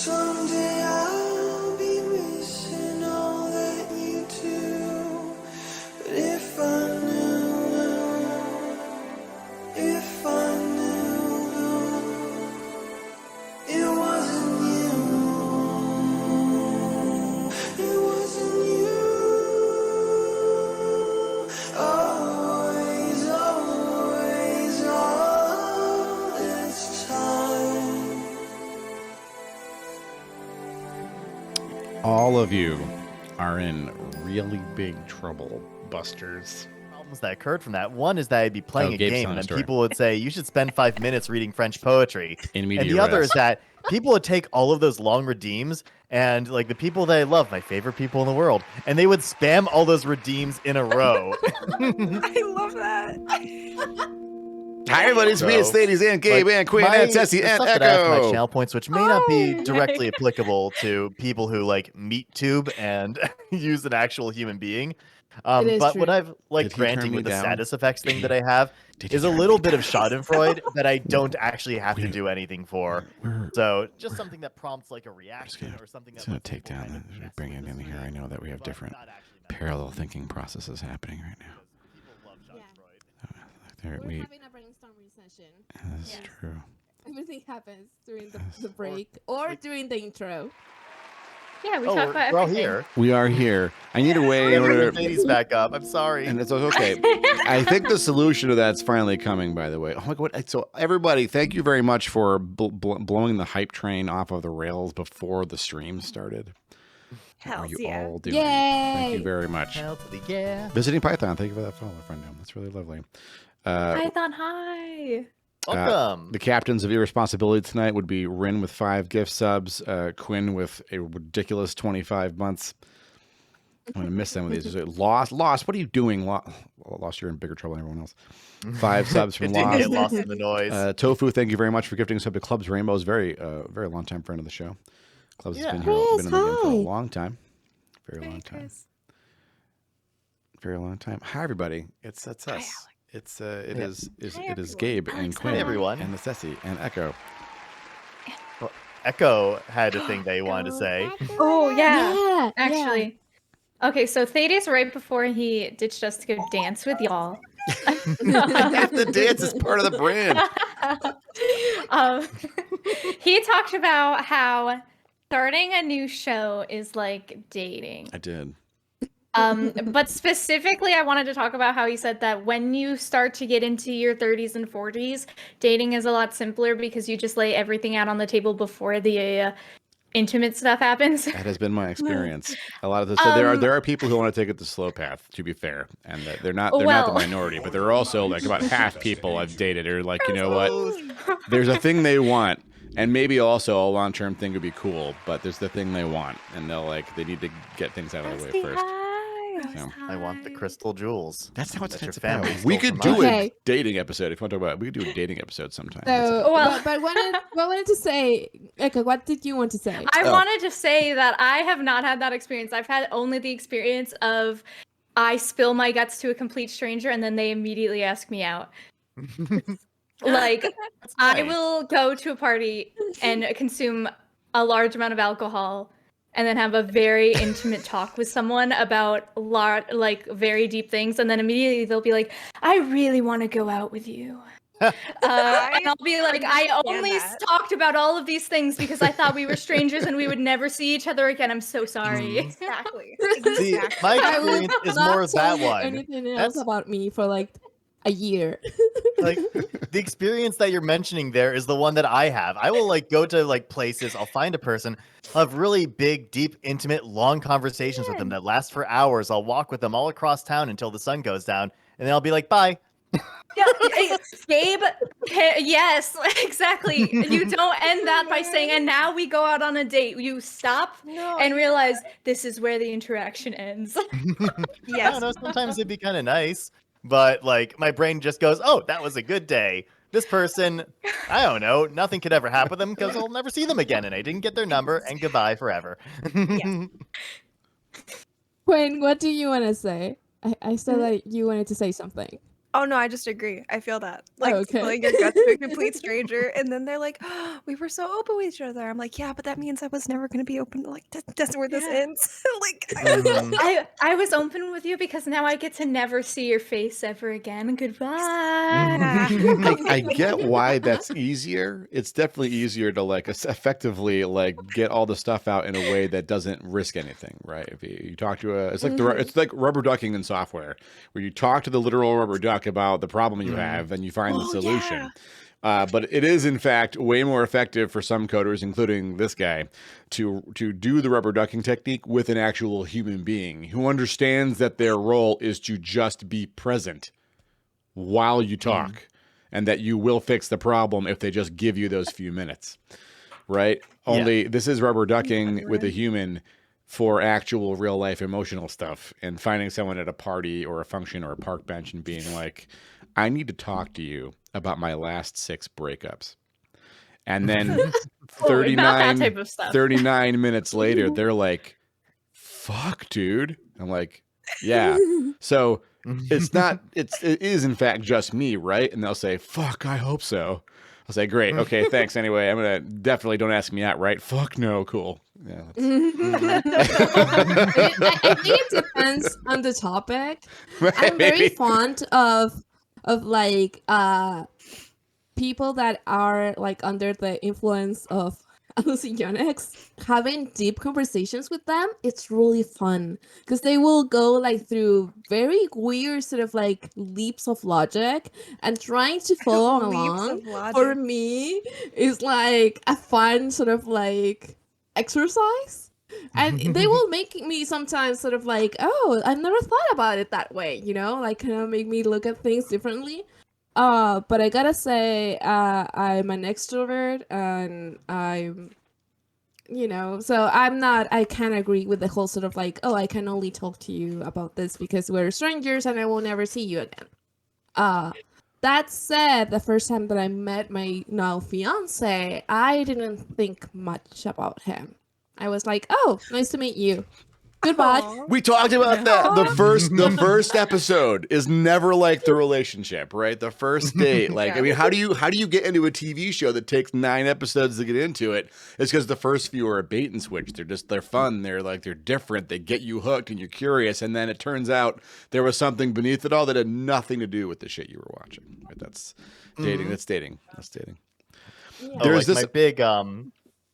Someday I'll be missing all that you do. But if I knew, it wasn't you. It wasn't you. Always, always, all this time. All of you are in really big trouble, Busters. Problems that occurred from that. One is that I'd be playing a Gabe's game, telling and a then story. people would say, you should spend 5 minutes reading French poetry. In And medias the other res. is that people would take all of those long redeems, and like the people that I love, my favorite people in the world, and they would spam all those redeems in a row. I love that. Hi, everybody. It's me, it's Thades, and Gabe, Like, and Quinn, my- and Ceci, the and stuff that I have for my Echo. channel points, which may not be Oh, directly yay. applicable to people who like meat tube and use an actual human being. It is But true. what I've like Did he turn granting me with the down? status effects thing that I have Did he is a turn little me bit of down? Schadenfreude that I don't actually have to We- do anything for. We're So just something that prompts like a reaction or something just that gonna lets take people down kind of and mess bring with it the in here. I stream, know that we have but different not actually mess parallel with it. thinking processes happening right now. People love Yeah. Schadenfreude. There, We're we, having a brainstorming session. that's Yes. true. Everything happens during the break or during the intro. Yeah, we Oh, talk about we're all everything. here. We are here. I need a way in order. Ladies back up. I'm sorry. And it's okay. I think the solution to that's finally coming, by the way. Oh my God. So everybody, thank you very much for blowing the hype train off of the rails before the stream started. How are Hells you yeah. all doing? Thank you Yay! very much. Hell to the yeah. Visiting Python, thank you for that follow, friend. That's really lovely. Python, hi. Welcome. The captains of irresponsibility tonight would be Rin with 5 gift subs, Quinn with a ridiculous 25 months. I'm gonna miss some of these. Lost, what are you doing? Lost, you're in bigger trouble than everyone else. 5 subs from It didn't get Lost. lost in the noise. Tofu, thank you very much for gifting a sub to Clubs Rainbows. Very long time friend of the show. Clubs has been here, Chris, been in the game for a hi. long time. Very Hey, long time. Chris. Very long time. Hi everybody. It's us. Hi, It's Hi, it is everyone. Gabe and Alex, Quinn hi, everyone. and Necessi and Echo. Echo had a thing that he wanted to say. Oh, yeah. Yeah. Actually. Okay, so Thades, right before he ditched us to go dance with y'all. The dance is part of the brand. um, he talked about how starting a new show is like dating. I did. But specifically, I wanted to talk about how he said that when you start to get into your 30s and 40s, dating is a lot simpler because you just lay everything out on the table before the intimate stuff happens. That has been my experience. A lot of this. So there are people who want to take it the slow path. To be fair, and they're not the Well- minority, but there are also like about half people I've dated are like, you know what? There's a thing they want, and maybe also a long term thing would be cool, but there's the thing they want, and they need to get things out of the way first. So. I want the crystal jewels. That's how it's That your about. family We stole could from do us. Okay. a dating episode if you want to talk about it. We could do a dating episode sometime. So, Well- but what I wanted to say, Eka, what did you want to say? I Oh. wanted to say that I have not had that experience. I've had only the experience of I spill my guts to a complete stranger and then they immediately ask me out. Like, I nice. will go to a party and consume a large amount of alcohol and then have a very intimate talk with someone about like very deep things, and then immediately they'll be like, I really want to go out with you. And I'll be like, I understand only that. talked about all of these things because I thought we were strangers and we would never see each other again. I'm so sorry. Exactly. See, Exactly. my I will experience is not more of tell that you one. anything else That's- about me for like a year. Like the experience that you're mentioning there is the one that I have. I will like go to like places, I'll find a person, I'll have really big, deep, intimate, long conversations with them that last for hours. I'll walk with them all across town until the sun goes down, and then I'll be like, bye. Yeah, Gabe, yes, exactly. You don't end that by saying, and now we go out on a date. You stop and realize this is where the interaction ends. I Yes. don't know, sometimes it'd be kind of nice, but like my brain just goes, oh, that was a good day. This person, I don't know, nothing could ever happen with them because I'll never see them again, and I didn't get their number, and goodbye forever. Quinn, what do you want to say? I said that you wanted to say something. Oh no, I just agree. I feel that. Like Okay. spilling your guts to a complete stranger, and then they're like, oh, "We were so open with each other." I'm like, "Yeah, but that means I was never gonna be open. Like that's where this Yeah. ends." Like, I was Mhm. I was open with you because now I get to never see your face ever again. Goodbye. I get why that's easier. It's definitely easier to like effectively like get all the stuff out in a way that doesn't risk anything, right? If you talk to it's like it's like rubber ducking in software, where you talk to the literal rubber duck about the problem you have and you find the Oh, solution. yeah. But it is in fact way more effective for some coders, including this guy, to do the rubber ducking technique with an actual human being who understands that their role is to just be present while you talk, and that you will fix the problem if they just give you those few minutes, right? Yeah. Only this is rubber ducking with a human for actual real life emotional stuff, and finding someone at a party or a function or a park bench and being like, I need to talk to you about my last 6 breakups. And then Oh, not that type of stuff. 39 minutes later, they're like, fuck, dude. I'm like, yeah. So it is in fact just me, right? And they'll say, fuck, I hope so. I'll say, great, okay, thanks anyway. I'm gonna definitely don't ask me out, right? Fuck no, cool. Yeah. I think it depends on the topic. I'm very Maybe. fond of like people that are like under the influence of hallucinogenics, having deep conversations with them. It's really fun because they will go like through very weird sort of like leaps of logic, and trying to follow Leaps along of logic. for me is like a fun sort of like exercise. And they will make me sometimes sort of like, oh, I've never thought about it that way, you know, like kind of make me look at things differently. But I gotta say, I'm an extrovert, and I'm, you know, so I can't agree with the whole sort of like, oh, I can only talk to you about this because we're strangers and I will never see you again. That said, the first time that I met my now fiance, I didn't think much about him. I was like, oh, nice to meet you. Goodbye. Aw. We talked about that. The first episode is never like the relationship, right? The first date. Like, I mean, how do you get into a TV show that takes 9 episodes to get into it? It's because the first few are a bait and switch. They're fun. They're different. They get you hooked and you're curious. And then it turns out there was something beneath it all that had nothing to do with the shit you were watching. Right? That's dating. That's dating. That's dating. Yeah. There's Like this my big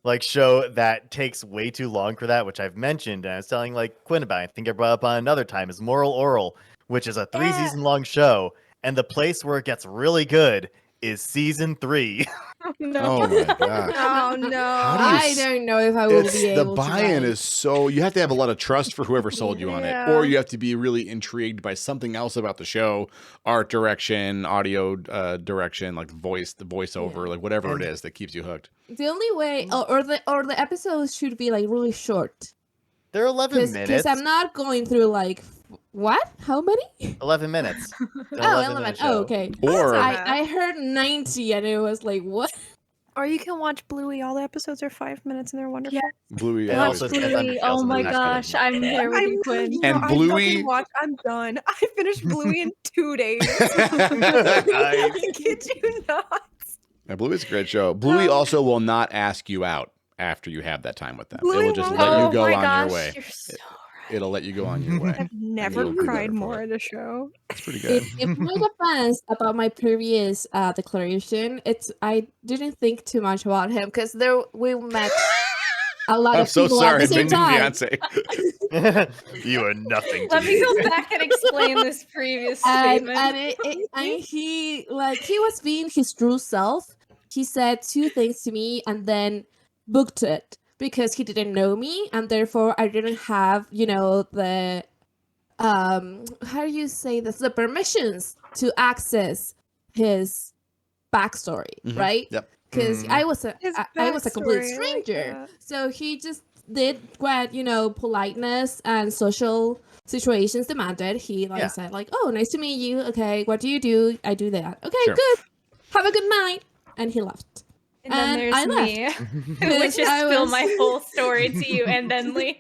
like show that takes way too long for that, which I've mentioned and I was telling like Quinn about. I think I brought up on another time, is Moral Oral, which is a 3-season long show, and the place where it gets really good is season 3. No. Oh my god. Oh no. How do you I don't know if I will be the able to. buy-in write. is so you have to have a lot of trust for whoever sold you on it, Yeah. or you have to be really intrigued by something else about the show, art direction, audio direction, like the voiceover, like whatever it is that keeps you hooked. The only way, or the episodes should be like really short. They're 11 Because minutes. I'm not going through like, what? How many? 11 minutes. They're Oh, 11 11. minute Oh, show. okay. Or I heard 90 and it was like, what? Or you can watch Bluey. All the episodes are 5 minutes and they're wonderful. Yeah. Bluey And always also does. Death on Bluey. Trails Oh and my Last gosh, Minute. I'm there with you, Quinn. You know, And I fucking Bluey- watched. I'm done. I finished Bluey in 2 days. Nice. I kid you not. Yeah, Bluey's a great show. Bluey also will not ask you out after you have that time with them. It Bluey will just won't. let you Oh go my on gosh, your way. you're so right. It'll let you go on your way. I've never you'll be cried better for more it. at a show. It's pretty good. If my defense about my previous declaration, I didn't think too much about him because we met a lot I'm of so people sorry, at the same Bing time. Fiance. You are nothing to Let me me. go back and explain this previous statement. And he was being his true self. He said 2 things to me and then booked it because he didn't know me, and therefore I didn't have, you know, the how do you say this, the permissions to access his backstory, Mhm. right? Yep. Because Mhm. I was a complete backstory, I like stranger. that. So he just did what, you know, politeness and social situations demanded. He like Yeah. said like, oh, nice to meet you. Okay, what do you do? I do that. Okay, Sure. good. Have a good night. And he left. And then And there's I me, Because which is I spill was- my whole story to you and then leave.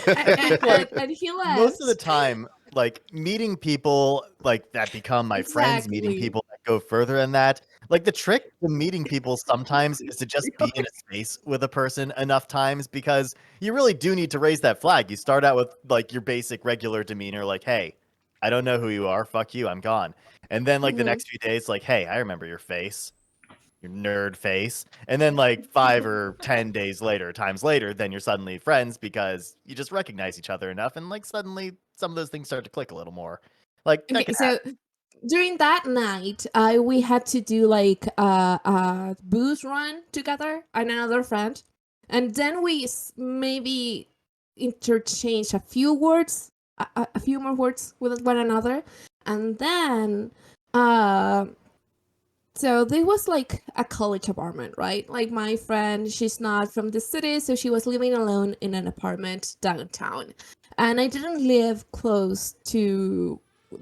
And he left. Most of the time, like meeting people like that become my friends, meeting Exactly. people that go further than that. Like the trick to meeting people sometimes is to just be in a space with a person enough times, because you really do need to raise that flag. You start out with like your basic regular demeanor, like, hey, I don't know who you are, fuck you, I'm gone. And then like the Mhm. next few days, like, hey, I remember your face, your nerd face. And then like 5 or 10 days later, times later, then you're suddenly friends because you just recognize each other enough, and like suddenly some of those things start to click a little more. Like that Okay, can so during that night, we had to do like a booze run together and another friend, and then we maybe interchanged a few words, a few more words with one another, and then so there was like a college apartment, right? Like my friend, she's not from the city, so she was living alone in an apartment downtown. And I didn't live close to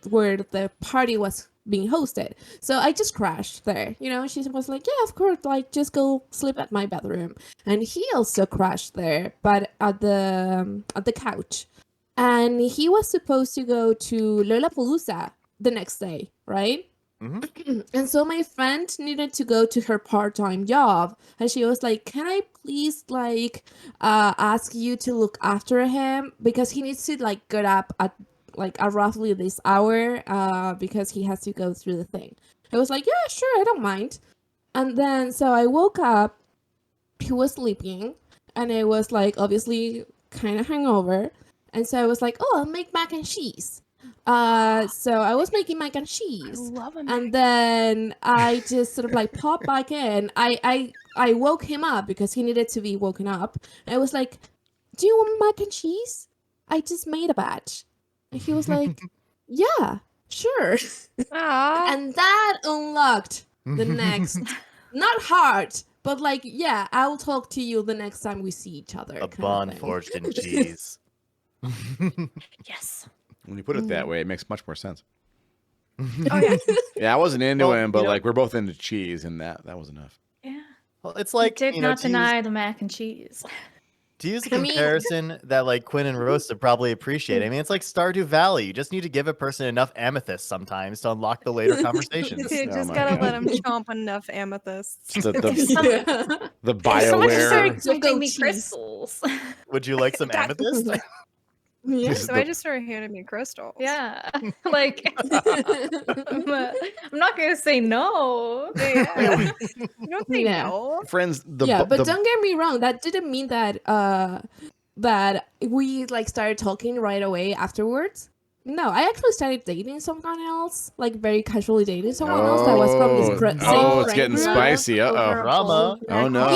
where the party was being hosted. So I just crashed there. You know, she was like, yeah, of course, like just go sleep at my bedroom. And he also crashed there, but at the couch. And he was supposed to go to Lollapalooza the next day, right? And so my friend needed to go to her part-time job, and she was like, can I please like ask you to look after him, because he needs to like get up at like roughly this hour because he has to go through the thing. I was like, yeah, sure, I don't mind. And then so I woke up, he was sleeping, and I was like obviously kind of hungover, and so I was like, oh, I'll make mac and cheese. So I was making mac and I cheese, love a and then I just sort of like popped back in. I woke him up because he needed to be woken up. And I was like, do you want mac and cheese? I just made a batch. And he was like, yeah, sure. Aw. And that unlocked the next, not hard, but like, yeah, I'll talk to you the next time we see each other. a kind of bond thing. forged in cheese. Yes. When you put it that way, it makes much more sense. Oh yeah. Yeah, I wasn't into Well, him, but you know- like we're both into cheese, and that was enough. Yeah. Well, it's I like, did you know, not deny the mac and cheese. to use a I mean- comparison that like Quinn and Rose would probably appreciate. I mean, it's like Stardew Valley. You just need to give a person enough amethyst sometimes to unlock the later conversations. You Oh just my gotta God. let him chomp enough amethysts. The Yeah. the Someone just BioWare. started So go giving me cheese. crystals. Would you like some amethyst? Yeah. So I just started handing me crystals. Yeah. Like I'm not gonna say no. Yeah. You don't say Yeah. no. Friends, Yeah, but the don't get me wrong, that didn't mean that that we like started talking right away afterwards. No, I actually started dating someone else, like very casually dating someone else that was from this same it's getting friend group. spicy. Uh-oh. Drama. Oh, no.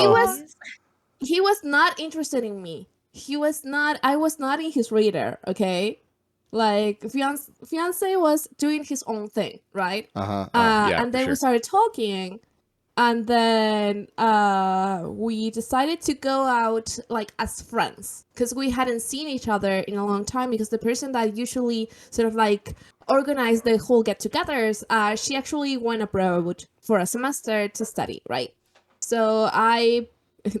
He was not interested in me. He was not. I was not in his radar. Okay, like fiance was doing his own thing, right? Uh-huh. Yeah, and for then sure. we started talking, and then we decided to go out like as friends because we hadn't seen each other in a long time, because the person that usually sort of like organized the whole get-togethers, she actually went abroad for a semester to study, right? So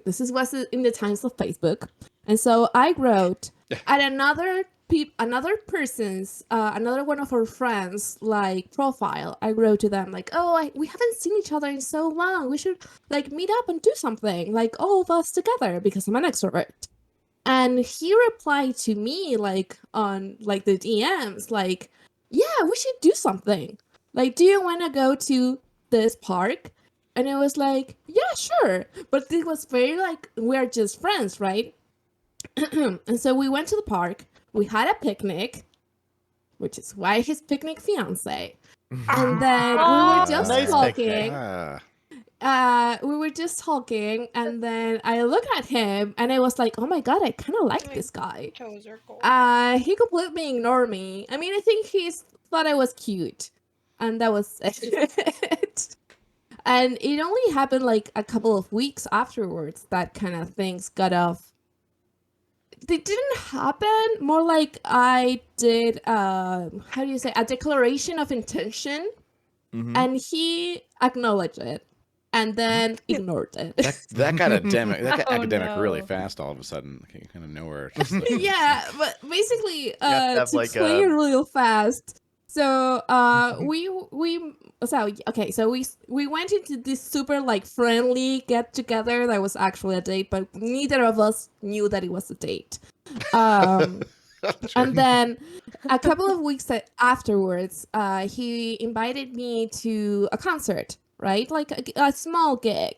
this was in the times of Facebook, and so I wrote at another person's another one of our friends like profile. I wrote to them like, oh, we haven't seen each other in so long, we should like meet up and do something, like all of us together, because I'm an extrovert. And he replied to me like on like the DMs like, yeah, we should do something, like, do you want to go to this park? And it was like, yeah, sure, but it was very like, we're just friends, right? And so we went to the park. We had a picnic, which is why his picnic fiance. And then we were just Nice talking. Ah. We were just talking, and then I looked at him, and I was like, "Oh my god, I kind of like this guy." Toes are cold. He completely ignored me. I mean, I think he thought I was cute, and that was it. And it only happened like a couple of weeks afterwards that kind of things got off. They didn't happen. More like I did, how do you say, a declaration of intention, Mhm. and he acknowledged it. and then ignored it. That got academic Oh, really no. fast all of a sudden. Like, kind of nowhere. Just like, Yeah, but basically, have to have, to like, explain it real fast. So, we went into this super like friendly get together that was actually a date, but neither of us knew that it was a date. And then a couple of weeks afterwards, he invited me to a concert, right? Like a small gig.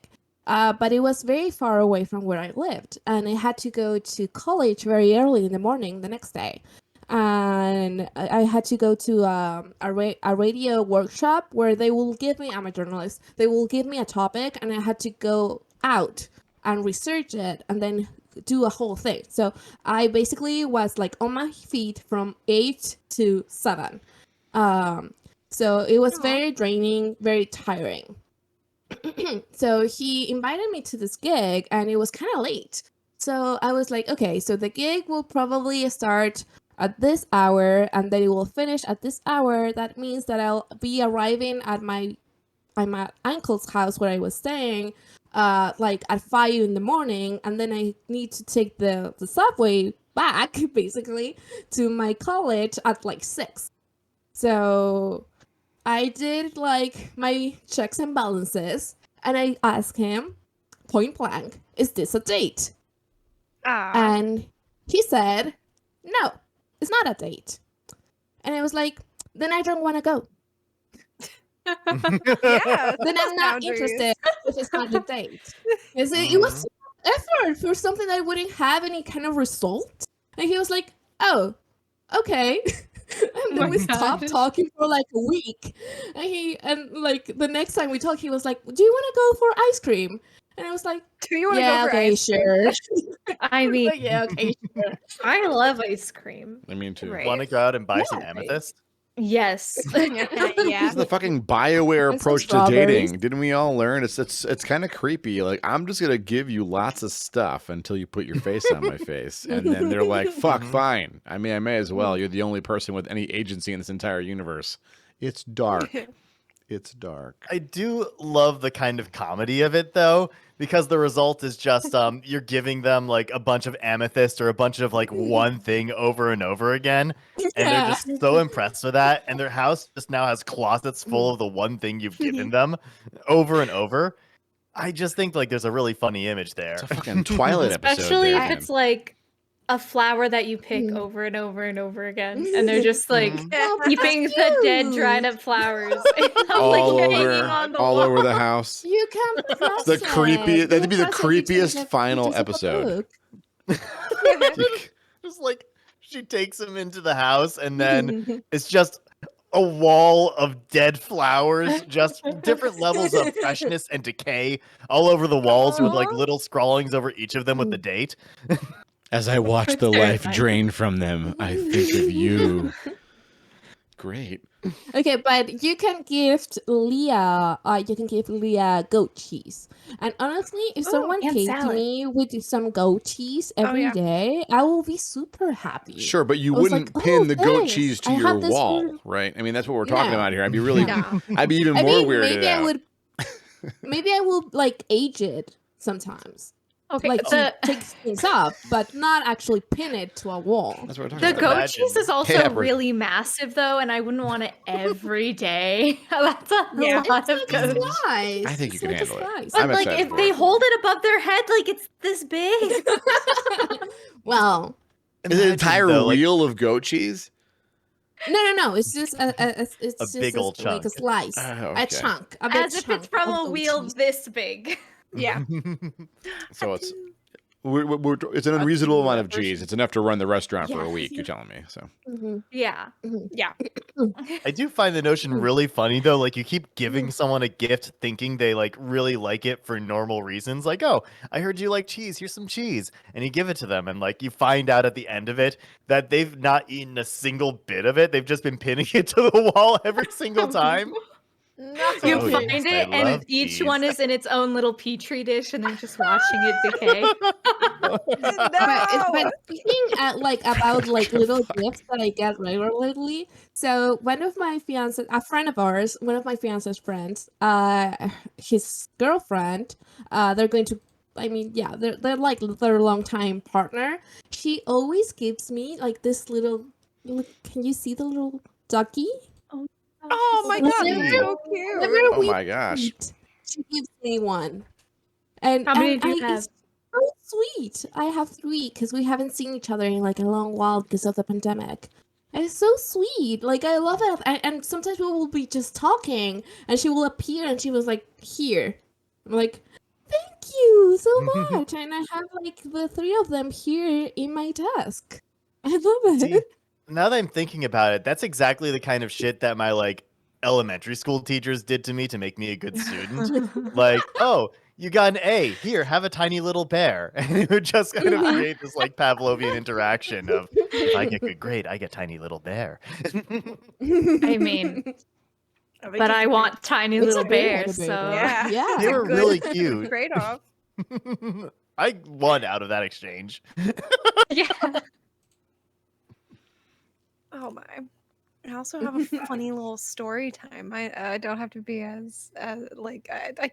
But it was very far away from where I lived, and I had to go to college very early in the morning the next day. And I had to go to a radio workshop where they will give me, I'm a journalist, they will give me a topic, and I had to go out and research it and then do a whole thing. So I basically was like on my feet from 8 to 7. So it was very draining, very tiring. So he invited me to this gig, and it was kind of late. So I was like, okay, so the gig will probably start at this hour, and then it will finish at this hour. That means that I'll be arriving at my uncle's house where I was staying, like at 5 in the morning, and then I need to take the subway back, basically, to my college at like 6. So I did like my checks and balances, and I asked him point blank, is this a date? And he said, no, it's not a date. And I was like, then I don't want to go. Yeah. Then I'm not boundaries. interested if it's not a date. It was effort for something that wouldn't have any kind of result. And he was like, oh, okay. And then we stopped talking for like a week. And like the next time we talked, he was like, do you want to go for ice cream? And I was like, Do you want to yeah, go for okay, ice cream? sure. I mean, Like, yeah, okay, sure. I love ice cream. I mean, too. Right. Want to go out and buy some Yeah, right. amethyst? Yes. This Yeah. is the fucking BioWare And some approach to strawberries. dating. Didn't we all learn? It's kind of creepy. Like, I'm just gonna give you lots of stuff until you put your face on my face, and then they're like, "Fuck, fine. I mean, I may as well. You're the only person with any agency in this entire universe." It's dark. It's dark. I do love the kind of comedy of it, though, because the result is just you're giving them like a bunch of amethyst or a bunch of like one thing over and over again, and they're just so impressed with that, and their house just now has closets full of the one thing you've given them over and over. I just think like there's a really funny image there. It's a fucking Twilight episode. Especially there, if man. it's like a flower that you pick over and over and over again, and they're just like keeping the dead, dried up flowers all like over, hanging on the all wall. over the house. You can press The creepy- it. that'd be the You press it, you creepiest take final pictures of a episode. book. Just like she takes him into the house, and then it's just a wall of dead flowers, just different levels of freshness and decay all over the walls, with like little scrawlings over each of them with the date. As I watch That's the life terrifying. drain from them, I think of you. Great. Okay, but you can gift Leah. You can give Leah goat cheese. And honestly, if someone and came salad. to me with some goat cheese every day, yeah. I will be super happy. Sure, but you I was wouldn't like, pin "Oh, the goat thanks. cheese to I your had this wall, for-" right? I mean, that's what we're talking Yeah. about here. I'd be really, No. I'd be even I more mean, weirded maybe out. I would. Maybe I will like age it sometimes, Okay, like the to take things up, but not actually pin it to a wall. That's what we're talking the about. goat Imagine. cheese is also Pepper. really massive though, and I wouldn't want it every day. That's a Yeah. lot of It's goat. like a slice. I think you It's can like a handle it. slice. But I'm like, excited if for they it. hold it above their head, like it's this big. Well, Is it an Imagine, entire though, like, wheel of goat cheese? no. It's just it's A just big old like a chunk. slice, Okay. a chunk, a big As if chunk it's from of a goat wheel cheese. this big. Yeah. So it's it's an unreasonable amount of cheese. It's enough to run the restaurant for a Yes. week. You're telling me. So Mhm. Yeah. Yeah. I do find the notion really funny though. Like you keep giving someone a gift thinking they like really like it for normal reasons. Like, oh, I heard you like cheese. Here's some cheese. And you give it to them. And like you find out at the end of it that they've not eaten a single bit of it. They've just been pinning it to the wall every single time. You Oh, find yes, it, I and love each cheese. one is in its own little petri dish, and they're just watching it decay. But speaking about like little gifts that I get regularly. So one of my fiance, a friend of ours, one of my fiance's friends, his girlfriend, they're going to. I mean, yeah, they're like their longtime partner. She always gives me like this little. Look, can you see the little ducky? Oh my god, that's Whenever, so whenever cute. Oh we my gosh. meet, she gives me one. And How many do you I have? it's so sweet. I have 3 because we haven't seen each other in like a long while because of the pandemic. And it's so sweet. Like I love it. And sometimes we will be just talking, and she will appear, and she was like, "Here." I'm like, "Thank you so much." And I have like the 3 of them here in my desk. I love See, it. now that I'm thinking about it, that's exactly the kind of shit that my like elementary school teachers did to me to make me a good student. Like, oh, you got an A. Here, have a tiny little bear. And it would just kind of create this like Pavlovian interaction of if I get good grade, I get tiny little bear. I mean, but I want tiny It's a little great bears, motivator. so Yeah. Yeah. They were Good really cute. trade-off. I won out of that exchange. yeah. Oh my. I also have a funny little story time. I don't have to be as like I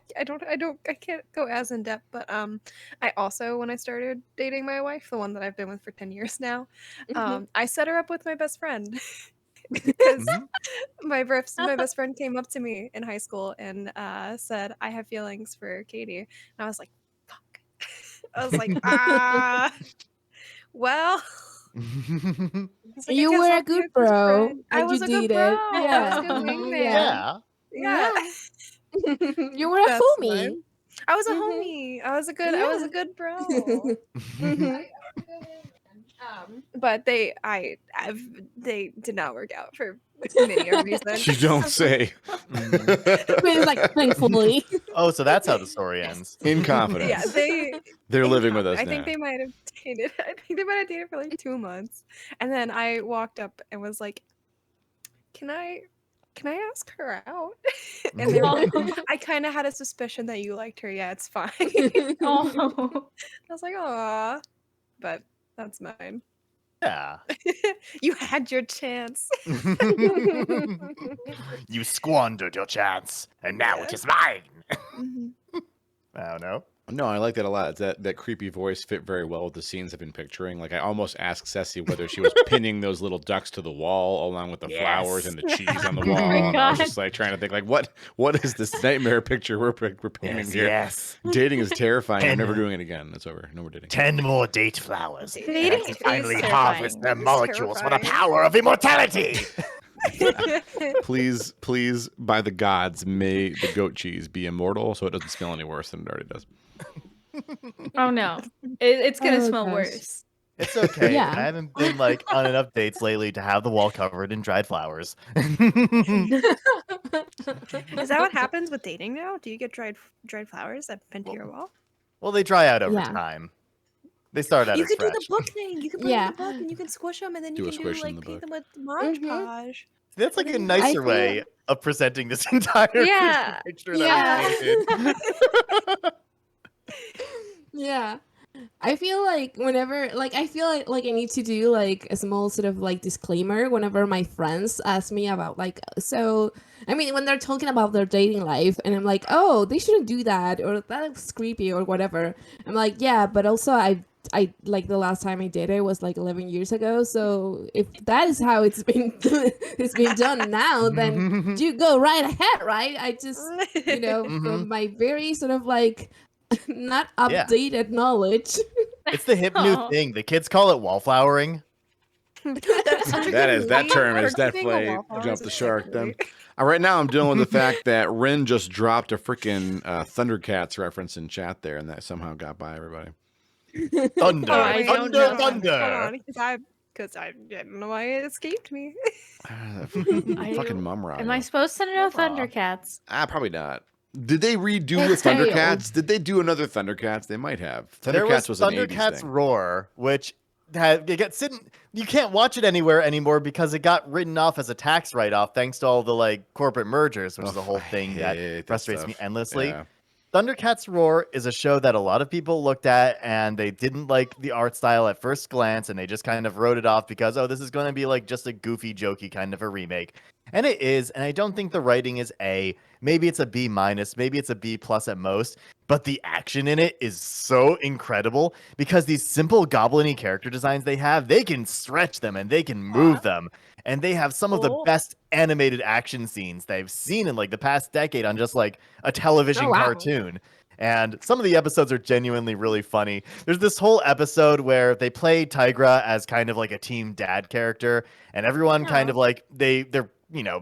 can't go as in depth, but I also, when I started dating my wife, the one that I've been with for 10 years now, I set her up with my best friend because Mhm. my best friend came up to me in high school and said, "I have feelings for Katie," and I was like, "Fuck." I was like, well. He's like, "I You guess were I'll a be good good bro, friend." I and you was a good did bro. it. I was a Yeah. good wingman. Yeah. Yeah. You were a That's homie. fine. I was a Mhm. homie. I was a good bro. Mhm. But they did not work out for many a reason. You don't say. But it's like, thankfully. Oh, so that's how the story ends. In Yeah, confidence. They're in living with us I now. think they might have dated. I think they might have dated for like 2 months. And then I walked up and was like, "Can I ask her out?" And they were like, "I kind of had a suspicion that you liked her. Yeah, it's fine." Oh. I was like, "Aw," but that's mine. Yeah. You had your chance. You squandered your chance, and now Yeah. it is mine. Mhm. I don't know. No, I like that a lot. That creepy voice fit very well with the scenes I've been picturing. Like I almost asked Ceci whether she was pinning those little ducks to the wall along with the flowers and the cheese on the Oh my wall. And I was God. just like trying to think like what is this nightmare picture we're painting Yes, here? yes. Dating is terrifying. I'm never 10 doing it again. It's over. No more dating. 10 more date flowers. Dating And I is can finally terrifying. harvest their It's molecules for the terrifying. power of immortality. Please, by the gods, may the goat cheese be immortal so it doesn't smell any worse than it already does. Oh no. It's gonna Oh, smell gosh. worse. It's okay. Yeah. I haven't been like on enough dates lately to have the wall covered in dried flowers. Is that what happens with dating now? Do you get dried flowers that pinned to your wall? Well, they dry out over Yeah. time. They start out You as could do fresh. the book thing. You could put them Yeah. in the book and you can squish them, and then Do you a can squish in like the paint book. them with Mod Podge. That's like a then- nicer feel- way of presenting this entire Yeah. picture that we painted. Yeah. I feel like whenever I feel like I need to do like a small sort of like disclaimer whenever my friends ask me about like so I mean when they're talking about their dating life and I'm like, "Oh, they shouldn't do that," or "That's creepy," or whatever. I'm like, "Yeah, but also I like the last time I did it was like 11 years ago. So if that is how it's been it's been done now, then you go right ahead, right? I just from my very sort of like not Yeah. updated knowledge. It's the hip new Oh. thing. The kids call it wallflowering. That's such a That good is that movie. term is Turkey being a definitely wallflower jumped is the a sick shark. Then movie. right now I'm dealing with the fact that Rin just dropped a freaking Thundercats reference in chat there, and that somehow got by everybody. Thunder, Oh, I don't know. thunder. Because I don't know why it escaped me. Fucking mum rock. Am I supposed to know Aw. Thundercats? Probably not. Did they redo It's the failed. Thundercats? Did they do another Thundercats? They might have. There Thundercats was an 80s Thundercats thing. Roar, which it gets sitting. You can't watch it anywhere anymore because it got written off as a tax write-off thanks to all the like corporate mergers, which is a whole I thing hate that that frustrates me stuff. endlessly. Yeah. Thundercats Roar is a show that a lot of people looked at and they didn't like the art style at first glance and they just kind of wrote it off because, oh, this is going to be like just a goofy, jokey kind of a remake. And it is, and I don't think the writing is A. Maybe it's a B minus, maybe it's a B plus at most, but the action in it is so incredible because these simple goblin-y character designs they have, they can stretch them and they can move them. And they have some of the Cool. best animated action scenes they've seen in like the past decade on just like a television wow. cartoon. And some of the episodes are genuinely really funny. There's this whole episode where they play Tigra as kind of like a team dad character, and everyone kind of like they're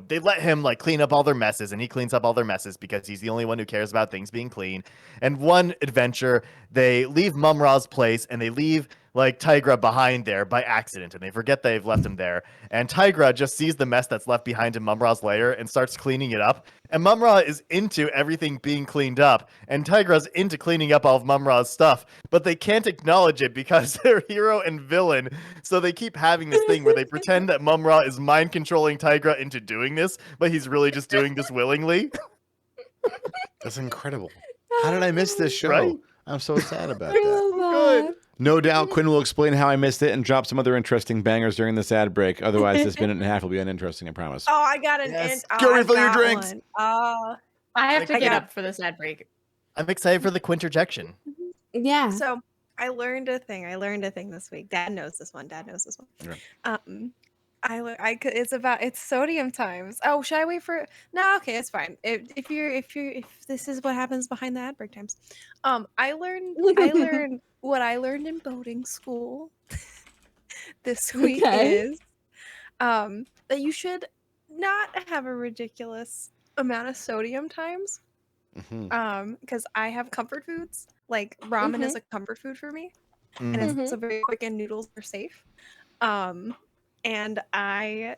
they let him like clean up all their messes, and he cleans up all their messes because he's the only one who cares about things being clean. And one adventure, they leave Mumra's place and they leave like Tigra behind there by accident, and they forget they've left him there. And Tigra just sees the mess that's left behind in Mumra's lair and starts cleaning it up. And Mumra is into everything being cleaned up, and Tigra's into cleaning up all of Mumra's stuff, but they can't acknowledge it because they're hero and villain. So they keep having this thing where they pretend that Mumra is mind controlling Tigra into doing this, but he's really just doing this willingly. That's incredible. How did I miss this show? Right? I'm so sad about I that. love Good. that. No doubt Quinn will explain how I missed it and drop some other interesting bangers during this ad break. Otherwise, this minute and a half will be uninteresting, I promise. Oh, I got an Yes. Go I refill your got drinks. one. I have to I get got- up for this ad break. I'm excited for the quinterjection. Yeah. So I learned a thing this week. Dad knows this one. Okay. It's sodium times. Oh, should I wait for? No, okay, it's fine. If this is what happens behind the ad break times, I learned what I learned in boating school this week Okay. is that you should not have a ridiculous amount of sodium times. Mhm. Because I have comfort foods. Like ramen is a comfort food for me, and it's a very quick and noodles are safe. And I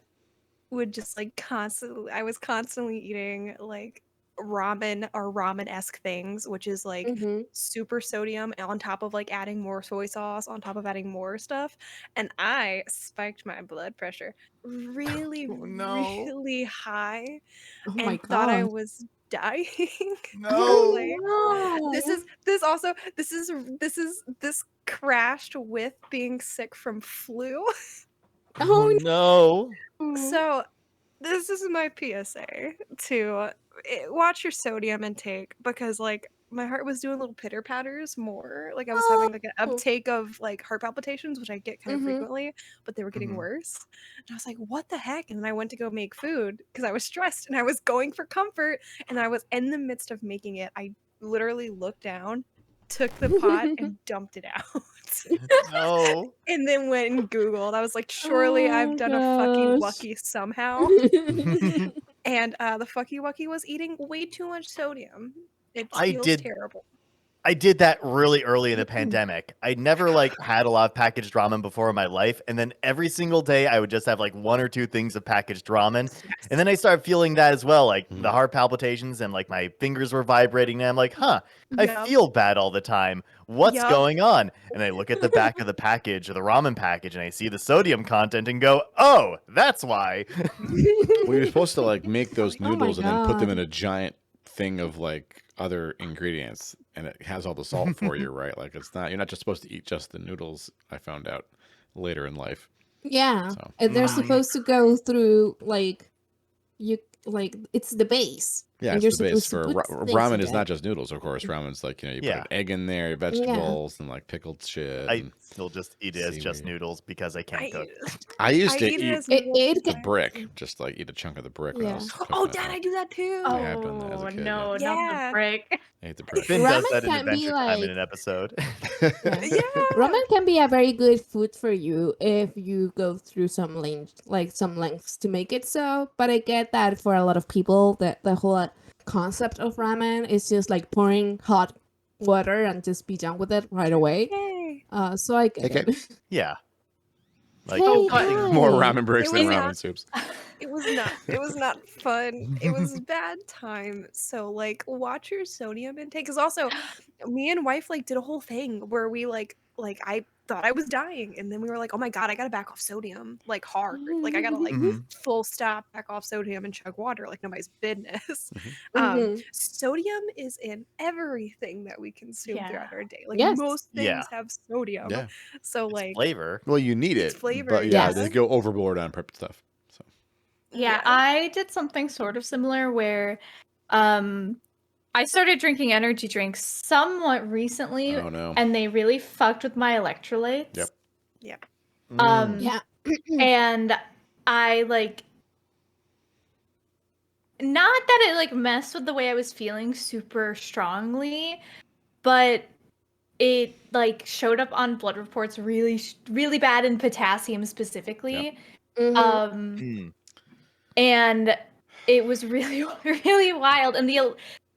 would just like I was constantly eating like ramen or ramen-esque things, which is like super sodium on top of like adding more soy sauce on top of adding more stuff. And I spiked my blood pressure really, Oh, no. really high Oh my and thought I god. was dying. No. Like, No. this crashed with being sick from flu. Oh no. no. So this is my PSA to watch your sodium intake because like my heart was doing little pitter patters more. Like I was having like an Oh. uptake of like heart palpitations, which I get kind of Mhm. frequently, but they were getting worse. And I was like, what the heck? And then I went to go make food because I was stressed and I was going for comfort. And I was in the midst of making it. I literally looked down, took the pot and dumped it out. No. And then went and Googled. I was like, surely Oh I've done a fucking gosh. wucky somehow. And the fucky wucky was eating way too much sodium. It I feels did- terrible. I did that really early in the pandemic. I never like had a lot of packaged ramen before in my life, and then every single day I would just have like one or two things of packaged ramen, and then I started feeling that as well, like the heart palpitations and like my fingers were vibrating, and I'm like, huh, I Yup. feel bad all the time. What's Yup. going on? And I look at the back of the package, or the ramen package, and I see the sodium content and go, oh, that's why. Well, you're supposed to like make those Oh my noodles and then put them God. in a giant thing of like other ingredients, and it has all the salt for you, right? Like you're not just supposed to eat just the noodles. I found out later in life. Yeah. So- And they're Mm. supposed to go through like it's the base. Yeah, And it's the you're base supposed for to put things ramen. in Is it. not just noodles, of course. Ramen's like you Yeah. put an egg in there, vegetables, and like pickled shit. I and- still just eat it as just Seaweed. noodles because I can't cook. I used to eat it eat as It- noodles it the sometimes. brick, just like eat a chunk of the brick. When I Yeah. was cooking Oh, it Dad, up. I do that too. I have done that as a Oh kid, no, not Yeah. the brick. I ate the brick. Finn does Ramen that in can be Adventure Time in like- an episode. Yeah. Yeah. Ramen can be a very good food for you if you go through some lengths to make it so. But I get that for a lot of people, that the whole concept of ramen is just like pouring hot water and just be done with it right away. Yay. So I get Okay. it. Yeah. Like, Hey, but- More hi. ramen breaks It than was ramen not- soups. It was not fun. It was bad time. So like watch your sodium intake. Cause also me and wife like did a whole thing where we like like I thought I was dying, and then we were like, oh my god, I gotta back off sodium like hard. Like I gotta like Mhm. full stop back off sodium and chug water like nobody's business. Mhm. Sodium is in everything that we consume throughout our day. Like Yes. most Yeah. things have sodium. Yeah. So It's like flavor. Well, you need it's it, flavor, but yeah, Yes. they go overboard on prep stuff. So Yeah, I did something sort of similar where I started drinking energy drinks somewhat recently, oh no. and they really fucked with my electrolytes. Yep. Yep. Yeah. And I like, not that it like messed with the way I was feeling super strongly, but it like showed up on blood reports really bad in potassium specifically. Mhm. Mm. And it was really really wild, and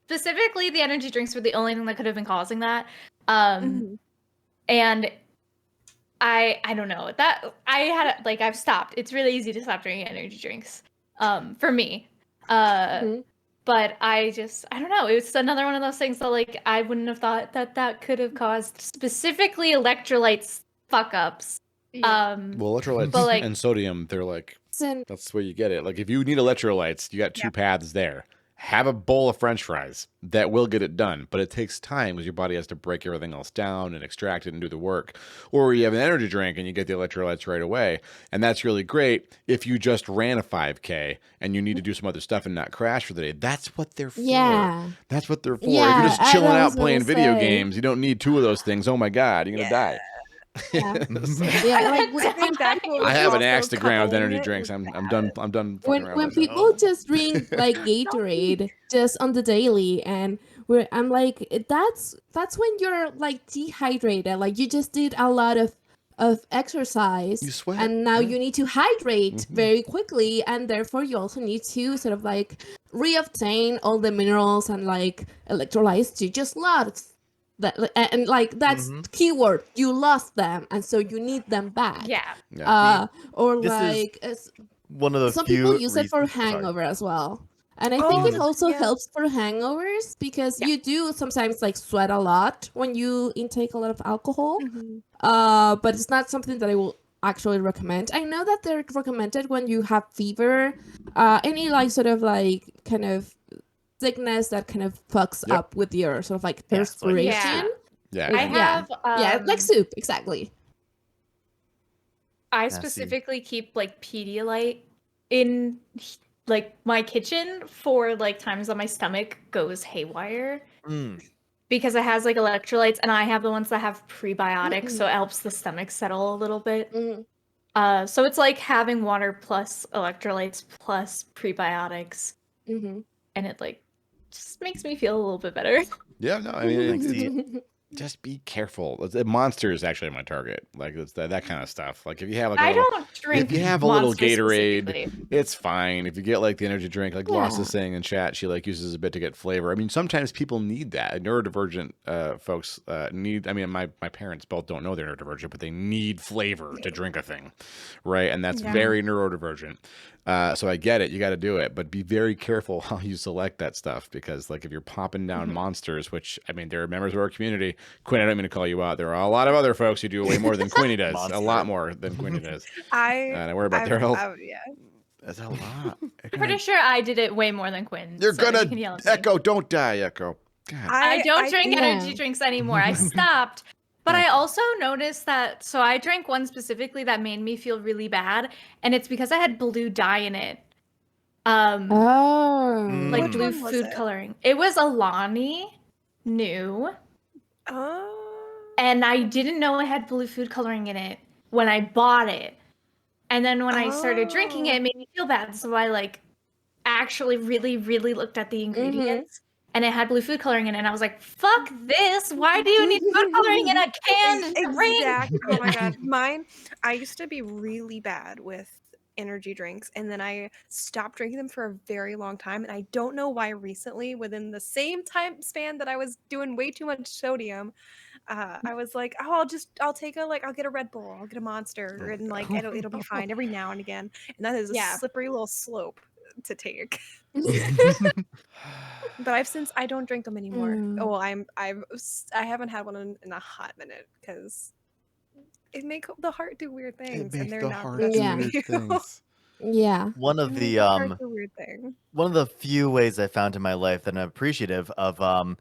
specifically the energy drinks were the only thing that could have been causing that. Mhm. And I don't know, that I had like, I've stopped. It's really easy to stop drinking energy drinks for me. Mhm. But I don't know, it was another one of those things that like I wouldn't have thought that could have caused specifically electrolytes fuck ups. Yeah. Well, electrolytes But, like- and sodium, they're like So, that's where you get it. Like if you need electrolytes, you got two paths there. Have a bowl of French fries. That will get it done, but it takes time because your body has to break everything else down and extract it and do the work. Or you have an energy drink and you get the electrolytes right away, and that's really great if you just ran a 5K and you need to do some other stuff and not crash for the day. That's what they're for. yeah. That's what they're for. If Yeah, you're just I chilling was out playing gonna video say. games, you don't need two of those things. Oh my god, you're gonna die. Yeah. So- Yeah, like I think that's what I was have an also axe to grind with coupling energy it drinks. with I'm done. I'm done fucking around when with that shit. people just drink like Gatorade just on the daily, and I'm like, that's when you're like dehydrated, like you just did a lot of exercise, You sweat, and now yeah. you need to hydrate very quickly, and therefore you also need to sort of like reobtain all the minerals and like electrolytes you just lost. That and like that's keyword, you lost them, and so you need them back. Yeah. Or This is like One of the some few people use it for reasons- sorry. hangover as well, and I think it Oh, also yeah. helps for hangovers because you do sometimes like sweat a lot when you intake a lot of alcohol. Mhm. But it's not something that I will actually recommend. I know that they're recommended when you have fever, any like sort of like kind of sickness that kind of fucks Yep. up with your sort of like Yeah, it's like- perspiration. Yeah. I Yeah. have Like soup, exactly. I see. specifically keep like Pedialyte in like my kitchen for like times that my stomach goes haywire, Mm. because it has like electrolytes, and I have the ones that have prebiotics, so it helps the stomach settle a little bit. Mhm. So it's like having water plus electrolytes plus prebiotics, Mhm. and it like just makes me feel a little bit better. Yeah, no, I mean, see. just be careful. Monster is actually my target. Like it's that kind of stuff. Like if you have like I little, don't drink. if you have a little Monster Gatorade, specifically. it's fine. If you get like the energy drink, like Lost is Yeah. saying in chat, she like uses a bit to get flavor. I mean, sometimes people need that. Neurodivergent folks need. I mean, my parents both don't know they're neurodivergent, but they need flavor to drink a thing, right? And that's very neurodivergent. So I get it. You got to do it, but be very careful how you select that stuff, because like if you're popping down monsters, which I mean, there are members of our community. Quinn, I don't mean to call you out. There are a lot of other folks who do way more than Quinny does. A Monster. lot more than Quinny does. And I worry about I've- their health. yeah. That's a lot. I'm pretty sure I did it way more than Quinn. You're so you gonna can yell at me. Echo. Don't die, Echo. God. I don't drink think- energy Yeah. drinks anymore. I stopped. But I also noticed that, so I drank one specifically that made me feel really bad, and it's because I had blue dye in it. Oh. Like Which blue one was food it? coloring. It was Alani new, Oh. and I didn't know it had blue food coloring in it when I bought it. And then when I started drinking it, it made me feel bad. So I like actually really, really looked at the ingredients. And it had blue food coloring in it. And I was like, fuck this. Why do you need food coloring in a canned drink? Exactly. Oh my god. Mine, I used to be really bad with energy drinks, and then I stopped drinking them for a very long time. And I don't know why recently, within the same time span that I was doing way too much sodium, I was like, oh, I'll get a Red Bull, I'll get a Monster, and like it'll be fine every now and again. And that is a Yeah. slippery little slope to take. But I don't drink them anymore. Mm. Oh, I haven't had one in a hot minute because it make the heart do weird It things, and makes they're the not heart good do Yeah. for weird you. things. Yeah. One It of makes the the heart do weird thing. one of the few ways I found in my life that I'm appreciative of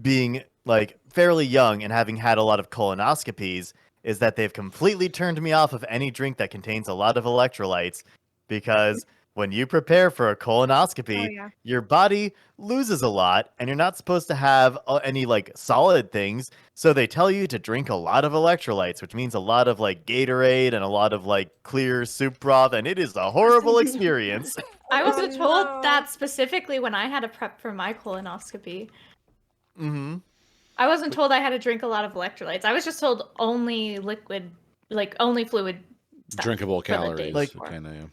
being like fairly young and having had a lot of colonoscopies is that they've completely turned me off of any drink that contains a lot of electrolytes, because when you prepare for a Oh colonoscopy, yeah. your body loses a lot and you're not supposed to have any like solid things, so they tell you to drink a lot of electrolytes, which means a lot of like Gatorade and a lot of like clear soup broth, and it is a horrible experience. I Oh wasn't told no. that specifically when I had to prep for my colonoscopy. Mm-hmm. I wasn't told I had to drink a lot of electrolytes. I was just told only liquid, like only fluid stuff Drinkable for the day calories, Like- before. kind of. Yeah.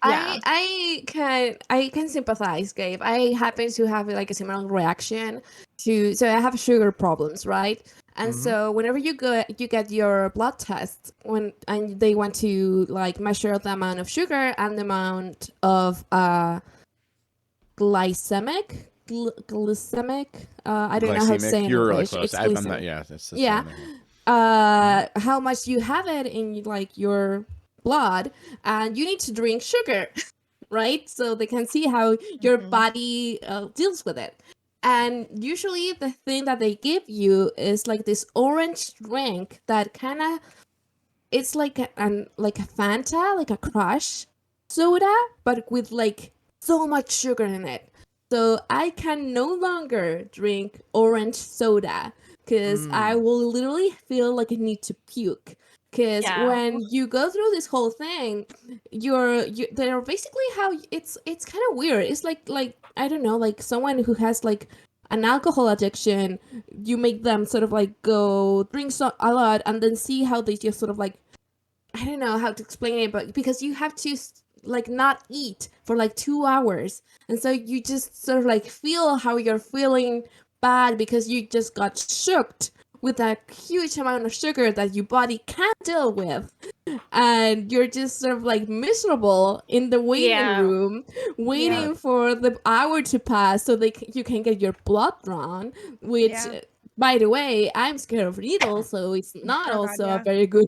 Yeah. I can sympathize, Gabe. I happen to have like a similar reaction to, so I have sugar problems, right? And Mhm. so whenever you get your blood test, and they want to like measure the amount of sugar and the amount of glycemic I don't know how to say it in You're really English. close. It's I'm not. glycemic. Yeah, it's the Yeah. same thing. How much you have it in like your blood, and you need to drink sugar, right? So they can see how your Mhm. body deals with it. And usually the thing that they give you is like this orange drink that kind of, it's like a Fanta, like a Crush soda, but with like so much sugar in it. So I can no longer drink orange soda because I will literally feel like I need to puke. Because Yeah. when you go through this whole thing, they're basically how it's kind of weird. It's like I don't know, like someone who has like an alcohol addiction. You make them sort of like go drink a lot and then see how they just sort of like, I don't know how to explain it, but because you have to like not eat for like 2 hours, and so you just sort of like feel how you're feeling bad because you just got shooked with that huge amount of sugar that your body can't deal with, and you're just sort of like miserable in the waiting Yeah. room, waiting for the hour to pass so you can get your blood drawn, which Yeah. by the way, I'm scared of needles, so it's not Oh, God, also yeah. a very good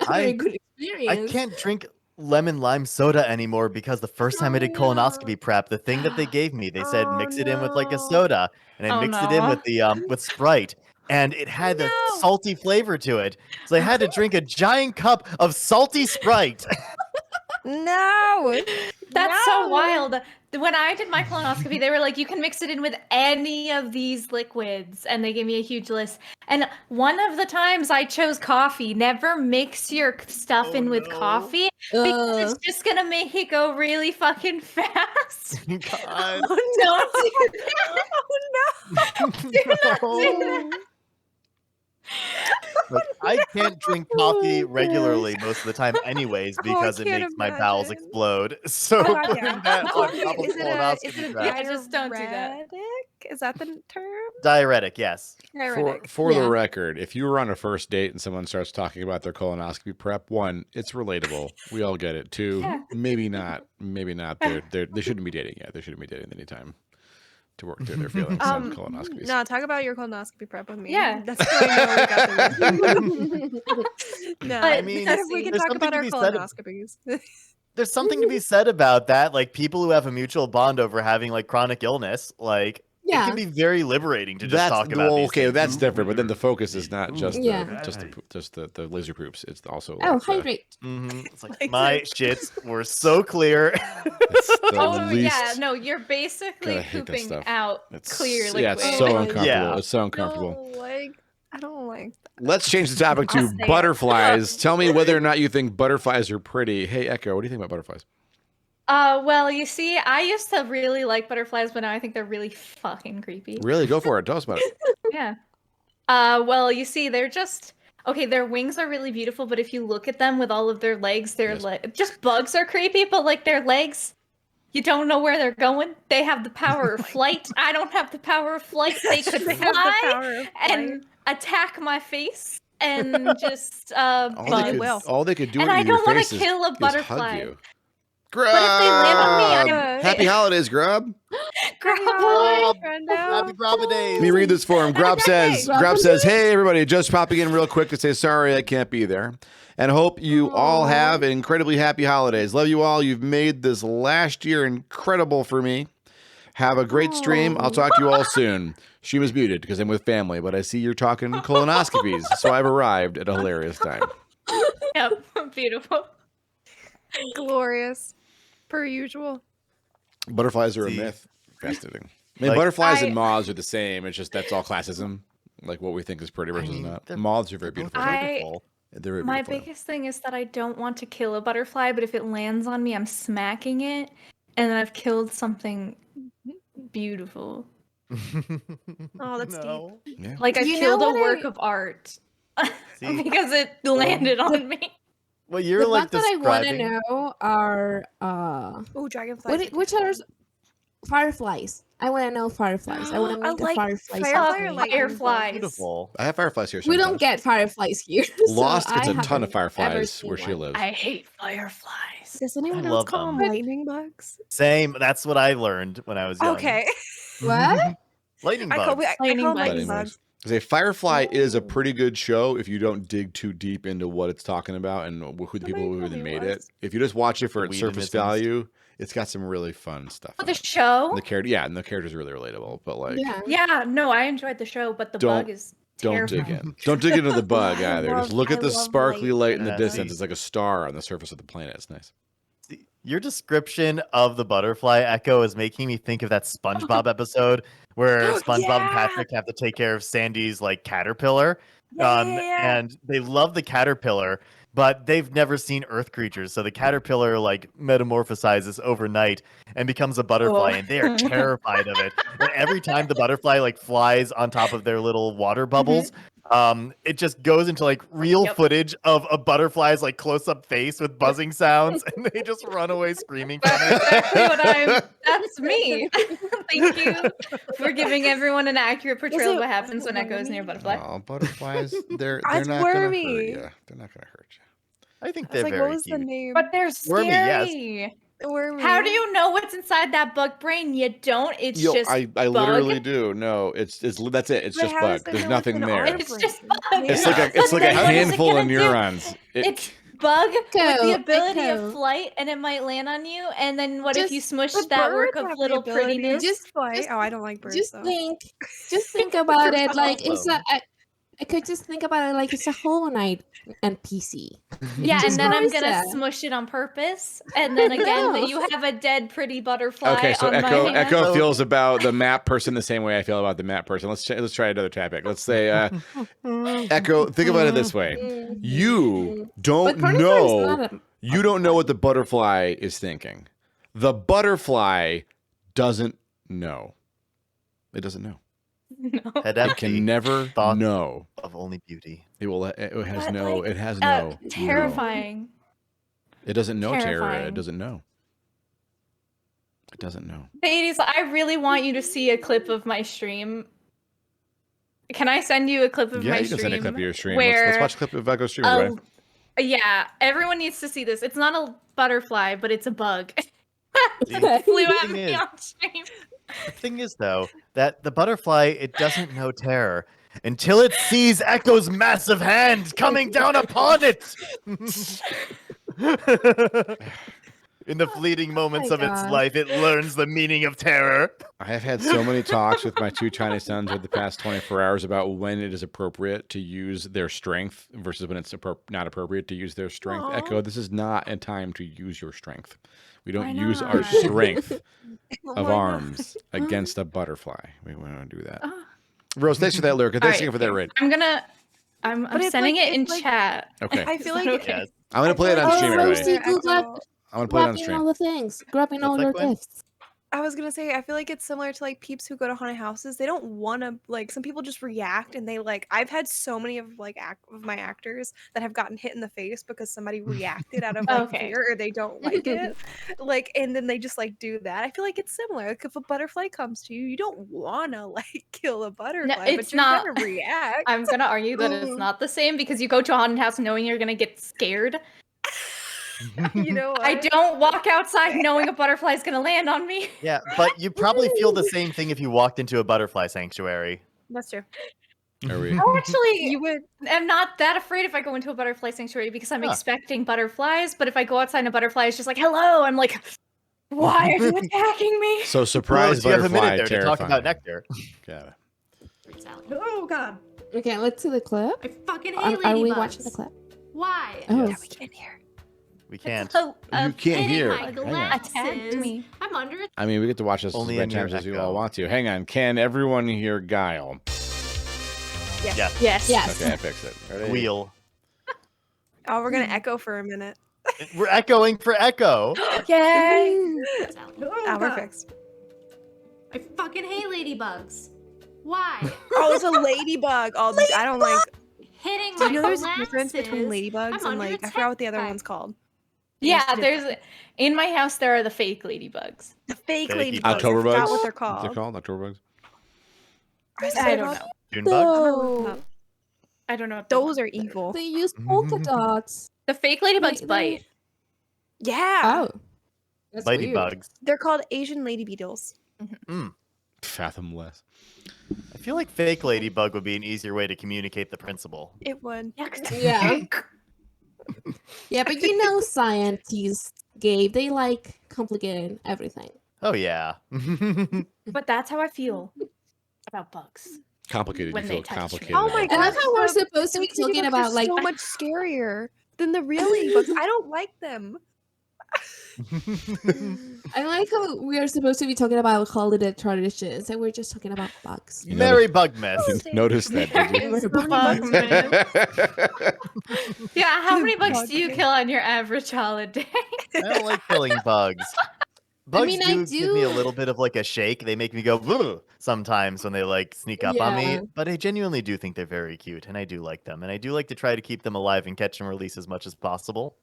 I good I experience. can't drink lemon lime soda anymore because the first time I did Oh, no. colonoscopy prep, the thing that they gave me, they said Oh, mix it in with like a no. soda, and I Oh, mixed it in with no. the with Sprite, and it had a No. salty flavor to it. So I had to drink a giant cup of salty Sprite. No. That's so No. wild. When I did my colonoscopy, they were like, you can mix it in with any of these liquids. And they gave me a huge list. And one of the times I chose coffee. Never mix your stuff Oh, in with no. coffee because it's just going to make it go really fucking fast. God. Don't do that. Oh no. Do not do that. No. Like, I can't drink coffee regularly most of the time anyways Oh, I because it can't makes my bowels imagine. explode. So Oh God, putting yeah. that on Coffee, top of is it a colonoscopy prep. Yeah, just don't do that. diuretic? Is that the term? Diuretic, yes. Diuretic. For the Yeah. record, if you were on a first date and someone starts talking about their colonoscopy prep, one, it's relatable. We all get it. Two, Yeah. maybe not. Maybe not. They shouldn't be dating yet. They shouldn't be dating anytime to work through their feelings on colonoscopies. No, talk about your colonoscopy prep with me. Yeah. That's how I know we got the No, But I mean, we can there's talk something about to our be said colonoscopies. There's something to be said about that. Like people who have a mutual bond over having like chronic illness, like it Yeah. can be very liberating to just That's talk about these okay. things. That's different. But then the focus is not just Yeah. the laser poops. It's also Oh, like hydrate. It's like Like my shits were so clear. it's the Oh, least. yeah. No, you're basically God, I hate that pooping stuff. out It's clear liquid. yeah, it's Oh so my uncomfortable. Yeah. It's so uncomfortable. No, like I don't like that. Let's change the topic I'll to stay butterflies. Tell me whether or not you think butterflies are pretty. Hey, Echo, what do you think about butterflies? Well, you see, I used to really like butterflies, but now I think they're really fucking creepy. Really, go for it. Tell us about it. Yeah. Well, you see, they're just okay. Their wings are really beautiful, but if you look at them with all of their legs, they're Yes. like just bugs are creepy. But like their legs, you don't know where they're going. They have the power of flight. I don't have the power of flight. They could They have the fly power of and attack my face and just All buzz. they could, will. all they could do And to I your don't wanna face is kill a hug butterfly. you. Grub. But if they land on me, I'm Happy holidays, Grub. Grub. Grub. Brenda. Happy Grubba days. Let me read this for him. Grub says, hey, everybody, just popping in real quick to say sorry I can't be there. And hope you all have incredibly happy holidays. Love you all. You've made this last year incredible for me. Have a great stream. I'll talk to you all soon. She was muted because I'm with family, but I see you're talking colonoscopies, so I've arrived at a hilarious time. Yep, beautiful. Glorious. Per usual. Butterflies are a See. myth. Fascinating. I mean, Like- butterflies and moths are the same. It's just that's all classism. Like what we think is pretty versus mean, not. they're- Moths are very They're both beautiful. beautiful. They're very My beautiful. biggest thing is that I don't want to kill a butterfly, but if it lands on me, I'm smacking it, and then I've killed something beautiful. Oh, that's no. Yeah. Like I You know killed a what work I- of art See? because it landed on me. What you're The like bug that I want describing. to know are Oh, dragonflies. which are fireflies. I want to know fireflies. I want to I meet the like fireflies. firefly of or me. lightning Fireflies. Beautiful. I have fireflies here. We don't sometimes. get fireflies here. so Lost gets I a ton of haven't ever fireflies seen where she one. lives. I hate fireflies. Does anyone I else love call them them. lightning bugs? Same. That's what I learned when I was young. Okay. What? Lightning I bugs. call them Lightning lightning bugs. bugs. Because a firefly is a pretty good show if you don't dig too deep into what it's talking about and who the people who Somebody made told me it it. was. If you just watch it for The its surface Whedonisms. value, it's got some really fun stuff. Oh, in the it. show? And the character, yeah, and the character's really relatable. But like, Yeah. Yeah, no, I enjoyed the show, but the Don't- bug is don't terrifying. dig in. Don't dig into the bug I either. Just love- look I at the love sparkly light in the light. distance. Yeah. It's like a star on the surface of the planet. It's nice. Your description of the butterfly echo is making me think of that SpongeBob episode where SpongeBob and Yeah! Patrick have to take care of Sandy's like caterpillar. Yeah. And they love the caterpillar, but they've never seen earth creatures. So the caterpillar like metamorphosizes overnight and becomes a butterfly, Oh. and they are terrified of it. And every time the butterfly like flies on top of their little water bubbles, it just goes into like real Yep. footage of a butterfly's like close-up face with buzzing sounds, and they just run away screaming from That's it. exactly what I'm. That's me. Thank you for giving everyone an accurate portrayal of what happens when echoes near a butterfly. Oh, butterflies, they're It's not gonna hurt wormy. you. They're not gonna hurt you. I think I was they're like, very what was cute. the name? But they're Wormy, yes. scary. Wormy. How do you know what's inside that bug brain? You don't. It's Yo, just I bug. literally do. No, it's that's it. It's But just how bug. does it There's know nothing in there. our It's just brain? bug. It's like a But then what is it handful of gonna do? neurons. It's bug with the Echo, ability echo. of flight, and it might land on you. And then what if Just you smush The that work birds of have the little ability prettiness? to Just- fly. just- Oh, I don't like birds just though. think about it like it's awesome. I could just think about it like it's a Hollow Knight NPC. Yeah, Just and then I'm notice gonna that. smush it on purpose, and then again No. you have a dead pretty butterfly Okay, so on my Echo hand. Echo feels about the map person the same way I feel about the map person. Let's try another topic. Let's say Echo. Think about it this way: you don't But Butterfly is know. not a- You don't know what the butterfly is thinking. The butterfly doesn't know. It doesn't know. No. Head It empty can never Thoughts? know. of only beauty. It will. It has But, no. like, It has no. terrifying. It doesn't know terror. It Terrifying. doesn't know. It doesn't know. Thades, I really want you to see a clip of my stream. Can I send you a clip of Yeah, my you can stream? send a clip of your stream. Where Let's watch a clip of Echo's stream. a- Everybody. yeah, everyone needs to see this. It's not a butterfly, but it's a bug. See, Flew the at thing me is- on stream. The thing is, though, that the butterfly, it doesn't know terror until it sees Echo's massive hand coming down upon it. In the fleeting moments my of its God. life, it learns the meaning of terror. I have had so many talks with my two tiny sons over the past 24 hours about when it is appropriate to use their strength versus when it's not appropriate to use their strength. Aw. Echo, this is not a time to use your strength. We don't Why use our not? strength of Why not? arms against a butterfly. We want to do that. Oh. Rose, thanks for that lyric. Thanks Alright, again for that raid. I'm But it's sending like- it in it's like- chat. Okay. I feel Is like that okay? Yes. I'm going to play it on Oh, stream, Rosie, everybody. Rosie. Google that. I'm going to play it on Grabbing stream. all the things, grabbing all What's your that, Gwen? gifts. I was gonna say I feel like it's similar to like peeps who go to haunted houses. They don't want to like some people just react and they like I've had so many of like of my actors that have gotten hit in the face because somebody reacted out of like Okay. fear or they don't like it. Like and then they just like do that. I feel like it's similar. Like if a butterfly comes to you, you don't wanna like kill a butterfly, but it's you're not. gonna react. I'm gonna argue that it's not the same because you go to a haunted house knowing you're gonna get scared. You know what? I don't walk outside knowing a butterfly is going to land on me. Yeah, but you probably feel the same thing if you walked into a butterfly sanctuary. That's true. Are we? I actually You would. am not that afraid if I go into a butterfly sanctuary because I'm Huh. expecting butterflies. But if I go outside and a butterfly is just like, hello, I'm like, why are you attacking me? So Well, surprise you have a butterfly minute there to talk about terrifying. nectar. Got it. Oh god. Okay, let's see the clip. I fucking hate Are we ladybugs. watching the clip? Why? Oh, Yes. We can't hear. We can't. Oh, You can't hear. My Hang on. attacked glasses. me. I'm under. I mean, we get to watch this Only as in many your times as you echo. all want to. Hang on. Can everyone hear Guile? Yes. Yes. yes. Okay, I fixed it. Ready? Wheel. Oh, we're gonna echo for a minute. We're echoing for echo. Yay. Oh, Oh, we're god. fixed. I fucking hate ladybugs. Why? Oh, it's a ladybug. Oh, I don't like. Hitting Do my you know there's a difference between glasses. ladybugs I'm and under like I forgot what the other attack. one's called. Yeah, Yes, there's in my house there are the fake ladybugs. The fake Fakey ladybugs. bugs. I October forgot bugs? what they're What called. they're called? October bugs? I don't know. June bugs. No, I don't know. What Those are evil. they use polka dots. the fake ladybugs They- bite. Yeah. Oh, that's Lady weird. bugs. They're called Asian lady beetles. Fathomless. I feel like fake ladybug would be an easier way to communicate the principle. It would. Yeah. Yeah, but you know scientists, Gabe, they like complicated everything. Oh yeah. But that's how I feel about bugs. Complicated. When You they feel touch me. complicated. Oh my I love gosh, how we're the supposed to be fake talking ladybugs about are like so much scarier than the real ladybugs. I don't like them. I like how we are supposed to be talking about holiday traditions and we're just talking about bugs. You Merry Bugmas. Notice that, did you? It's Bug Bugmas. Yeah, how many bugs Bug do you man. kill on your average holiday? I don't like killing bugs. Bugs mean, I give me a do- little bit of like a shake. They make me go "Bleh," sometimes when they like sneak up on me. Yeah. But I genuinely do think they're very cute, and I do like them, and I do like to try to keep them alive and catch and release as much as possible.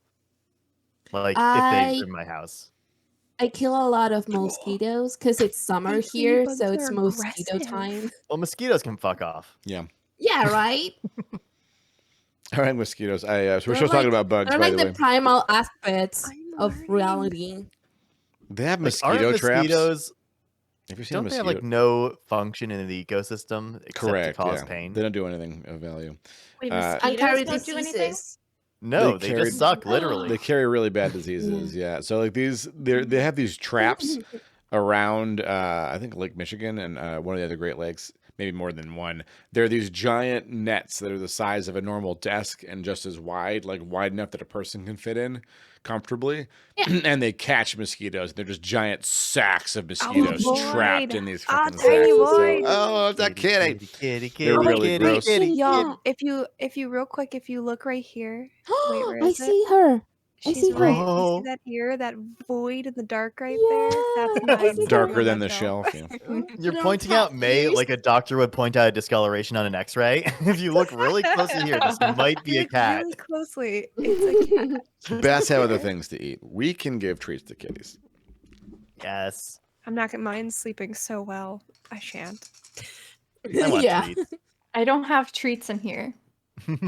Like if I- they're in my house. I kill a lot of mosquitoes because it's summer Fake here, ladybugs so it's are mosquito aggressive. time. Well, mosquitoes can fuck off. Yeah. Yeah, right? All right, mosquitoes. So we're They're still talking like- about bugs, They're by like the the way. primal aspects I'm of learning. reality. They have Like, aren't mosquito traps. mosquitoes? Have you seen a Don't they mosquito? have like no function in the ecosystem except Correct. to cause Yeah. pain? They don't do anything of value. Wait, Uh, And carry mosquitoes don't do anything? diseases. No, They they carry- just suck, literally. They carry really bad diseases. Yeah. So like they have these traps around I think Lake Michigan and one of the other Great Lakes, maybe more than one. There are these giant nets that are the size of a normal desk and just as wide, like wide enough that a person can fit in comfortably. And they catch mosquitoes. They're just giant sacks of mosquitoes trapped Void. in these I'll freaking tell sacks. you And so- Void. oh, it's a kitty. Kitty, They're really gross. Y'all, if you real quick, if you look right here, wait, where I is it? see her. I She's see her. right. You Oh. see that ear, that void in the dark right Yeah, there? I That's see my Darker than the nutshell. shelf. Yeah. You're Little pointing cat out May ears. like a doctor would point out a discoloration on an X-ray. If you look really closely here, this might be a Look cat. really closely. It's a cat. Bats have other things to eat. We can give treats to kitties. Yes. I'm not gonna mind sleeping so well. I shan't. I want Yeah. treats. I don't have treats in here.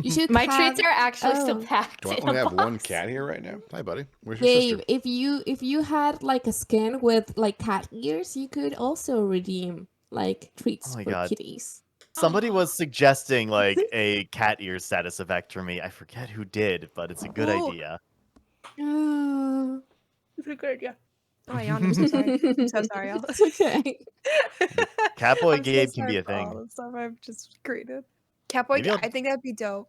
You should My have, treats are actually still oh. packed. Do I in only a have one box. cat here right now? Hi, buddy. Where's your Gabe, sister? if you had like a skin with like cat ears, you could also redeem like treats Oh my for God. kitties. Somebody was suggesting like a cat ear status effect for me. I forget who did, but it's a good Oh. idea. Oh, It's a good idea. Oh, I yawned. I'm so sorry. I'm so sorry, y'all. it's okay. Catboy I'm so Gabe can sorry be a for all thing. the stuff I've just created. Catboy, Maybe I'll- I think that'd be dope.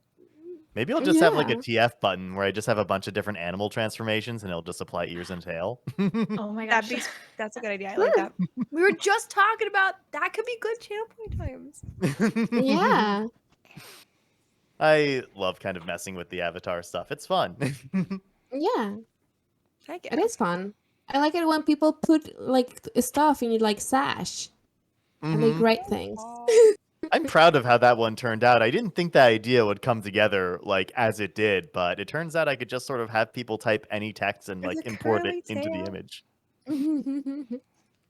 Maybe I'll just have like a Yeah. TF button where I just have a bunch of different animal transformations and it'll just apply ears and tail. Oh my gosh. That's a good idea. I like that. We were just talking about that could be good channel point times. Yeah. I love kind of messing with the avatar stuff. It's fun. Yeah. I get It is fun. I like it when people put like stuff in your like sash and they Mhm. write things. I'm proud of how that one turned out. I didn't think the idea would come together like as it did, but it turns out I could just sort of have people type any text and There's like a import curly it into the tail. image.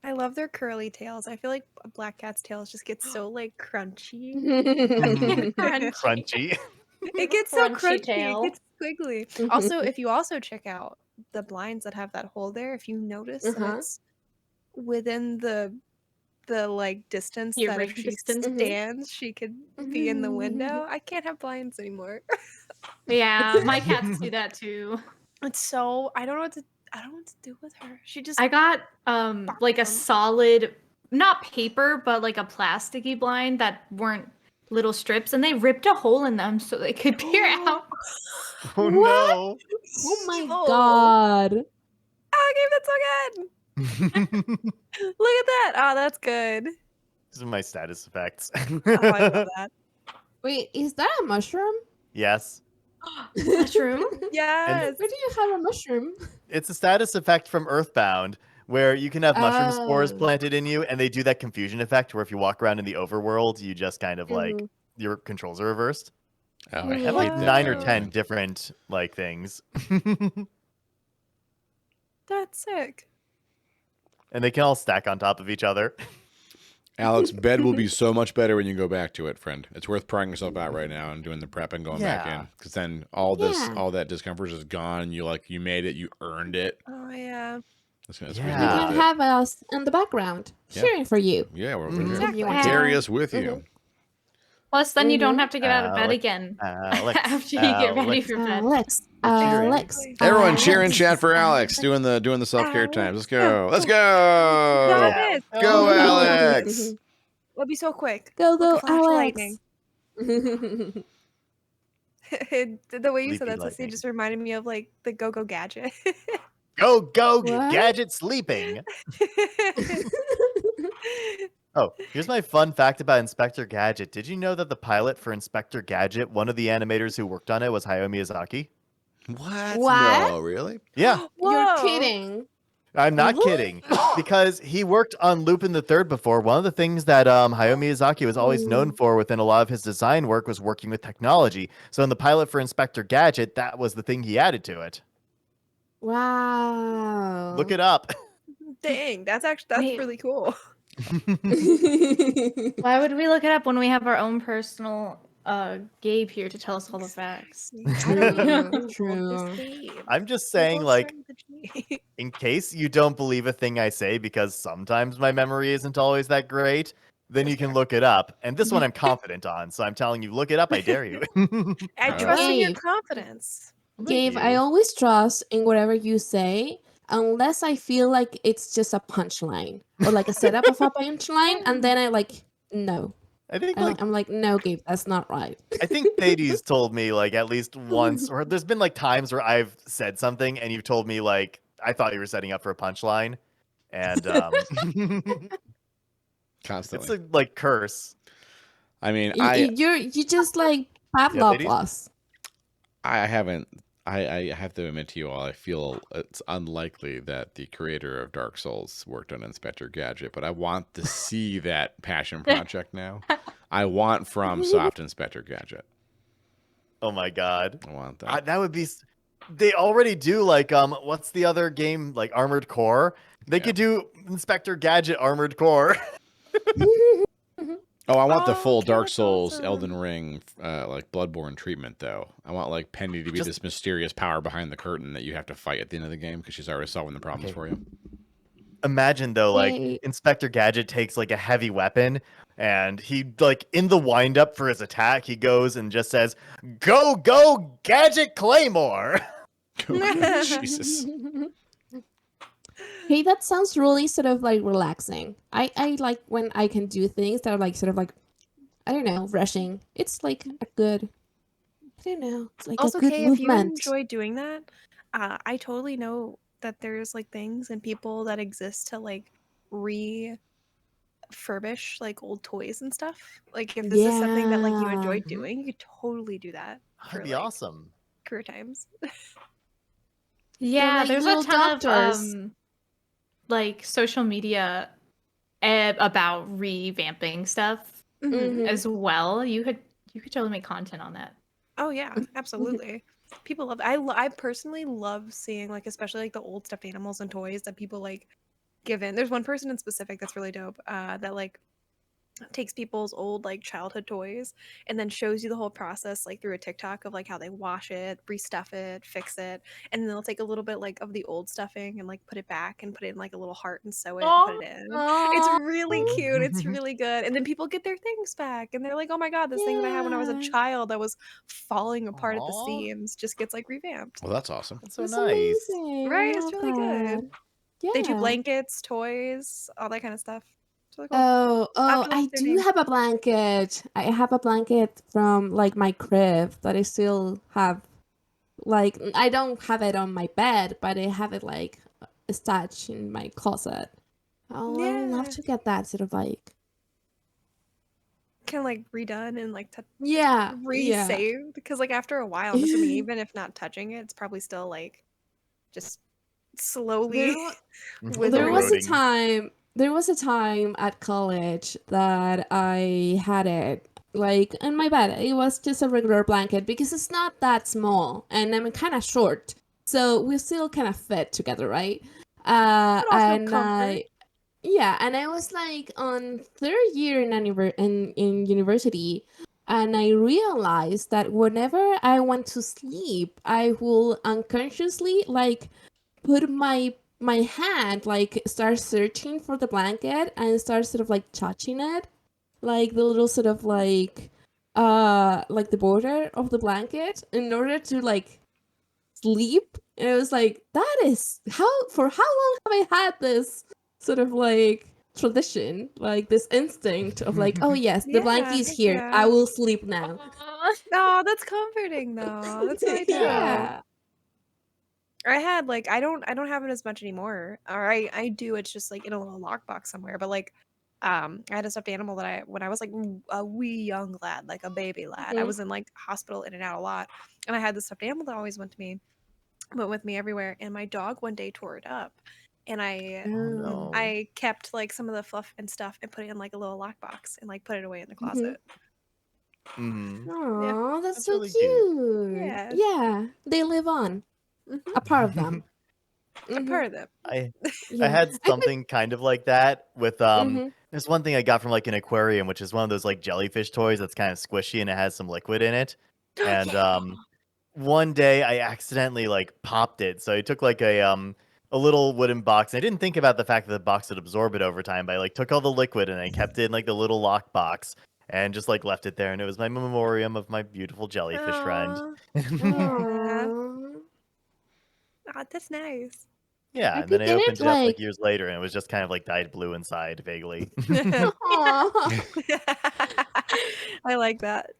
I love their curly tails. I feel like a black cat's tails just get so like crunchy. Mhm. Crunchy. Crunchy. It gets so Crunchy crunchy. tail. It gets squiggly. Also, if you also check out the blinds that have that hole there, if you notice that Uh-huh. it's within the like distance that Hearing if she distance. stands, she could be in the window. I can't have blinds anymore. Yeah, my cats do that too. It's so I don't know what to do with her. She just I got like a Bark 'em. solid, not paper, but like a plasticky blind that weren't little strips, and they ripped a hole in them so they could peer out. Oh What? no. Oh my Evil. god. Oh, okay, that's so good. Look at that. Oh, that's good. These are my status effects. Oh, I love that. Wait, is that a mushroom? Yes. Mushroom? Yes. Where do you have a mushroom? It's a status effect from Earthbound where you can have mushroom spores Oh. planted in you, and they do that confusion effect where if you walk around in the overworld, you just kind of like Mhm. your controls are reversed. Oh, I They hate have like that 9 or so 10 much. different like things. That's sick. And they can all stack on top of each other. Alex, bed will be so much better when you go back to it, friend. It's worth prying yourself out right now and doing the prep and going back Yeah. in, because then all that discomfort is gone. And you made it, you earned it. Oh yeah. That's what You we did Yeah. with can it. have us in the background Yeah. cheering for you. Yeah, we're Mhm. here. Exactly. want to. Carry us with you. Plus, then you don't Mhm. have to get out of bed Alex, again Alex, after you get ready Alex. for bed. Alex, cheering. Alex, Everyone cheer and Alex. chat for Alex doing the self-care time. Let's go. Let's go. Got it. Go, Oh, Alex. It'll be so quick. Go, Like a go, flash of Alex. lightning. The way you said Sleepy that, Ceci, lightning. just reminded me of like the Go-Go Gadget. Go, go, What? gadget sleeping. Oh, here's my fun fact about Inspector Gadget. Did you know that the pilot for Inspector Gadget, one of the animators who worked on it was Hayao Miyazaki? What? What? No, really? Yeah, You're Whoa. kidding. I'm not Really? kidding. Because he worked on Lupin the Third before. One of the things that Hayao Miyazaki was always known for within a lot of his design work was working with technology. So in the pilot for Inspector Gadget, that was the thing he added to it. Wow. Look it up. Dang, that's Wait. really cool. Why would we look it up when we have our own personal Gabe here to tell us all the facts? I don't know. True, true. I'm just saying, like, in case you don't believe a thing I say, because sometimes my memory isn't always that great, then you can look it up. And this one I'm confident on, so I'm telling you, look it up. I dare you. I All trust in your Gabe. confidence. Gabe, Thank I you. always trust in whatever you say, unless I feel like it's just a punchline or like a setup of a punchline, and then I like no. I think like I'm like, no, Gabe, that's not right. I think Thades told me like at least once, or there's been like times where I've said something and you've told me like I thought you were setting up for a punchline, and it's Constantly. a like curse. I mean, You just like Pavlov ladies? us. I haven't. I have to admit to you all, I feel it's unlikely that the creator of Dark Souls worked on Inspector Gadget, but I want to see that passion project now. I want FromSoft Inspector Gadget. Oh my god, I want that. that would be. They already do like what's the other game like Armored Core? They Yeah. could do Inspector Gadget Armored Core. Oh, I want the Oh, full okay, Dark that's Souls, awesome. Elden Ring, like Bloodborne treatment, though. I want like Penny to be Just- this mysterious power behind the curtain that you have to fight at the end of the game because she's already solving the problems Okay. for you. Imagine though, like Wait. Inspector Gadget takes like a heavy weapon, and he like in the windup for his attack, he goes and just says, "Go, go, Gadget Claymore!" Jesus. Hey, that sounds really sort of like relaxing. I like when I can do things that are like sort of like, I don't know, rushing. It's like a good, I don't know, it's like Also, a good Kay, if you movement. enjoy doing that, I totally know that there's like things and people that exist to like refurbish like old toys and stuff. Like if this is something that like you enjoy Yeah. doing, you could totally do that for That'd be like awesome. career times. Yeah, like there's a little ton doctors. of like social media about revamping stuff Mhm. Mhm. as well. You could totally make content on that. Oh yeah, absolutely. People love. I personally love seeing like especially like the old stuffed animals and toys that people like give in. There's one person in specific that's really dope. That like takes people's old like childhood toys and then shows you the whole process like through a TikTok of like how they wash it, restuff it, fix it, and then they'll take a little bit like of the old stuffing and like put it back and put it in like a little heart and sew it and put it in. It's Aw. really cute. It's really good. And then people get their things back and they're like, "Oh my god, this thing that I had when I was a Yeah. child that was falling apart at the Aw. seams just gets like revamped." Well, that's awesome. That's so That's nice. amazing. Right? I It's love really good. that. They do Yeah. blankets, toys, all that kind of stuff. It's really cool. Oh, I'll have to look I up their do names. have a blanket. I have a blanket from like my crib that I still have. Like, I don't have it on my bed, but I have it like stashed in my closet. Oh, I would love Yeah. to get that sort of like. Kind of like redone and like Yeah, yeah. resaved because like after a while, I'm assuming even if not touching it, it's probably still like just slowly There, wa- withering. there was a time at college that I had it like in my bed. It was just a regular blanket because it's not that small and I'm kind of short, so we still kind of fit together, right? But also And comfort. yeah, and I was like on third year in university, and I realized that whenever I went to sleep, I will unconsciously like put my hand like start searching for the blanket and start sort of like touching it, like the little sort of like the border of the blanket in order to like sleep. And it was like, that is for how long have I had this sort of like tradition, like this instinct of like, oh yes, the blanket Yeah, is heck here, yeah. I will sleep now. Oh, that's comforting though. That's really cute. Yeah. I had like I don't have it as much anymore. Or I do, it's just like in a little lockbox somewhere. But like I had a stuffed animal that I when I was like a wee young lad, like a baby lad. I Mhm. was in like hospital in and out a lot. And I had this stuffed animal that always went with me everywhere. And my dog one day tore it up. And Oh no. I kept like some of the fluff and stuff and put it in like a little lockbox and like put it away in the Mhm. closet. Mm-hmm. Yeah. Aw, that's That's so really cute. cute. Yeah. Yeah, they live on. Mhm. A part of them. A Mhm. part of them. I Yeah. had I think. something kind of like that with Mhm. there's one thing I got from like an aquarium, which is one of those like jellyfish toys that's kind of squishy and it has some liquid in it. And Yeah. one day I accidentally like popped it. So I took like a little wooden box. And I didn't think about the fact that the box would absorb it over time, but I like took all the liquid and I kept it in like the little lock box and just like left it there. And it was my memoriam of my beautiful jellyfish friend. Aw. Yeah. Aw. Oh, that's nice. Yeah, I and then think I they opened did it up like like. years later and it was just kind of like dyed blue inside vaguely. Aw. I like that.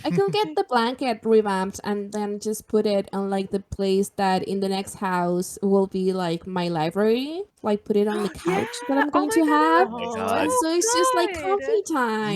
I can get the blanket revamped and then just put it on like the place that in the next house will be like my library. Like put it on the Yeah. couch that I'm Oh going my to god, that have. Oh my would be god. And so so it's just like good. coffee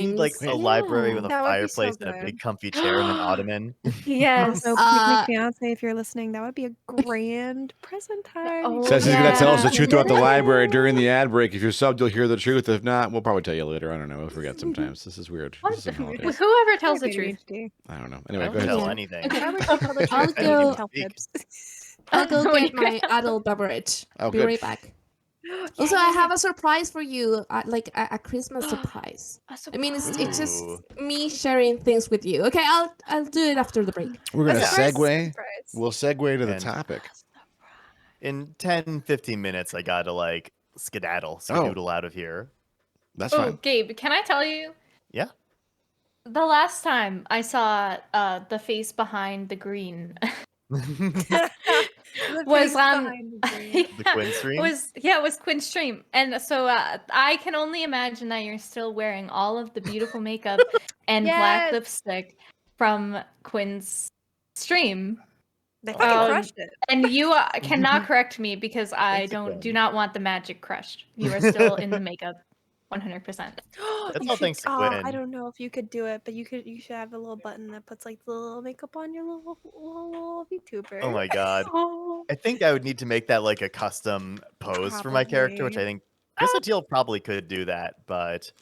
You need like times. a library with a Yeah. That would be so fireplace and a good. big comfy chair and an ottoman. Yes. Also, Uh, fiance, if you're listening, that would be a grand present time. Oh, Says he's going to tell us the yeah. truth about the library during the ad break. If you're subbed, you'll hear the truth. If not, we'll probably tell you later. I don't know. We'll forget sometimes. This is weird. What? This is the holidays. Whoever tells the Maybe truth. ADHD. I don't know. I Anyway, don't go ahead. tell Yeah. anything. Okay. Why would you tell the I'll truth? Anything go. but Health speak. tips. I'll go When get you my adult beverage. Oh, Be good. right back. Yeah, Also, I yeah, have a surprise for you, like a Christmas surprise. A I mean, it's just Ooh. me sharing things with you. Okay, I'll do it after the break. We're going A to surprise segue. surprise. We'll segue to the And topic. in 10, 15 minutes, I gotta like skedaddle out of here. That's Oh, fine. Gabe, can I tell you? Yeah. The last time I saw the face behind the green The was face on behind the green. The Quinn stream? it was Quinn's stream. And so I can only imagine that you're still wearing all of the beautiful makeup and black Yes. lipstick from Quinn's stream. They fucking Um, crushed it. And you cannot correct me because I Thanks again. do not want the magic crushed. You are still in the makeup 100%. That's You all should- thanks to I Quinn. don't know if you could do it, but you should have a little button that puts like the little makeup on your little VTuber. Oh my god. Oh. I think I would need to make that like a custom pose for my character, which I think Chris O'Teal probably could do that, but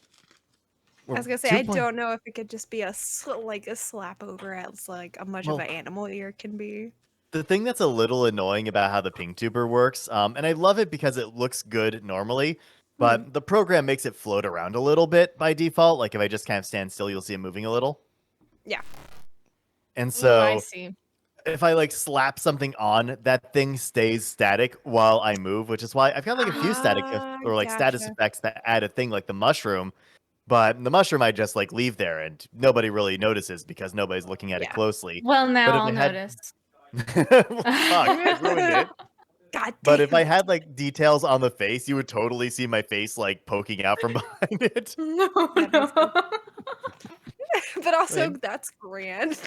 I was gonna say I don't know if it could just be a slap over as like a much of Well- an animal ear can be. the thing that's a little annoying about how the PingTuber works, and I love it because it looks good normally, but the program makes it float around a little bit by default. Like if I just kind of stand still, you'll see it moving a little. Yeah. And I so see. if I like slap something on, that thing stays static while I move, which is why I've got like a few static or like status Gotcha. effects that add a thing like the mushroom. But the mushroom I just like leave there and nobody really notices because nobody's looking at it Yeah. closely. Well, now But if I'll I had- notice. Well, fuck, I ruined it. God But if I damn had like details on the face, you would totally see my face like poking out from behind it. No, That makes no. But also, Like- that's grand.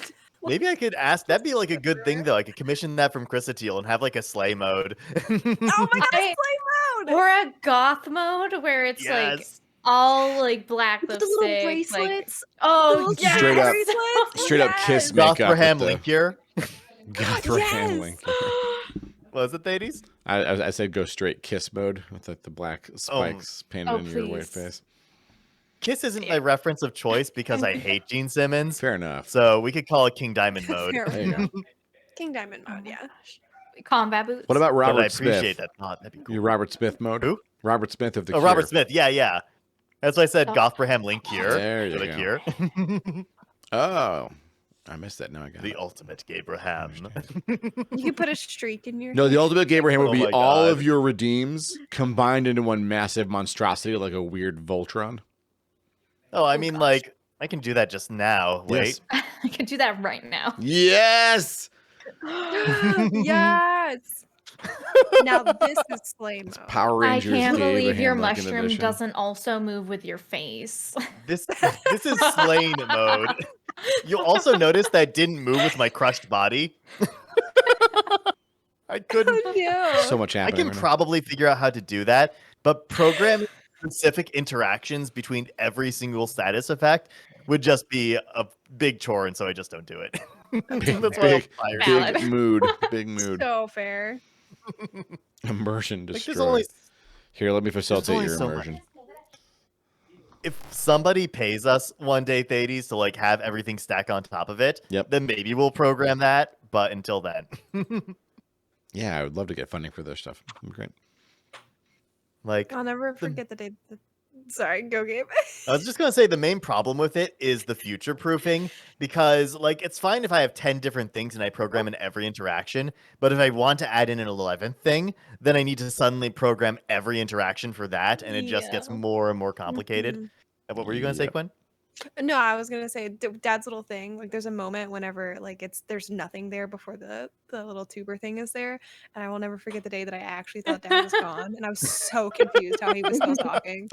Maybe I could ask. That'd be like a good thing though. I could commission that from Chrysatile and have like a sleigh mode. Oh my god, I- play mode! Or a goth mode where it's like Yes. all like black With the little lipstick, like bracelets. oh Little yes! Straight up- bracelets. Straight up Yes. kiss Goth makeup. for ham with the- link here. Goth for ham Yes. link. Was it Thades? I said go straight kiss mode with like the black spikes painted Oh, into your white please. face. Kiss isn't my reference of choice because I hate Gene Simmons. Fair enough. So we could call it King Diamond mode. Fair. There you go. King Diamond mode, yeah. Combat boots. What about But I Robert appreciate Smith? that thought. That'd be cool. Your Robert Smith mode? Who? Robert Smith of the Oh, Cure. Robert Smith. Yeah, yeah. That's why I said Oh. Goth for ham link here. There you for the go. Cure. Oh, I missed that. Now I got The it. ultimate Gabraham. You could put a streak in your No, the ultimate Gabraham would Oh be my all God. of your redeems combined into one massive monstrosity, like a weird Voltron. Oh, I mean, like, I can do that just now. Wait. Yes. I can do that right now. Yes. Yes. Now this is slay mode. Power I Rangers. can't believe your Gabraham, like, an mushroom edition. doesn't also move with your face. This is slain mode. You'll also notice that it didn't move with my crushed body. I couldn't. Oh, no. So much I happening. can right now. probably figure out how to do that, but programming specific interactions between every single status effect would just be a big chore, and so I just don't do it. That's why I'm fired. Valid. Big mood. Big mood. So fair. Immersion Like, there's destroyed. only Here, let me facilitate only your so much. immersion. if somebody pays us one day, Thades, to like have everything stack on top of it, Yep. then maybe we'll program that. But until then, Yeah, I would love to get funding for this stuff. That'd be great. like I'll never forget the day. Sorry, go Gabe. I was just gonna say the main problem with it is the future proofing, because like it's fine if I have 10 different things and I program in every interaction, but if I want to add in an 11th thing, then I need to suddenly program every interaction for that, and it just gets Yeah. more and more complicated. Mhm. And what were you gonna say, Yep. Quinn? No, I was gonna say Dad's little thing. Like, there's a moment whenever like there's nothing there before the little tuber thing is there, and I will never forget the day that I actually thought Dad was gone, and I was so confused how he was still talking.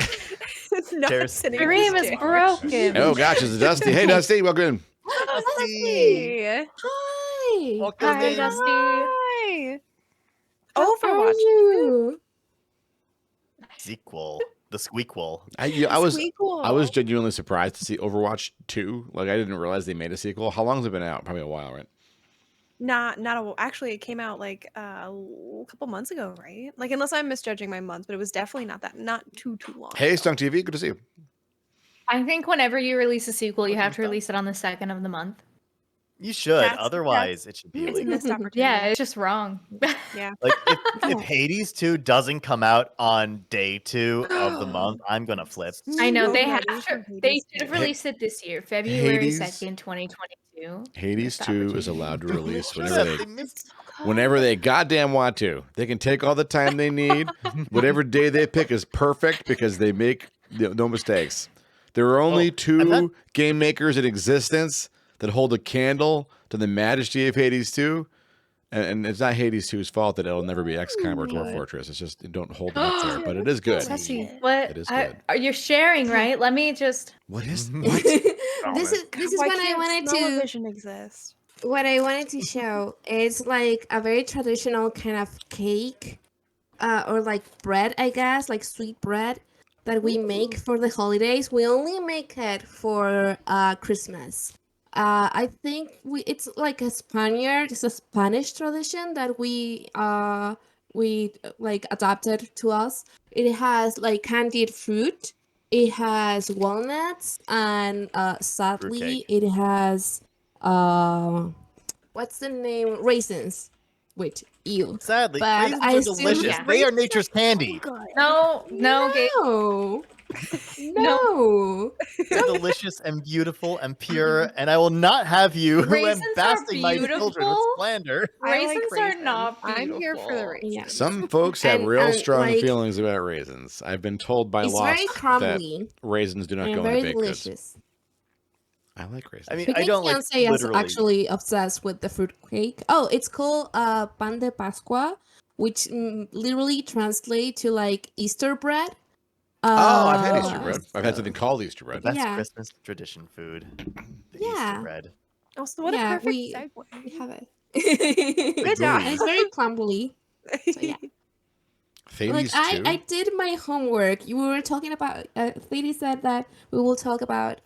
It's not Cheers. sitting The in his dream is chair. broken. Oh gosh, it's Dusty. Hey, Dusty, welcome in. Dusty. Hi. Welcome Hi, in. Dusty. Hi. How are Overwatch. you? Sequel, the squeakquel. I was Squeakquel. genuinely surprised to see Overwatch 2. Like I didn't realize they made a sequel. How long has it been out? Probably a while, right? Actually, it came out like a couple months ago, right? Like, unless I'm misjudging my months, but it was definitely not too long. Hey, ago. Stunk TV, good to see you. I think whenever you release a sequel, you Welcome, have to Stella. release it on the 2nd of the month. You should, That's- otherwise it should be It's a illegal. missed opportunity. Yeah, it's just wrong. Yeah. Like if Hades 2 doesn't come out on day 2 of the month, I'm gonna flip. I know they No have release to. of They Hades should have 2. released it this year, February Hades- 2nd, 2022. Hades Missed 2 is opportunity. allowed to release Shut whenever up, they they missed- whenever they goddamn want to. They can take all the time they need. Whatever day they pick is perfect because they make no mistakes. There are only I'm two not- game makers in existence that hold a candle to the majesty of Hades 2. And it's not Hades 2's fault that it'll never be XCOM or Dwarf Fortress. It's just don't hold them up there. But it is good. Ceci, what? It is I- good. are you sharing, right? Let me just. What is this is Why what I can't wanted to smell-o-vision exist? what I wanted to show. It's like a very traditional kind of cake, or like bread, I guess, like sweet bread that we make for the holidays. We only make it for Christmas. I think it's like a Spaniard. It's a Spanish tradition that we like adopted to us. It has like candied fruit. It has walnuts, and sadly, Fruitcake. it has what's the name? Raisins. which ew. Sadly, But raisins I are still- delicious. Yeah. They are nature's candy. No, Gabe. No. No. They're delicious and beautiful and pure, and I will not have you Raisins are lambasting my children with beautiful. slander. I like Raisins are not I'm here for the beautiful. raisins. Yeah. Some folks have And- real and, strong like, feelings about raisins. I've been told by It's Lost very that crumbly raisins do not and go very into baked goods. delicious. I like raisins. I mean, My I don't like fiance is literally. actually obsessed with the fruit cake. Oh, it's called pan de Pascua, which literally translates to like Easter bread. Oh, I've had Easter bread. I've had so- something called Easter The bread. best Yeah. Christmas tradition food. The Yeah. Easter bread. Also, what Yeah, a perfect we segue. have it. Good job. And it's very crumbly. So yeah. Like Thades I too. did my homework. You were talking about Thady said that we will talk about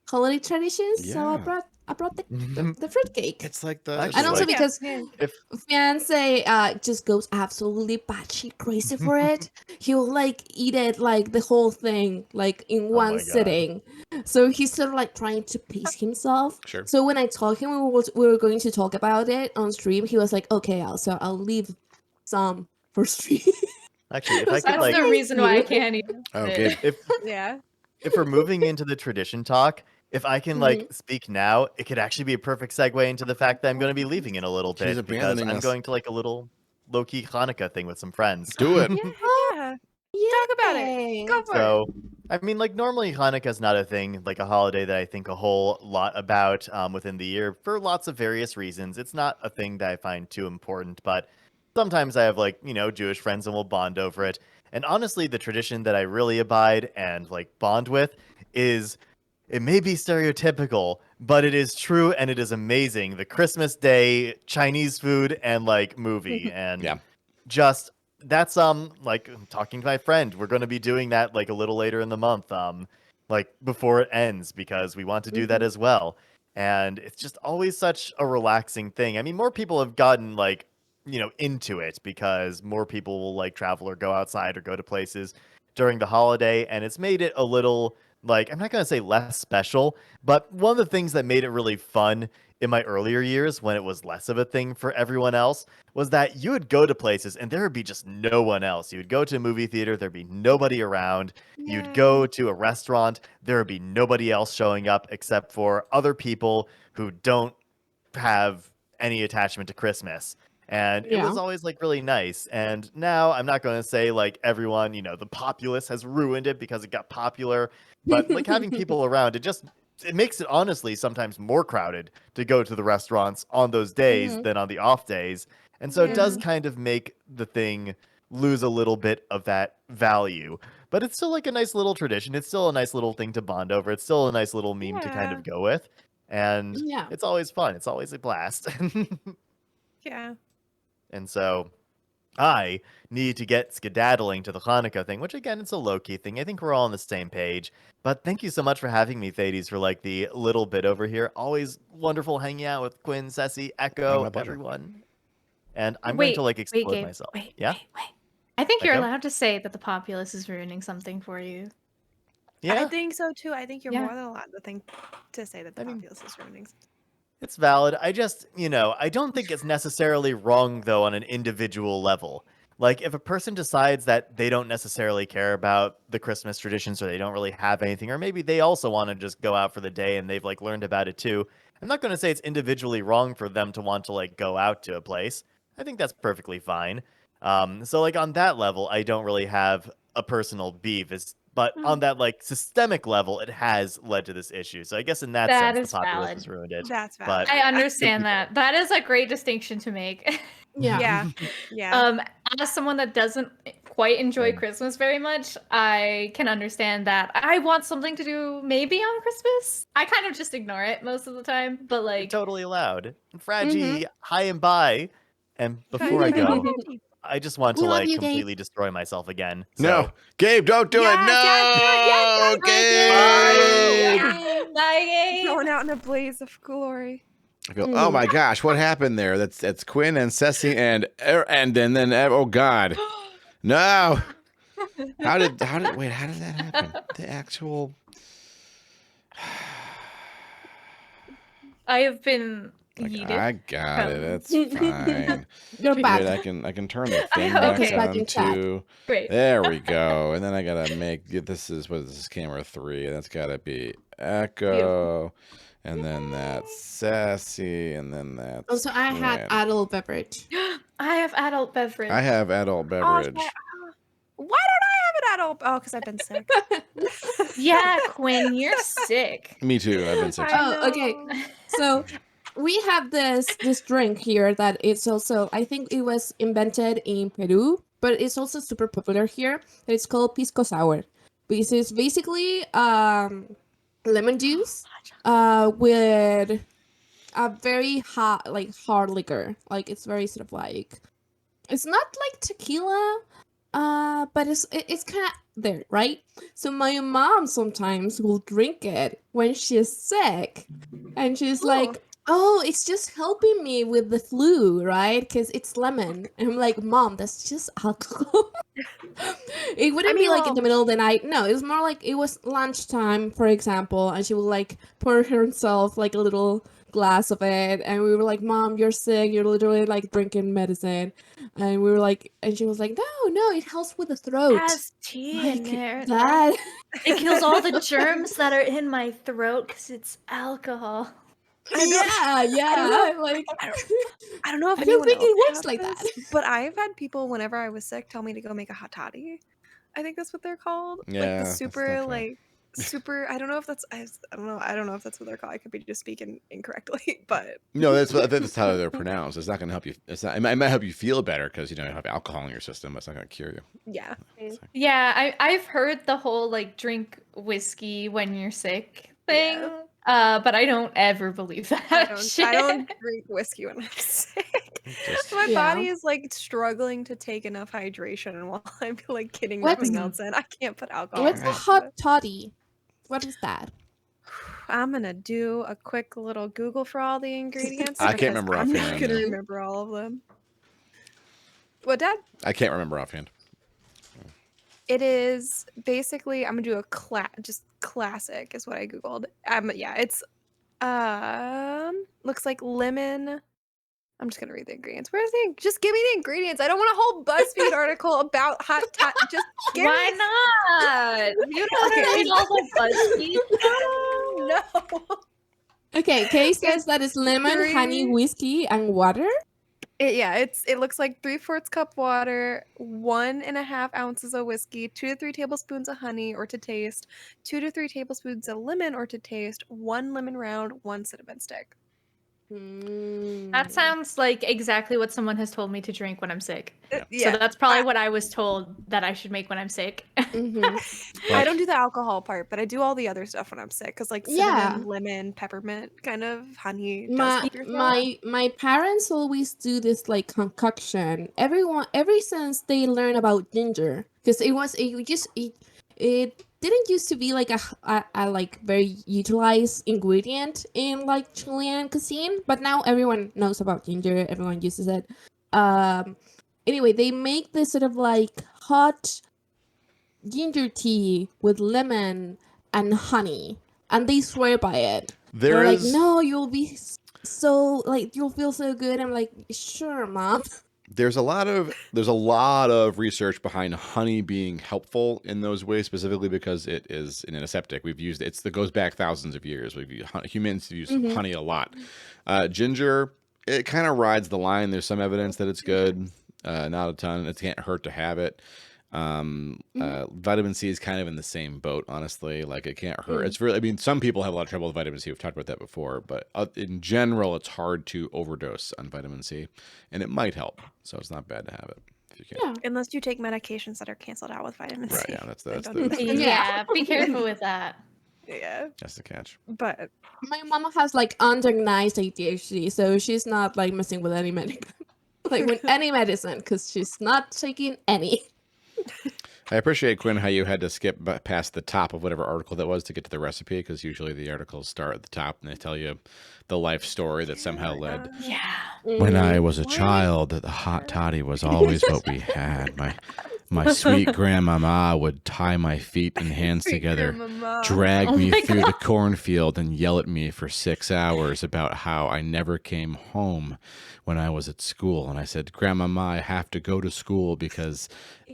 holiday traditions. So Yeah. I brought the fruitcake. It's like the. Actually, And also like- because If fiance just goes absolutely batshit crazy for it. He'll like eat it like the whole thing like in my one God. sitting. So he's sort of like trying to pace himself. Sure. So when I told him we were going to talk about it on stream, he was like, "Okay, I'll leave some for stream." actually, if I could That's like, the reason why I you. can't eat Oh, it. Gabe. if Yeah. if we're moving into the tradition talk, if I can like speak now, it could actually be a perfect segue into the fact that I'm going to be leaving in a little She's bit because abandoning I'm us. going to like a little low-key Hanukkah thing with some friends. Do it. Yeah. Talk about it. Yay. Go for it. So, I mean, like normally Hanukkah is not a thing, like a holiday that I think a whole lot about within the year for lots of various reasons. It's not a thing that I find too important, but sometimes I have like, Jewish friends and we'll bond over it. And honestly, the tradition that I really abide and like bond with is, it may be stereotypical, but it is true and it is amazing. The Christmas Day Chinese food and like movie and Yeah. just that's like talking to my friend. We're going to be doing that like a little later in the month, like before it ends because we want to do that as well. And it's just always such a relaxing thing. I mean, more people have gotten like, into it because more people will like travel or go outside or go to places during the holiday, and it's made it a little like, I'm not going to say less special, but one of the things that made it really fun in my earlier years when it was less of a thing for everyone else was that you would go to places and there would be just no one else. You would go to a movie theater, there'd be nobody around. You'd go to a restaurant, there would be nobody else showing up except for other people who don't have any attachment to Christmas. And it was Yeah. always like really nice. And now I'm not going to say like everyone, the populace has ruined it because it got popular, but like having people around, it makes it honestly sometimes more crowded to go to the restaurants on those days than on the off days. And so it does kind of make the thing lose a little bit of that value. But it's still like a nice little tradition. It's still a nice little thing to bond over. It's still a nice little meme to kind Yeah. of go with. And Yeah. it's always fun. It's always a blast. Yeah. And so I need to get skedaddling to the Hanukkah thing, which again, it's a low-key thing. I think we're all on the same page. But thank you so much for having me, Thades, for like the little bit over here. Always wonderful hanging out with Quinn, Ceci, Echo, my pleasure. everyone. And I'm going to like explode Gabe, myself. Wait, Yeah? wait. I think you're Echo? allowed to say that the populace is ruining something for you. Yeah, I think so too. I think you're Yeah. more than allowed to say that the I mean- populace is ruining something. it's valid. I just, I don't think it's necessarily wrong, though, on an individual level. Like, if a person decides that they don't necessarily care about the Christmas traditions or they don't really have anything, or maybe they also want to just go out for the day and they've, like, learned about it too, I'm not going to say it's individually wrong for them to want to, like, go out to a place. I think that's perfectly fine. So, like, on that level, I don't really have a personal beef. But on that, like, systemic level, it has led to this issue. So I guess in that That sense, is the populace valid. has ruined it. That's but- valid. I Yeah. understand that. That is a great distinction to make. Yeah. Yeah. Yeah. As someone that doesn't quite enjoy Christmas very much, I can understand that. I want something to do maybe on Christmas. I kind of just ignore it most of the time, but You're like, totally allowed. Fraggy, hi and bye. And before I go, I just want We to love like you, Gabe. completely destroy myself again. No, Gabe, don't do Yes, it. No, yes, Gabe. Bye, Gabe. Going out in a blaze of glory. I go, oh my gosh, what happened there? That's Quinn and Ceci and then oh god, no. How did that happen? The actual. I have been Like, Yeet I it. got it. It's fine. You're Wait, back. I can turn the thing Okay. back Back on in chat. too. Great. There we go. And then I gotta make this is what is this camera 3? That's gotta be echo, and then that's sassy, and then that's Also, I had Quinn. adult beverage. I have adult beverage. I have adult Oh, beverage. why don't I have an adult? Oh, because I've been sick. Yeah, Quinn, you're sick. Me too. I've been sick. I Oh, okay. know. So we have this drink here that it's also, I think it was invented in Peru, but it's also super popular here. It's called pisco sour. This is basically lemon juice with a very hot, like hard liquor. Like it's very sort of like, it's not like tequila, but it's kind of there, right? So my mom sometimes will drink it when she's sick, and she's like, "Oh, it's just helping me with the flu, right? Because it's lemon." And I'm like, "Mom, that's just alcohol." It wouldn't be like in the middle of the night. No, it was more like it was lunchtime, for example, and she would like pour herself like a little glass of it, and we were like, "Mom, you're sick. You're literally like drinking medicine." And we were like, and she was like, "No, it helps with the throat." Has tea in Like there. that. It kills all the germs that are in my throat because it's alcohol. Yeah. Like I don't know if I don't anyone think else it works had like this, that. but I've had people whenever I was sick tell me to go make a hot toddy. I think that's what they're called. Yeah, Like the that's super not bad. like super. I don't know if that's. I don't know. I don't know if that's what they're called. I could be just speaking incorrectly, but No, that's how they're pronounced. It's not going to help you. It's not. It might help you feel better because you have alcohol in your system, but it's not going to cure you. yeah. Yeah, I've heard the whole like drink whiskey when you're sick thing. Yeah. But I don't ever believe that shit. I don't drink whiskey when I'm sick. Just- My Yeah. body is like struggling to take enough hydration while I'm like getting What's- nothing else in. I can't put alcohol. What's in a it. hot toddy? What is that? I'm gonna do a quick little Google for all the ingredients. I can't because remember I'm not offhand, gonna yeah. remember all of them. What, Dad? I can't remember offhand. It is basically I'm gonna do a just classic is what I googled. Yeah, it's looks like lemon. I'm just gonna read the ingredients. Where's the? Just give me the ingredients. I don't want a whole BuzzFeed article about hot toddy. Just give Why me. not? You don't Okay. read all the BuzzFeed. No. Okay, Kay says that it's lemon, honey, 3 whiskey, and water. It looks like 3/4 cup water, 1.5 ounces of whiskey, 2 to 3 tablespoons of honey or to taste, 2 to 3 tablespoons of lemon or to taste, 1 lemon round, 1 cinnamon stick. That sounds like exactly what someone has told me to drink when I'm sick. Yeah, So that's probably what I was told that I should make when I'm sick. Mm-hmm. I don't do the alcohol part, but I do all the other stuff when I'm sick because like cinnamon, lemon, peppermint, kind of honey. Does My help your throat. my parents always do this like concoction. Ever since they learned about ginger, because it didn't used to be like a like very utilized ingredient in like Chilean cuisine, but now everyone knows about ginger. Everyone uses it. Anyway, they make this sort of like hot ginger tea with lemon and honey, and they swear by it. They're like, no, you'll be so like you'll feel so good. I'm like, sure, Mom. There's a lot of research behind honey being helpful in those ways, specifically because it is an antiseptic. We've used it goes back thousands of years. Humans use honey a lot. Ginger, it kind of rides the line. There's some evidence that it's good, not a ton. It can't hurt to have it. Vitamin C is kind of in the same boat, honestly. Like it can't hurt. It's really, I mean, some people have a lot of trouble with vitamin C. We've talked about that before, but in general, it's hard to overdose on vitamin C, and it might help. So it's not bad to have it if you can. Yeah. Unless you take medications that are canceled out with vitamin C. Right? Yeah, that's Then the don't do that. Yeah, be careful with that. Yeah, that's the catch. but My mama has like undiagnosed ADHD, so she's not like messing with any any medicine because she's not taking any. I appreciate, Quinn, how you had to skip past the top of whatever article that was to get to the recipe, because usually the articles start at the top and they tell you the life story that somehow led. Yeah. When I was a child, the hot toddy was always what we had. My sweet grandmama would tie my feet and hands together, drag Oh me my through the God. cornfield, and yell at me for 6 hours about how I never came home when I was at school. And I said, Grandmama, I have to go to school because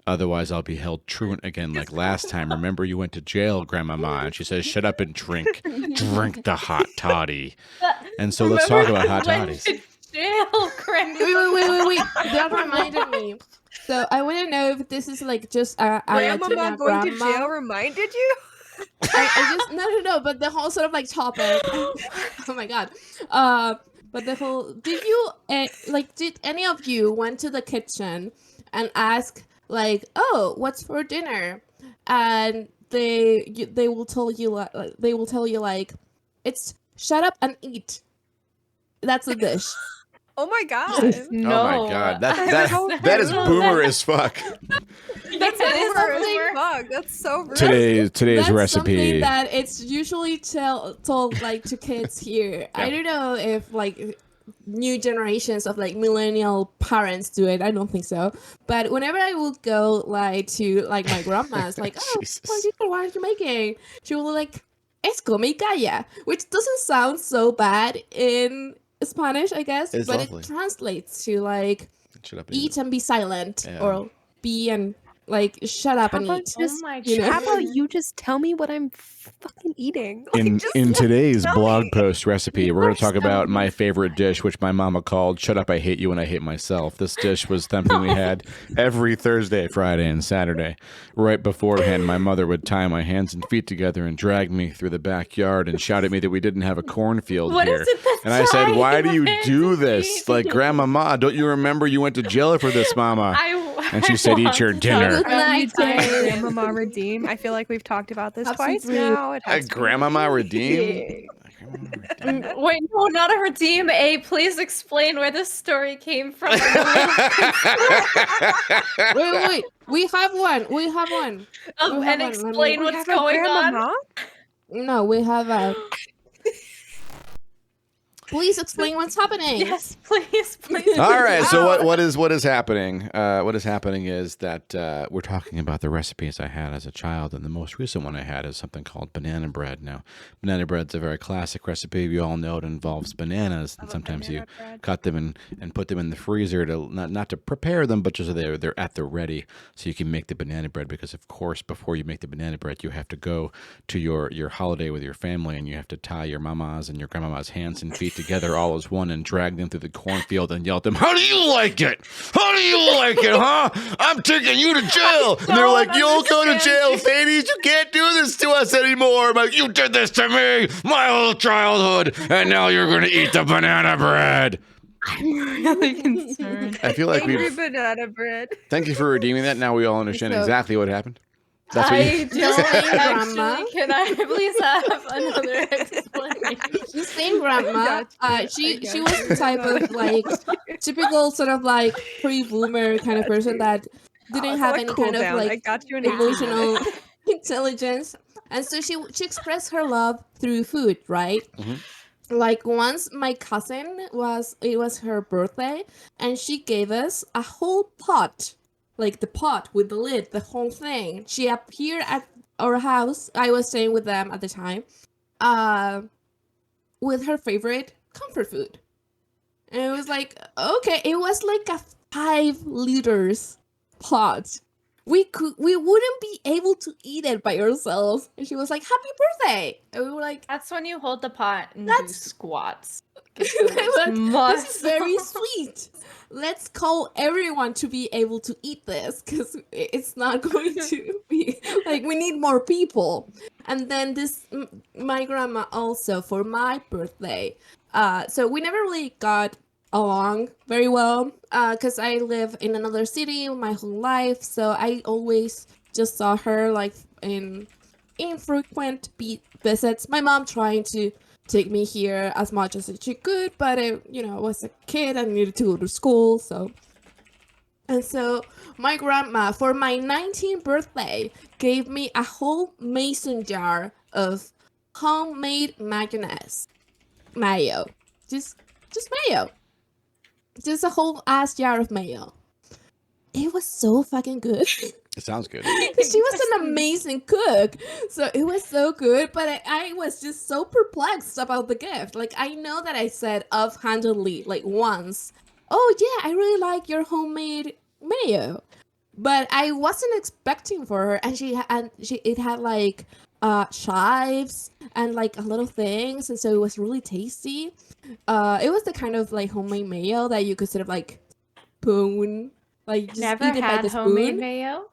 otherwise I'll be held truant again like last time. Remember you went to jail, Grandmama? And she says, shut up and drink. Drink the hot toddy. And so let's talk about hot Went toddies. to jail, Grandma. Wait. That reminded me. So I want to know if this is like just a Grandmama Latina going to grandma. jail reminded you? I just no, but the whole sort of like topic. Oh my god. But the whole did you did any of you went to the kitchen and ask like, oh, what's for dinner? And they will tell you like it's shut up and eat. That's a dish. Oh my god. No. Oh my God. I've That is never boomer as fuck. That's That is over as something- fuck. That's so rude. Today's That's recipe. something that it's usually told like to kids here. I don't know if like new generations of like millennial parents do it. I don't think so. But whenever I would go like to like my grandma's, like, oh, Jesus. what are you making? She will like, es come y calla, which doesn't sound so bad in Spanish, I guess, It's but lovely. it translates to like Shut up and eat and be silent, Yeah. or be and like shut up and eat. Oh my You know? God. How about you just tell me what I'm fucking eating? Like, In just today's tell blog me. post recipe, we're going to talk You're about so my favorite dish, which my mama called "Shut Up, I Hate You and I Hate Myself." This dish was something we had every Thursday, Friday, and Saturday. Right beforehand, my mother would tie my hands and feet together and drag me through the backyard and shout at me that we didn't have a cornfield What here. is it that's And I said, tying "Why do you hands do and this? feet?" Like, Grandmama, don't you remember you went to jail for this, Mama?" And she said, "Eat your dinner." Good night, Grandmama redeem. I feel like we've talked about this Have twice some food. now. It has to be Grandmama redeem. Wait, no, not a redeem. Please explain where this story came from. Wait. We have one. We have one. And Let me- explain We what's have a going on. grandmama? No, we have a. Please explain what's happening. Yes, please. All right. So what is happening? What is happening is that we're talking about the recipes I had as a child, and the most recent one I had is something called banana bread. Now, banana bread's a very classic recipe. We all know it involves bananas, and sometimes you cut them and put them in the freezer to not to prepare them, but just so they're at the ready, so you can make the banana bread. Because of course, before you make the banana bread, you have to go to your holiday with your family, and you have to tie your mama's and your grandmama's hands and feet together all as one and drag them through the cornfield and yell at them, "How do you like it? How do you like it, huh? I'm taking you to jail." And they're like, "You'll go to jail, Thades. You can't do this to us anymore." I'm like, "You did this to me my whole childhood, and now you're going to eat the banana bread." I'm really concerned. I feel like Angry we've... banana bread. Thank you for redeeming that. Now we all understand So- exactly what happened. That's what I you... don't Grandma. actually. Can I please have another explanation? The same grandma. Gotcha. She was the type of like typical sort of like pre-boomer kind of person that didn't have any kind of I like got you an 18 emotional minute. intelligence, and so she expressed her love through food, right? Like once my cousin it was her birthday, and she gave us a whole pot, like the pot with the lid, the whole thing. She appeared at our house. I was staying with them at the time, with her favorite comfort food. And it was like, okay, it was like a 5 liters pot. We wouldn't be able to eat it by ourselves. And she was like, "Happy birthday!" And we were like, That's when you hold the pot and do That's- squats. "This is very sweet. Let's call everyone to be able to eat this, because it's not going to be like, we need more people." And then my grandma also for my birthday. So we never really got along very well, because I live in another city my whole life, so I always just saw her like in infrequent visits. My mom trying to take me here as much as she could, but I was a kid and needed to go to school, so. And so my grandma for my 19th birthday gave me a whole mason jar of homemade mayo, just mayo. Just a whole ass jar of mayo. It was so fucking good. It sounds good. Because she was an amazing cook. So it was so good, but I was just so perplexed about the gift. Like, I know that I said offhandedly, like once, oh yeah, I really like your homemade mayo. But I wasn't expecting for her, and it had like chives and like a lot of things, and so it was really tasty. It was the kind of like homemade mayo that you could sort of like spoon, like just Never eat it by had the homemade spoon. mayo.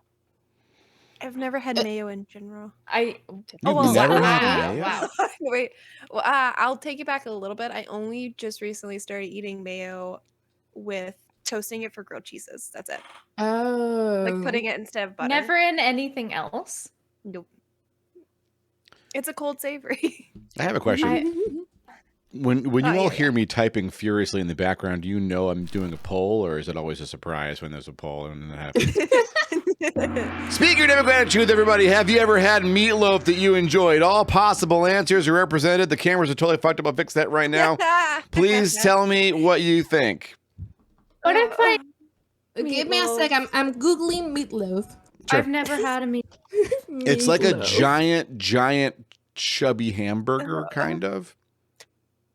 I've never had mayo in general. I You've well, never wow. had mayo? Wow. Wait, well, I'll take it back a little bit. I only just recently started eating mayo with toasting it for grilled cheeses. That's it. Oh, Like putting it instead of butter. Never in anything else. Nope. It's a cold savory. I have a question. When you Oh, all yeah, hear me typing furiously in the background, do you know I'm doing a poll, or is it always a surprise when there's a poll and it happens? Speak your democratic truth, everybody. Have you ever had meatloaf that you enjoyed? All possible answers are represented. The cameras are totally fucked up. I'll fix that right now. Please tell me what you think. What if I? Give me a Meatloaf. sec. I'm googling meatloaf. Sure. I've never had a meat. It's like a Meatloaf. giant, chubby hamburger, kind of.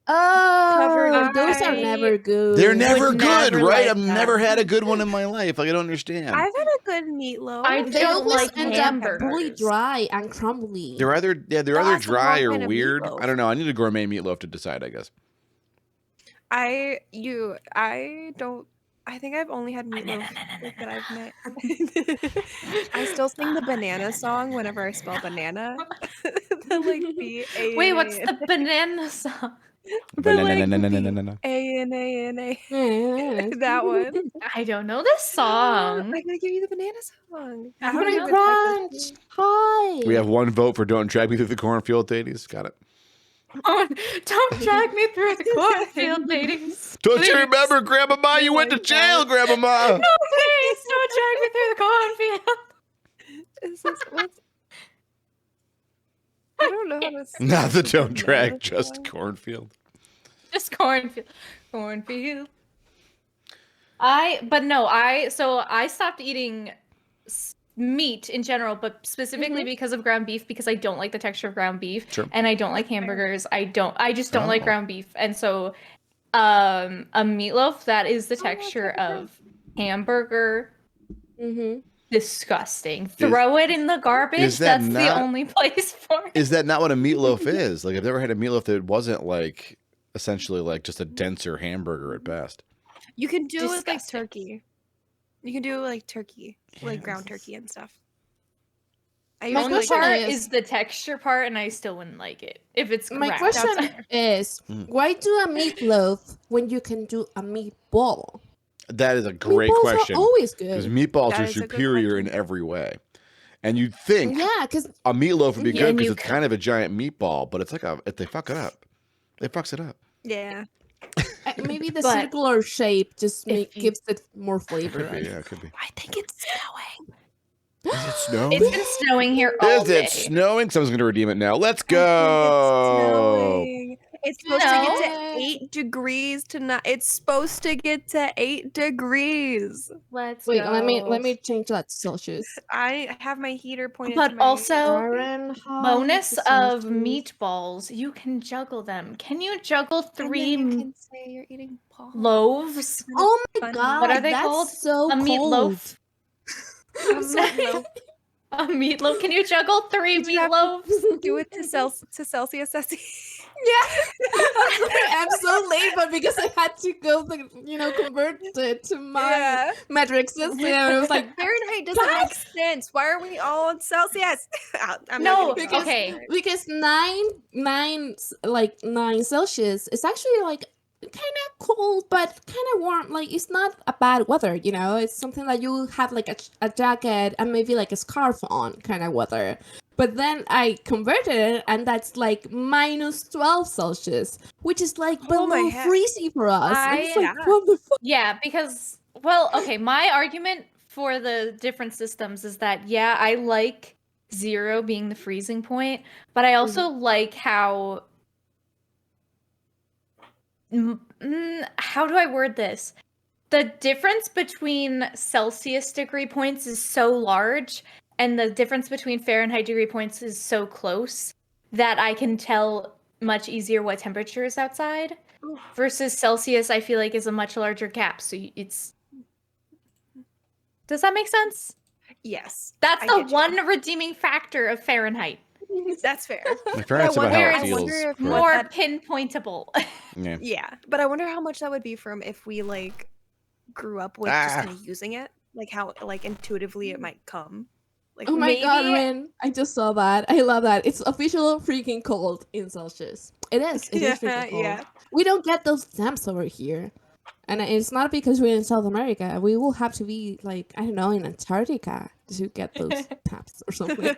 Oh, those are I never good. They're never would good, never right? like I've that. never had a good one in my life. Like, I don't understand. I've had a good meatloaf. I They don't always like end up really hamburgers. dry and crumbly. They're either either That's the dry wrong or kind of weird. meatloaf. I don't know. I need a gourmet meatloaf to decide, I guess. I don't. I think I've only had meatloaf like, that I've met. I still sing the banana song whenever I spell banana. The like B-A-N-A-N. Wait, what's the banana song? The like Banana. A-N-A-N-A. Yeah. That one. I don't know this song. I gotta give you the banana song. I'm How gonna do you Crunch. expect us Hi. We have one vote for don't drag me through the cornfield, Thades. Got it. Oh, don't drag me through the cornfield, ladies. Don't you Please. remember, Grandmama? You went to jail, Grandmama. No, please don't drag me through the cornfield. Is this what's... I don't know how to sing Not the the don't drag, banana just song. cornfield. Just cornfield. Cornfield. I stopped eating meat in general, but specifically because of ground beef, because I don't like the texture of ground beef. Sure. And I don't like hamburgers. I just don't like Oh. ground beef. And so a meatloaf that is the texture of hamburger, Mm-hmm. disgusting. Throw it in the garbage. is that That's the not- only place for it. Is that not what a meatloaf is? Like, I've never had a meatloaf that wasn't like essentially like just a denser hamburger at best. You can do it with like Disgusting. turkey. You can do it like turkey, like Yeah, ground this is- turkey and stuff. My The only question part is- is the texture part, and I still wouldn't like it if it's My ground question outside. is, Mm. why do a meatloaf when you can do a meatball? That is a great Meatballs question. are always Because good. meatballs That are is a good superior in question. every way. And you'd think Yeah, because a meatloaf would be Yeah, good and because you it's kind of a giant meatball, but it's like they fuck it up. They fucks it up. Yeah. maybe the But circular shape just if you- gives it more flavor. Could be, yeah, it could be. I think it's snowing. Is it snowing? It's been snowing here all Is day. it snowing? Someone's going to redeem it now. Let's I think it's go. snowing. It's supposed to get No. to 8 degrees tonight. It's supposed to get to 8 degrees. Let's Wait, go. let me change that to Celsius. I have my heater pointed But to my also, Fahrenheit bonus to of Celsius. meatballs, you can juggle them. Can you juggle And then three you can say you're eating balls. loaves? Oh my Funny. god, What are they that's called? so A cold. meatloaf? I'm so A meatloaf? Can you juggle 3 Did you have to meatloaves? do it to Celsius. I'm so late, but because I had to go, convert it to my metric system, it was like Fahrenheit doesn't make sense. Why are we all on Celsius? I'm No, not gonna go. okay. because 9 Celsius is actually like kind of cold but kind of warm. Like, it's not a bad weather, it's something that you have like a jacket and maybe like a scarf on kind of weather. But then I converted it, and that's like minus 12 Celsius, which is like Oh below my heck. freezing for us. And it's like, Yeah. what the fuck? Yeah, because, well, okay, my argument for the different systems is that, yeah, I like 0 being the freezing point, but I also like how... how do I word this? the difference between Celsius degree points is so large, and the difference between Fahrenheit degree points is so close that I can tell much easier what temperature is outside. Versus Celsius, I feel like is a much larger gap. So it's. Does that make sense? Yes. That's I the get you. one redeeming factor of Fahrenheit. That's fair. Like, Fahrenheit's about how wonder- it I feels. wonder if correct. More that- pinpointable. Yeah. Yeah, but I wonder how much that would be from if we like grew up with just kind of using it, like how like intuitively it might come. Like Oh my god, maybe- Rin! I just saw that. I love that. It's official freaking cold in Celsius. It is. It is freaking cold. yeah. We don't get those temps over here. And it's not because we're in South America. We will have to be like, I don't know, in Antarctica to get those temps or something.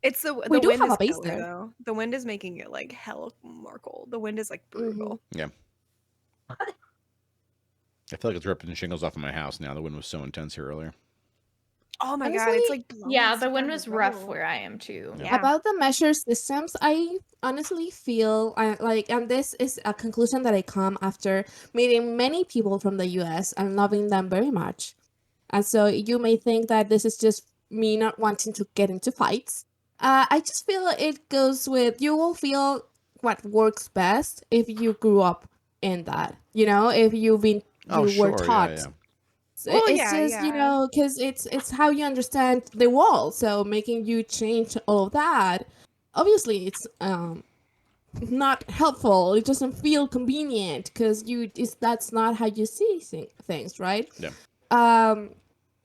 It's the We do wind have is a base killer, there. though. The wind is making it like hell more cold. The wind is like brutal. I feel like it's ripping shingles off of my house now. The wind was so intense here earlier. Oh my god, Honestly, it's like blowing Yeah, the stuff wind down was the rough road. where I am too. Yeah. Yeah. About the measure systems, I honestly feel and this is a conclusion that I come after meeting many people from the US and loving them very much. And so you may think that this is just me not wanting to get into fights. I just feel it goes with you will feel what works best if you grew up in that. You know, if you've been Oh, you were sure. taught. Yeah. So Well, it's yeah, just, you yeah. know, because it's how you understand the world. So making you change all of that, obviously, it's not helpful. It doesn't feel convenient because that's not how you see things, right? Yeah.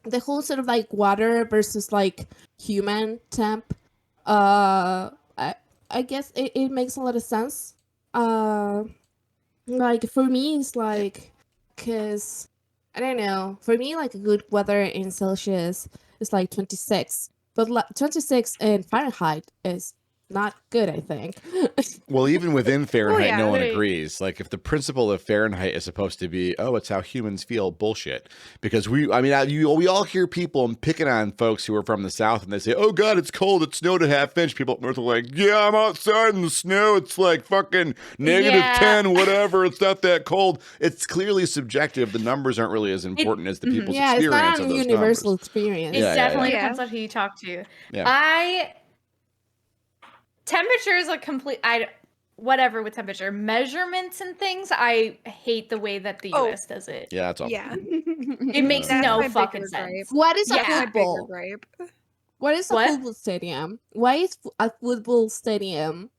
The whole sort of like water versus like human temp. I guess it makes a lot of sense. Like for me, it's like, cause I don't know. For me, like good weather in Celsius is like 26, but 26 in Fahrenheit is not good, I think. Well, even within Fahrenheit, yeah, no one right. agrees. Like, if the principle of Fahrenheit is supposed to be, oh, it's how humans feel, bullshit. Because we all hear people picking on folks who are from the South, and they say, oh, God, it's cold. It snowed a half inch. People up north are like, yeah, I'm outside in the snow. It's like fucking negative Yeah. 10, whatever. It's not that cold. It's clearly subjective. The numbers aren't really as important as the people's Yeah, it's experience not of a those universal numbers. experience. It Yeah, definitely yeah. depends on who you talk to. Yeah. Temperature is a complete. Whatever with temperature measurements and things. I hate the way that the Oh. US does it. Yeah, that's all. Yeah, It makes That's no my fucking bigger sense. gripe. What is a That's my bigger football? gripe. What is a What? football stadium? Why is a football stadium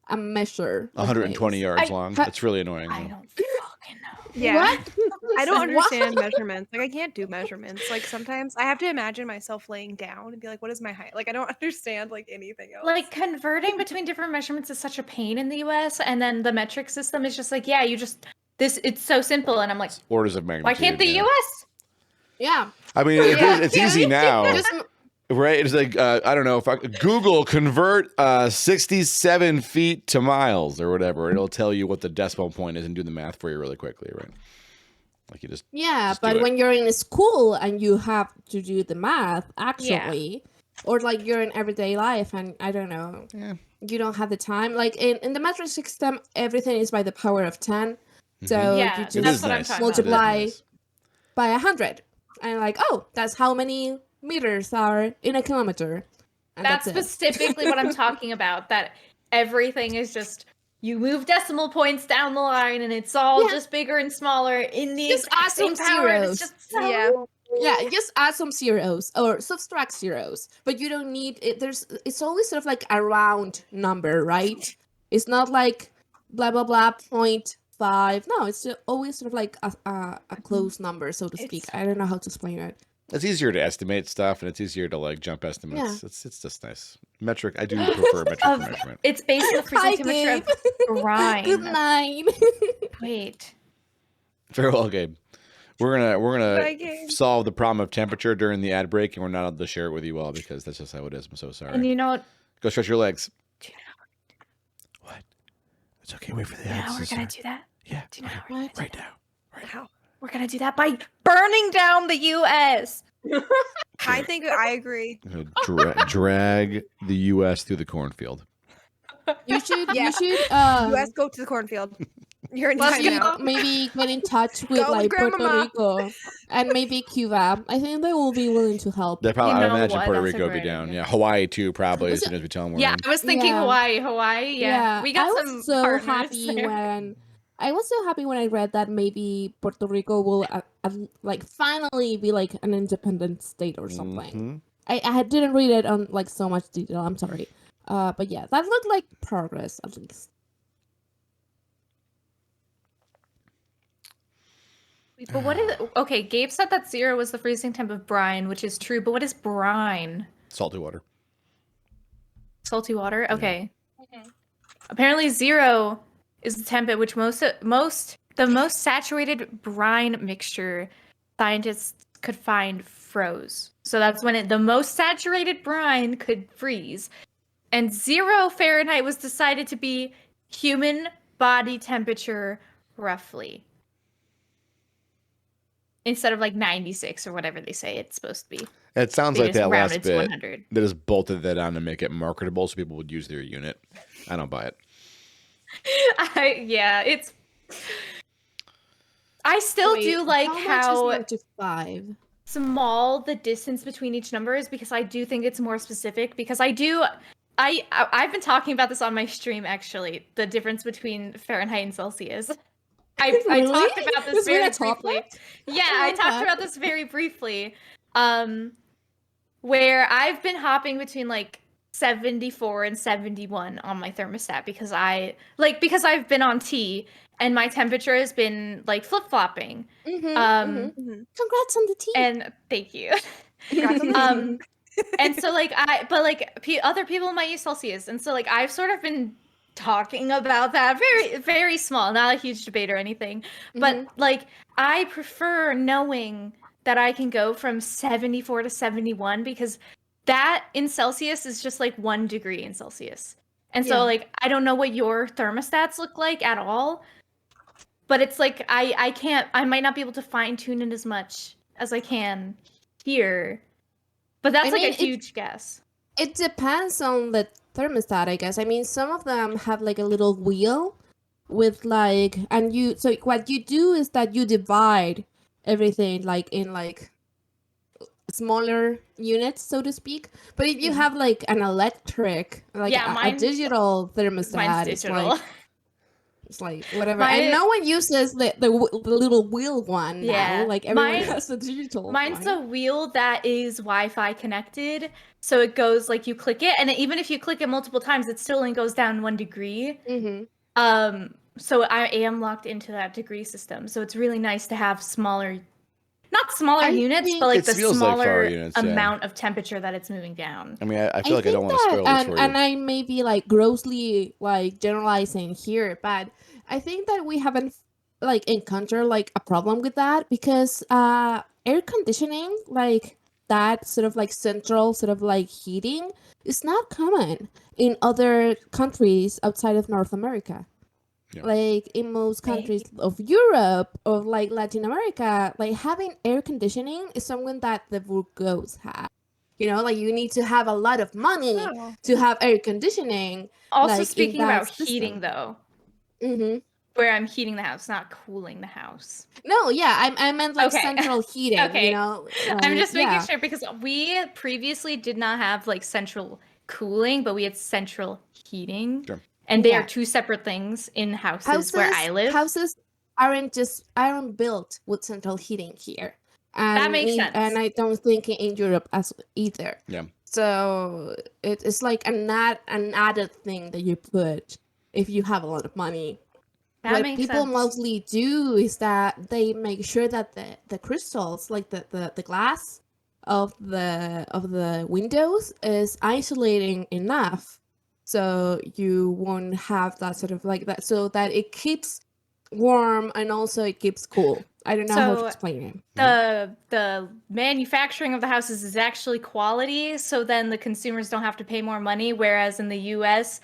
a measure? of 120 things? yards I- long. ha- It's really annoying. I don't fucking know. Yeah. What? I don't What? understand measurements. Like I can't do measurements. Like sometimes I have to imagine myself laying down and be like, what is my height? Like I don't understand like anything else. Like converting between different measurements is such a pain in the US, and then the metric system is just like, yeah, you just it's so simple, and I'm like, Orders of magnitude. why can't the yeah. US? Yeah. I mean, it's easy now. Just Right, it's like I don't know if Google convert 67 feet to miles or whatever. It'll tell you what the decimal point is and do the math for you really quickly, right? Like you just yeah, Just do but it. when you're in school and you have to do the math, actually, or like you're in everyday life and I don't know, Yeah. you don't have the time. Like in the metric system, everything is by the power of 10. So Mhm. Yeah, you It just that's is what I'm nice. talking It is multiply nice. by 100, and like, oh, that's how many meters are in a kilometer. And That's that's it. specifically what I'm talking about. That everything is just you move decimal points down the line, and it's all Yeah. just bigger and smaller in the Just exact add some same power. And zeros. it's just so Yeah. Yeah, just add some zeros or subtract zeros, but you don't need it. It's always sort of like a round number, right? It's not like blah blah blah 0.5. No, it's always sort of like a close number, so to speak. It's- I don't know how to explain it. It's easier to estimate stuff, and it's easier to like jump estimates. Yeah. It's just nice. Metric. I do prefer metric Of- for measurement. It's based on the freezing temperature of brine. Good night. Wait. Very well, Gabe. We're Bye, gonna Gabe. solve the problem of temperature during the ad break, and we're not able to share it with you all because that's just how it is. I'm so sorry. And you know what? Go stretch your legs. What? It's okay. Wait for the ads. Now we're to gonna start. do that. Yeah. Do you know okay. how we're gonna do Right that? now. How? We're gonna do that by burning down the US. I think I agree. I'm gonna drag the U.S. through the cornfield. You should. Yeah. You should. US go to the cornfield. You're in Let's Maybe, go. timeout. maybe get in touch with Go with like Puerto grandmama. Rico and maybe Cuba. I think they will be willing to help. They probably, You I would know imagine what? Puerto That's a Rico would be great down. idea. Yeah, Hawaii too, probably, as Was- soon as we tell them we're Yeah, in. I was thinking Yeah. Hawaii. Yeah. We got I some was so partners happy there. when I read that maybe Puerto Rico will like finally be like an independent state or something. Mhm. I didn't read it on like so much detail. I'm sorry. But yeah, that looked like progress at least. But what is okay? Gabe said that 0 was the freezing temp of brine, which is true. But what is brine? Salty water. Salty water. Okay. Apparently 0 is the temp at which the most saturated brine mixture scientists could find froze. So that's when the most saturated brine could freeze. And 0 Fahrenheit was decided to be human body temperature, roughly. Instead of like 96 or whatever they say it's supposed to be. It sounds They like just that last rounded to bit. 100. They just bolted that on to make it marketable so people would use their unit. I don't buy it. I still Wait, do like how much is how 0 to 5? small the distance between each number is, because I do think it's more specific, because I've been talking about this on my stream, actually, the difference between Fahrenheit and Celsius. I Really? talked about this Is very it a topic? briefly. Yeah, I love talked that. about this very briefly. Where I've been hopping between like 74 and 71 on my thermostat because I've been on T and my temperature has been like flip-flopping. Mhm. Congrats on the team. And thank you. And so like other people might use Celsius, and so like I've sort of been talking about that, very very small, not a huge debate or anything, but like I prefer knowing that I can go from 74 to 71, because that in Celsius is just like 1 degree in Celsius. And so Yeah. like I don't know what your thermostats look like at all, but it's like I might not be able to fine tune it as much as I can here. But that's I like mean, a huge guess. It depends on the thermostat, I guess. I mean, some of them have like a little wheel with like, so what you do is that you divide everything like in like smaller units, so to speak. But if you have like an electric, like Yeah, a digital thermostat, mine's it's digital. like it's like whatever. Mine- and no one uses the little wheel one Yeah, now. Like everyone mine- has the digital Mine's one. a wheel that is Wi-Fi connected, so it goes like you click it, and even if you click it multiple times, it still only goes down 1 degree. So I am locked into that degree system. So it's really nice to have not smaller I units, think- but like It the feels like smaller smaller units, yeah. amount of temperature that it's moving down. I mean, I feel like I don't think want to spoil this that, for you. and I may be like grossly like generalizing here, but I think that we haven't like encountered like a problem with that, because air conditioning, like that sort of like central sort of like heating, is not common in other countries outside of North America. Yeah. Like in most countries of Europe or like Latin America, like having air conditioning is something that the Virgos have. You know, like you need to have a lot of money to have air conditioning. Also, like, in speaking that about heating, system. though, Mm-hmm. where I'm heating the house, not cooling the house. No, yeah, I meant like Okay. central heating. Okay. You know, I'm just making yeah. sure, because we previously did not have like central cooling, but we had central heating. Sure. And they are Yeah. two separate things in houses where I live. Houses aren't built with central heating here. And That makes sense. And I don't think in Europe as either. Yeah. So it's like an added thing that you put if you have a lot of money. That What makes people sense. mostly do is that they make sure that the crystals, like the glass of the windows, is isolating enough, so you won't have that sort of like that, so that it keeps warm and also it keeps cool. I don't know how to So, explain it. The manufacturing of the houses is actually quality, so then the consumers don't have to pay more money, whereas in the US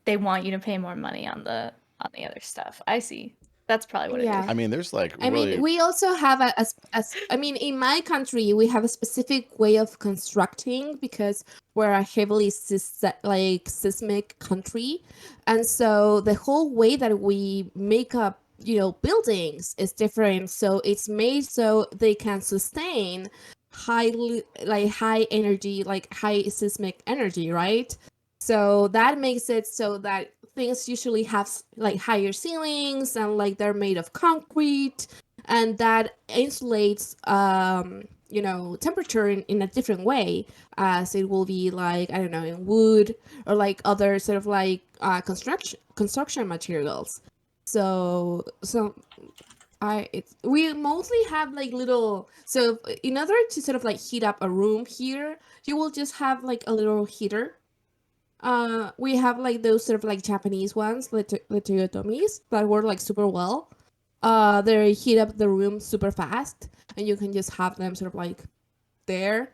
they want you to pay more money on the other stuff. I see. That's probably what Yeah. it is. I mean, there's like I really. mean, we also have I mean, in my country, we have a specific way of constructing because we're a heavily seismic country. And so the whole way that we make up buildings is different, so it's made so they can sustain high energy, like high seismic energy, right? So that makes it so that things usually have like higher ceilings, and like they're made of concrete, and that insulates temperature in a different way, as it will be like, I don't know, in wood or like other sort of like construction materials. So we mostly have like little, so in order to sort of like heat up a room here, you will just have like a little heater. We have like those sort of like Japanese ones, the Toyotomis, that work like super well. They heat up the room super fast, and you can just have them sort of like there.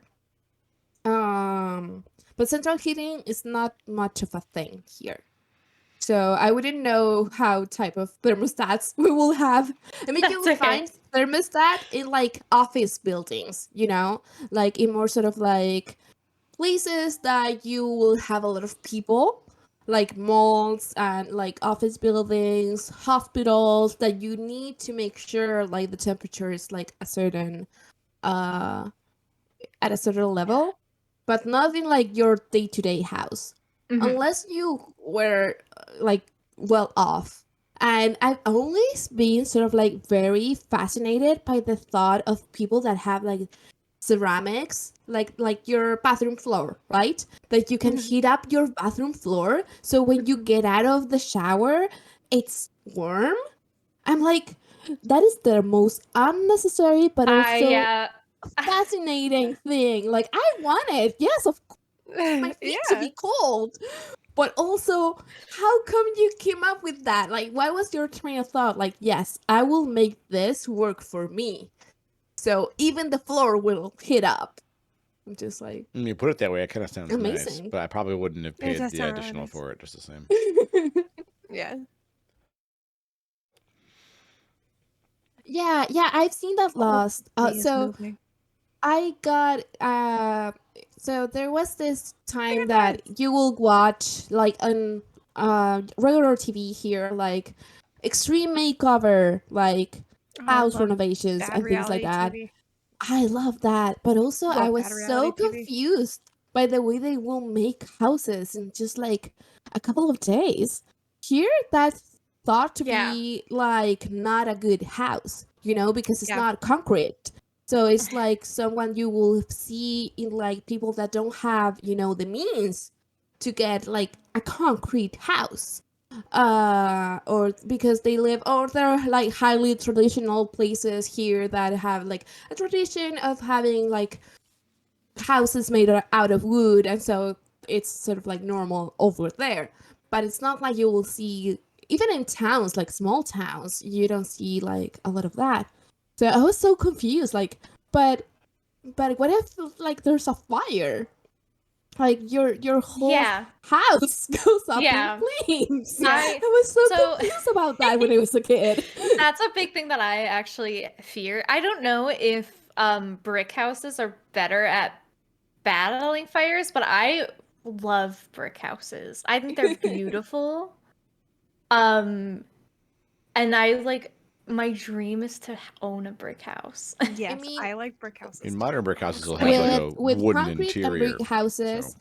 But central heating is not much of a thing here. So I wouldn't know how type of thermostats we will have. I mean, you will find thermostat in like office buildings, like in more sort of like places that you will have a lot of people, like malls and like office buildings, hospitals, that you need to make sure like the temperature is like a certain at a certain level, but not in like your day-to-day house, unless you were like well off. And I've always been sort of like very fascinated by the thought of people that have like ceramics, like your bathroom floor, right? That you can heat up your bathroom floor, so when you get out of the shower, it's warm. I'm like, that is the most unnecessary but also fascinating thing. Like, I want it. Yes, of course, my feet to be cold. But also, how come you came up with that? Like, what was your train of thought? Like, yes, I will make this work for me, so even the floor will heat up. I'm just like, When you put it that way, it kind of sounds nice, amazing. but I probably wouldn't have paid does the sound additional nice. for it just the same. Yeah. Yeah, I've seen that Lost. So I got so there was this time that you will watch like on regular TV here, like extreme makeover, like house renovations and things like that. TV. I love that, but also I Love was bad so reality TV. confused by the way they will make houses in just like a couple of days. Here, that's thought to be like not a good house, because it's not concrete. So it's like someone you will see in like people that don't have, the means to get like a concrete house. Or because they live, or there are like highly traditional places here that have like a tradition of having like houses made out of wood, and so it's sort of like normal over there. But it's not like you will see, even in towns, like small towns, you don't see like a lot of that. So I was so confused, like, but what if like there's a fire? Like your whole house goes up in flames. I was so confused about that when I was a kid. That's a big thing that I actually fear. I don't know if brick houses are better at battling fires, but I love brick houses. I think they're beautiful. And I like, my dream is to own a brick house. Yes, I mean, I like brick houses. In modern brick houses, will have like a with wooden concrete and interior. brick houses, so.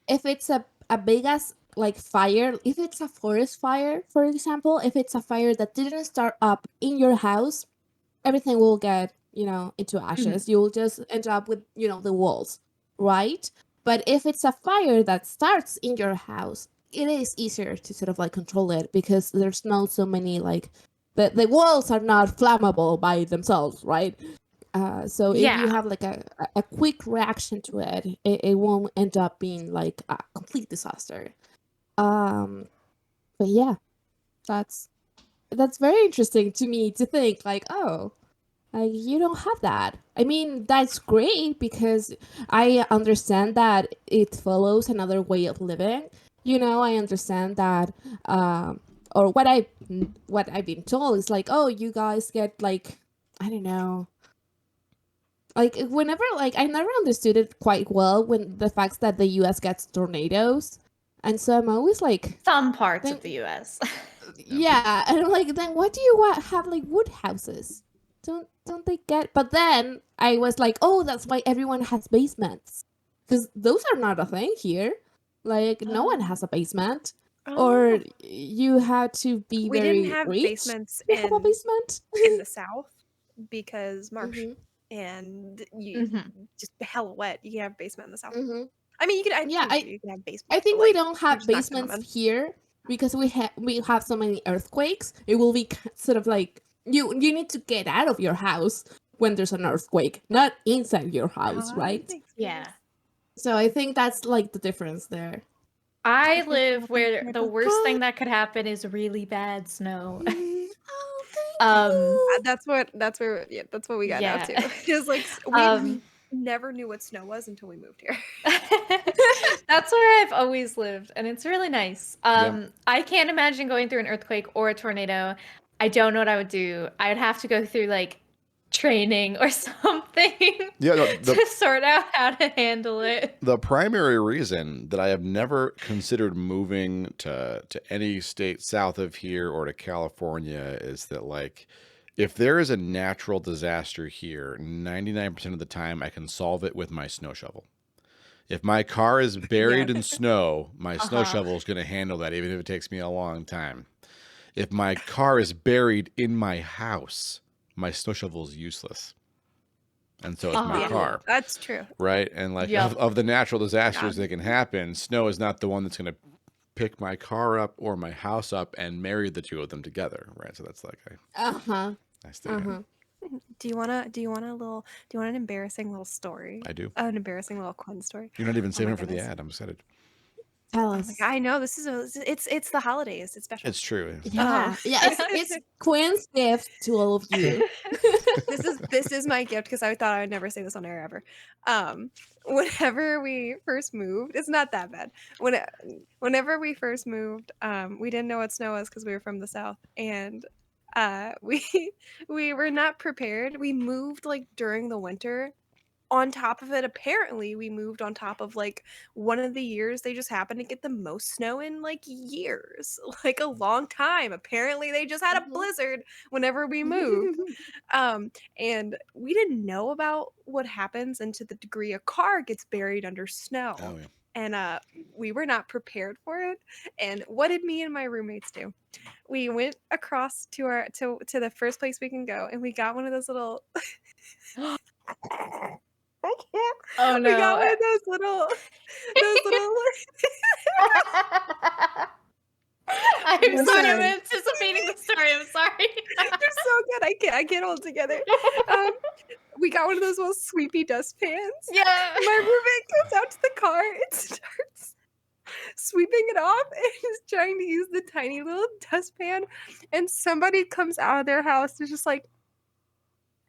if it's a big as like fire, if it's a forest fire, for example, if it's a fire that didn't start up in your house, everything will get into ashes. You will just end up with the walls, right? But if it's a fire that starts in your house, it is easier to sort of like control it, because there's not so many like the walls are not flammable by themselves, right? So if you have like a quick reaction to it, it won't end up being like a complete disaster. But yeah, that's very interesting to me to think like, oh, like you don't have that. I mean, that's great because I understand that it follows another way of living. I understand that, or what I've been told is like, oh, you guys get like, I don't know. Like whenever, like I never understood it quite well when the fact that the U.S. gets tornadoes, and so I'm always like, Some parts of the U.S. Yeah, and I'm like, then why do you have like wood houses? Don't they get? But then I was like, oh, that's why everyone has basements, because those are not a thing here. Like no one has a basement, or Oh, you have to be we didn't very have rich basements to have a basement. in the South because marsh Mhm, and you Mhm. just hella wet. You can have a basement in the South. mhm. I mean, you could. I Yeah, think you can have basements. I but, think we like, don't they're have just not basements common. here because we have so many earthquakes. It will be sort of like you need to get out of your house when there's an earthquake, not inside your house, That right? makes Yeah. sense. So I think that's like the difference there. I Thank you live for where thinking the about worst Hi. thing that could happen is really bad snow. Oh, thank Um, you. That's what we got now yeah. too. Is like we Um, never knew what snow was until we moved here. that's where I've always lived, and it's really nice. Yeah. I can't imagine going through an earthquake or a tornado. I don't know what I would do. I'd have to go through like training or something Yeah, no, to sort out how to handle it. the primary reason that I have never considered moving to any state south of here or to California is that, like, if there is a natural disaster here, 99% of the time I can solve it with my snow shovel. If my car is buried in snow, my snow Uh-huh. shovel is going to handle that, even if it takes me a long time. If my car is buried in my house, my snow shovel is useless. And so is my Uh-huh. car, That's true. right? And like Yep. of the natural disasters God. that can happen, snow is not the one that's going to pick my car up or my house up and marry the two of them together, right? So that's like a nice thing. Uh-huh. Do you want an embarrassing little story? I do. An embarrassing little Quinn story. You're not even Oh my saving it for the goodness. ad. I'm excited. Tell Oh my us. God, I know it's the holidays. It's special. It's true. Yeah, it's Quinn's gift to all of you. This is my gift because I thought I would never say this on air ever. Whenever we first moved, it's not that bad. Whenever we first moved, we didn't know what snow was because we were from the South, and we were not prepared. We moved like during the winter. On top of it, apparently we moved on top of like one of the years they just happened to get the most snow in like years, like a long time. Apparently they just had a Mhm. blizzard whenever we moved. And we didn't know about what happens and to the degree a car gets buried under snow. Oh yeah. And we were not prepared for it. And what did me and my roommates do? We went across to our to the first place we can go, and we got one of those little I can't. Oh We got one no. of those little I'm Listen. sort of anticipating the story. I'm sorry. They're so good. I can't hold it together. We got one of those little sweepy dustpans. Yeah. My roommate goes out to the car and starts sweeping it off and is trying to use the tiny little dustpan. And somebody comes out of their house and is just like,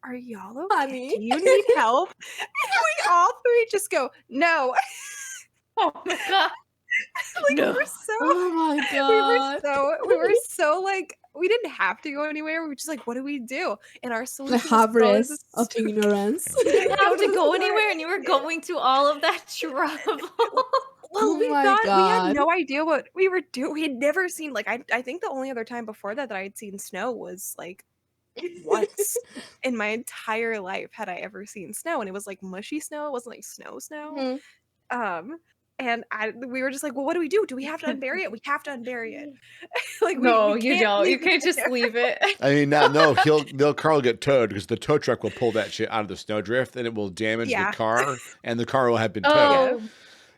"Are y'all okay? Honey. Do you need help?" And we all three just go, "No." Oh my god. Like No. we were so Oh my god. we were so like we didn't have to go anywhere. We were just like, what do we do? And our The solution was go to the hubris of store. ignorance. You didn't Go have to to the go store. anywhere, and you were going to all of that trouble. Well, Oh we my thought we God. had no idea what we were doing. We had never seen like I think the only other time before that I had seen snow was like once in my entire life had I ever seen snow, and it was like mushy snow. It wasn't like snow. Mhm. And we were just like, well, what do we do? Do we have to unbury it? We have to unbury it. Like No, we you can't don't. You leave it can't just there. leave it. I mean, no, Carl will get towed because the tow truck will pull that shit out of the snowdrift and it will damage Yeah. the car, and the car will have been towed. Oh,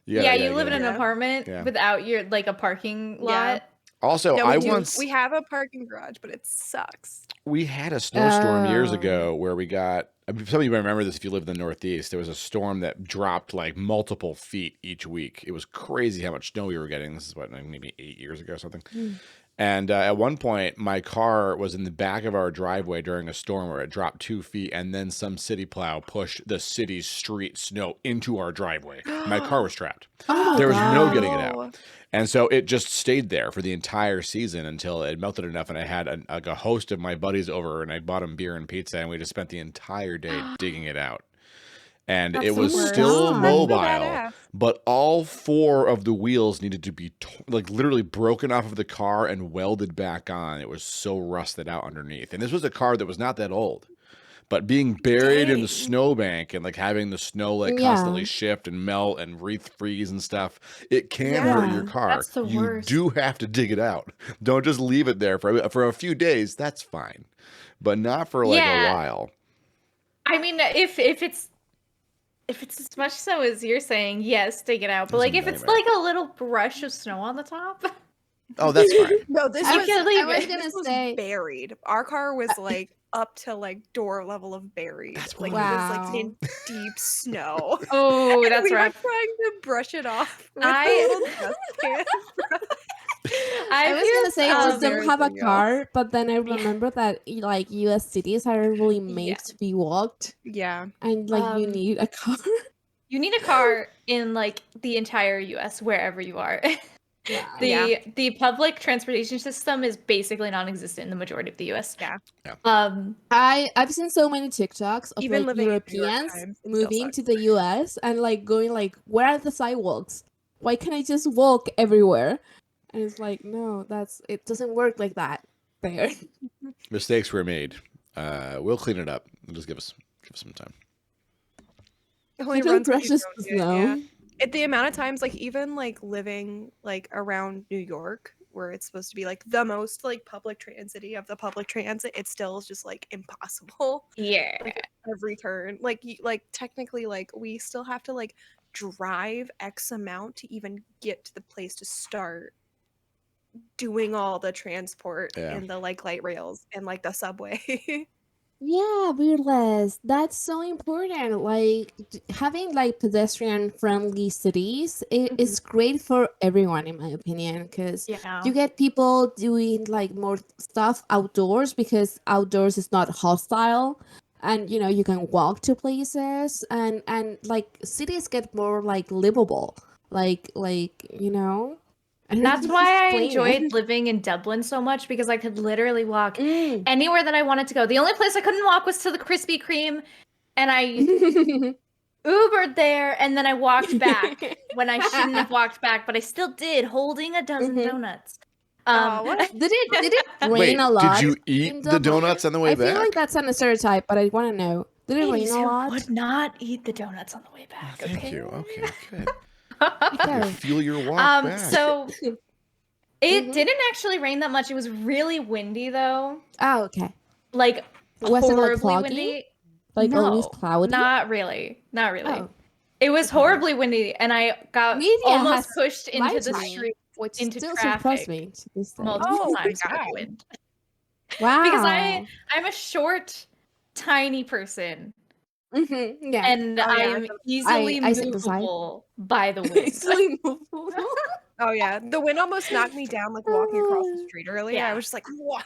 Yeah, yeah. You live in an Yeah. apartment Yeah. without your like a parking lot. Also, No, I we do. once We have a parking garage, but it sucks. we had a snowstorm years Oh. ago where we got. I mean, some of you might remember this if you live in the Northeast. There was a storm that dropped like multiple feet each week. It was crazy how much snow we were getting. This is what, like, maybe 8 years ago or something. And at one point, my car was in the back of our driveway during a storm where it dropped 2 feet, and then some city plow pushed the city's street snow into our driveway. My car was trapped. Oh my There was no God. getting it out. No. And so it just stayed there for the entire season until it melted enough. And I had a host of my buddies over, and I bought them beer and pizza, and we just spent the entire day digging it out. and That's it the was worst. still God. mobile, Badass. but all 4 of the wheels needed to be like literally broken off of the car and welded back on. It was so rusted out underneath. And this was a car that was not that old, but being buried in the Dang. snowbank and like having the snow like Yeah. constantly shift and melt and freeze and stuff, it can hurt your Yeah. car. That's the You worst. do have to dig it out. Don't just leave it there for a few days. That's fine, but not for like a Yeah. while. I mean, if it's as much so as you're saying, yes, dig it out. But It's a like if it's nightmare. like a little brush of snow on the top, Oh, that's fine. No, this I was can leave was it. gonna this was say- buried. Our car was like up to like door level of buried. That's like wild. it was like in deep snow. Oh, And that's we rough. were trying to brush it off with I- the little dustpan. I was gonna say I so don't have a embarrassing, y'all. car, but then I remember that like U.S. cities are really made Yeah. to be walked, Yeah. and like you Um, need a car. You need a car in like the entire US, wherever you are. Yeah. The public transportation system is basically non-existent in the majority of the US. Yeah. I've seen so many TikToks of Even like living in New York Europeans Times, it still moving sucks. to the US and like going like, where are the sidewalks? Why can't I just walk everywhere? And it's like, no, it doesn't work like that there. Mistakes were made. We'll clean it up. Just give us some time. It only You don't runs when brush you the don't do it, snow. yeah. The amount of times, like even like living like around New York, where it's supposed to be like the most like public transity of the public transit, it still is just like impossible. Yeah. Like at every turn, like like technically, like we still have to like drive X amount to even get to the place to start doing all the transport Yeah. and the like light rails and like the subway. Yeah, Beardless. That's so important. Like having like pedestrian friendly cities, it is great for everyone, in my opinion, because Yeah. you get people doing like more stuff outdoors because outdoors is not hostile, and you know you can walk to places, and like cities get more like livable, like you know. I don't know That's how to why I explain enjoyed it. living in Dublin so much, because I could literally walk Mm. anywhere that I wanted to go. The only place I couldn't walk was to the Krispy Kreme, and I Ubered there, and then I walked back when I shouldn't have walked back, but I still did, holding a dozen Mhm. donuts. What? Did it rain Wait, a lot? did you in eat the Dublin? donuts on the way I back? feel like that's a stereotype, but I want to know. Did it rain Ladies a who lot? would not eat the donuts on the way Oh, back. thank Okay. you. Okay, good. I Okay. can feel your walk back. So it Mhm. didn't actually rain that much. It was really windy though. Oh, okay. Like Was it, like, horribly foggy? windy. Like always No, cloudy? Not really. Not really. Oh, It was horribly windy, and I got Media almost has pushed into the lightning, street which into still traffic surprised me to this day. multiple Oh my times with the God. wind. Wow. Because I'm a short, tiny person, Yeah. and Oh, I yeah, am easily I sympathize. movable by the wind. Easily movable. Oh yeah, the wind almost knocked me down like walking across the street earlier. I Yeah. was just like, what?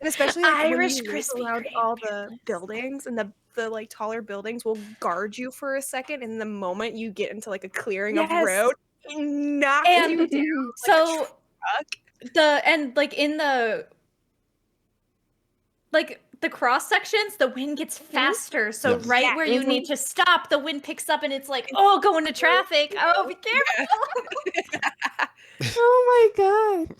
And especially like Irish when you live Krispy around Kreme, all the Fearless. buildings, and the like taller buildings will guard you for a second, and the moment you get into like a clearing of Yes. road, it knocks And you down. so Truck. the cross sections, the wind gets faster. So Yep. right Yeah. where you need to stop, the wind picks up, and it's like, oh, go into traffic. Oh, be careful. Oh my god.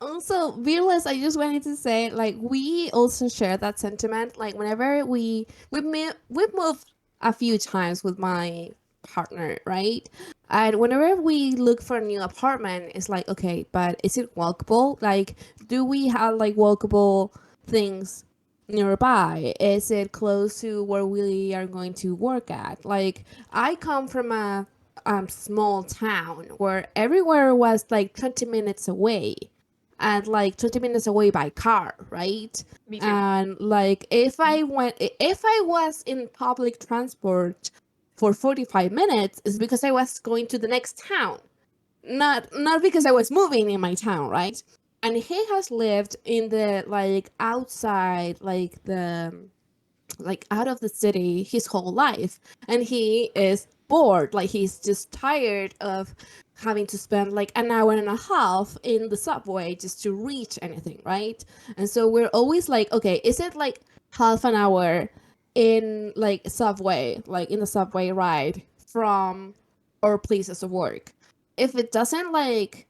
Also, Fearless, I just wanted to say, like, we also share that sentiment. Like, whenever we've moved a few times with my partner, right? And whenever we look for a new apartment, it's like, okay, but is it walkable? Like, do we have like walkable things nearby? Is it close to where we are going to work at? Like, I come from a small town where everywhere was like 20 minutes away, and like 20 minutes away by car, right? Me too. And like if I was in public transport for 45 minutes, it's because I was going to the next town, not because I was moving in my town, right? And he has lived in the like outside, like the like out of the city his whole life, and he is bored. Like, he's just tired of having to spend like an hour and a half in the subway just to reach anything, right? And so we're always like, okay, is it like half an hour in like subway, like in the subway ride from our places of work, if it doesn't like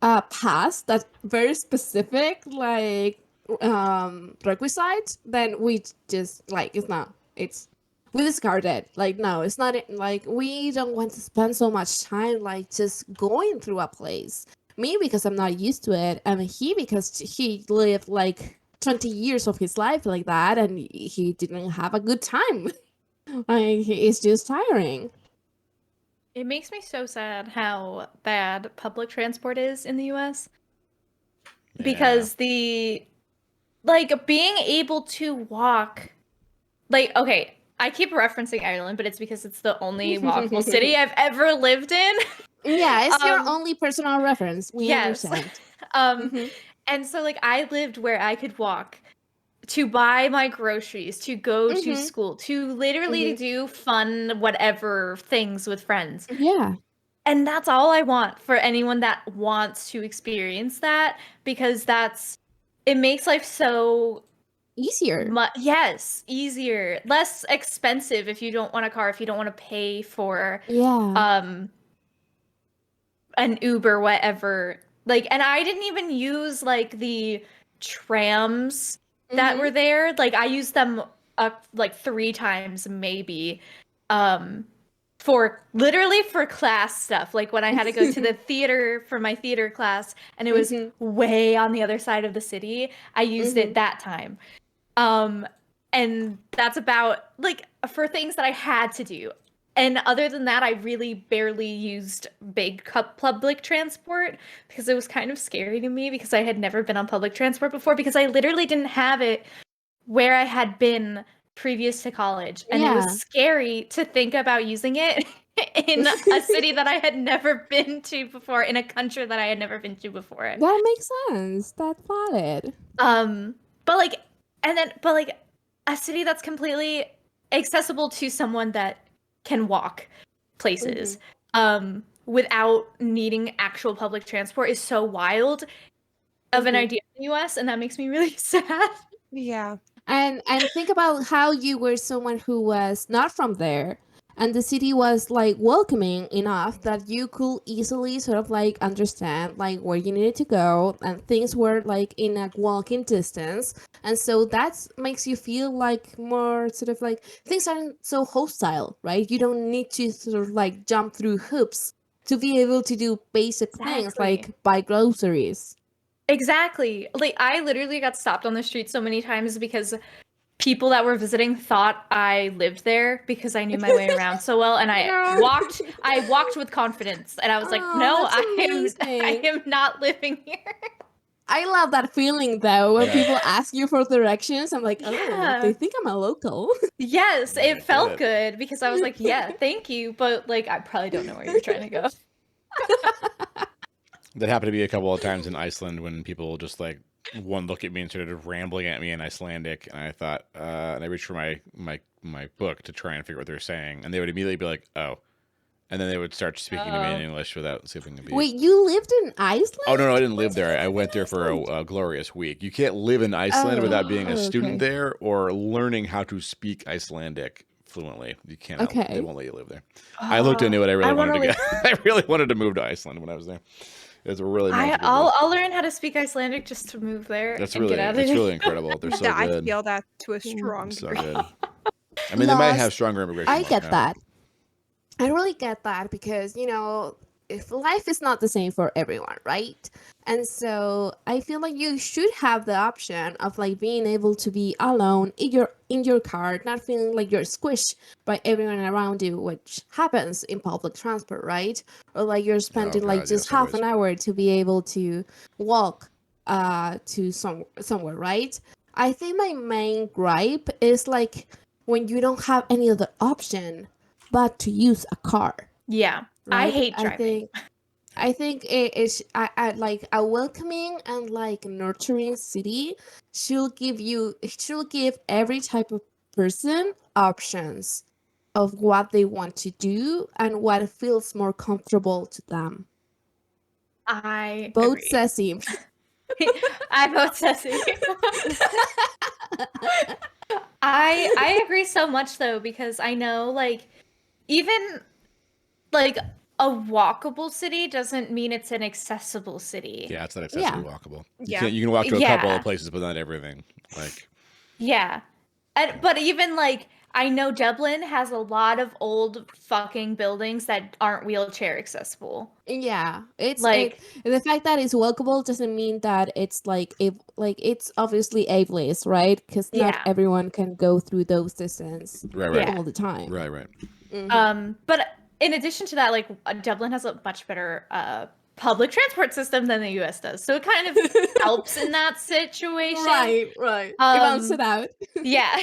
pass that very specific like requisite, then we just like it's we discard it. Like no, it's not like we don't want to spend so much time like just going through a place. Me because I'm not used to it, and he because he lived like 20 years of his life like that, and he didn't have a good time. Like it's just tiring. It makes me so sad how bad public transport is in the US because the like being able to walk, like, okay, I keep referencing Ireland, but it's because it's the only walkable city I've ever lived in. Yeah, it's your only personal reference. We Yes. understand. Um and so like I lived where I could walk to buy my groceries, to go to school, to literally do fun whatever things with friends. Yeah. And that's all I want for anyone that wants to experience that, because it makes life so Easier. yes, easier, less expensive if you don't want a car, if you don't want to pay for Yeah. an Uber, whatever. Like, and I didn't even use like the trams that were there. Like I used them like 3 times maybe. For literally for class stuff, like when I had to go to the theater for my theater class and it was way on the other side of the city, I used it that time. And that's about like for things that I had to do. And other than that, I really barely used big public transport because it was kind of scary to me because I had never been on public transport before, because I literally didn't have it where I had been previous to college, and it was scary to think about using it in a city that I had never been to before, in a country that I had never been to before. That makes sense. That's valid. But like a city that's completely accessible to someone that can walk places without needing actual public transport is so wild of an idea in the US, and that makes me really sad. Yeah. And think about how you were someone who was not from there, and the city was like welcoming enough that you could easily sort of like understand like where you needed to go, and things were like in a walking distance, and so that makes you feel like more sort of like things aren't so hostile, right? You don't need to sort of like jump through hoops to be able to do basic things like buy groceries. Exactly. Like I literally got stopped on the street so many times because people that were visiting thought I lived there because I knew my way around so well, and I walked with confidence, and I was like, no, I am not living here. I love that feeling though when people ask you for directions. I'm like, oh, they think I'm a local. Yes, it felt good because I was like, yeah, thank you, but like I probably don't know where you're trying to go. That happened to be a couple of times in Iceland when people just like one look at me and started rambling at me in Icelandic, and I thought, and I reached for my book to try and figure out what they're saying, and they would immediately be like, "Oh," and then they would start speaking to me in English without skipping a beat. Wait, you lived in Iceland? Oh no, I didn't live there. I went there for a glorious week. You can't live in Iceland without being a student there or learning how to speak Icelandic fluently. You can't. They won't let you live there. I looked into it. I really wanted to get. I really wanted to move to Iceland when I was there. It's really. I'll learn how to speak Icelandic just to move there. That's really. It's really incredible. They're so good. I feel that to a strong degree. So good. I mean, they might have stronger immigration. I get that. I really get that because, you know, if life is not the same for everyone, right? And so I feel like you should have the option of like being able to be alone in your car, not feeling like you're squished by everyone around you, which happens in public transport, right? Or like you're spending just half an hour to be able to walk to somewhere, right? I think my main gripe is like when you don't have any other option but to use a car. Yeah, right? I hate driving. I think it is I like a welcoming and like nurturing city should give every type of person options of what they want to do and what feels more comfortable to them. I vote agree. Ceci. I vote Ceci. I agree so much though, because I know like even like a walkable city doesn't mean it's an accessible city. Yeah, it's not accessibly Yeah. walkable. Yeah. You can walk to a couple Yeah. of places, but not everything. Like, Yeah. But even like I know Dublin has a lot of old fucking buildings that aren't wheelchair accessible. Yeah, Like the fact that it's walkable doesn't mean that it's like it's obviously ableist, right? Because not Yeah. everyone can go through those distances right. all the time. Right. but in addition to that, like Dublin has a much better public transport system than the US does. So it kind of helps in that situation. Right. It balances it out. Yeah.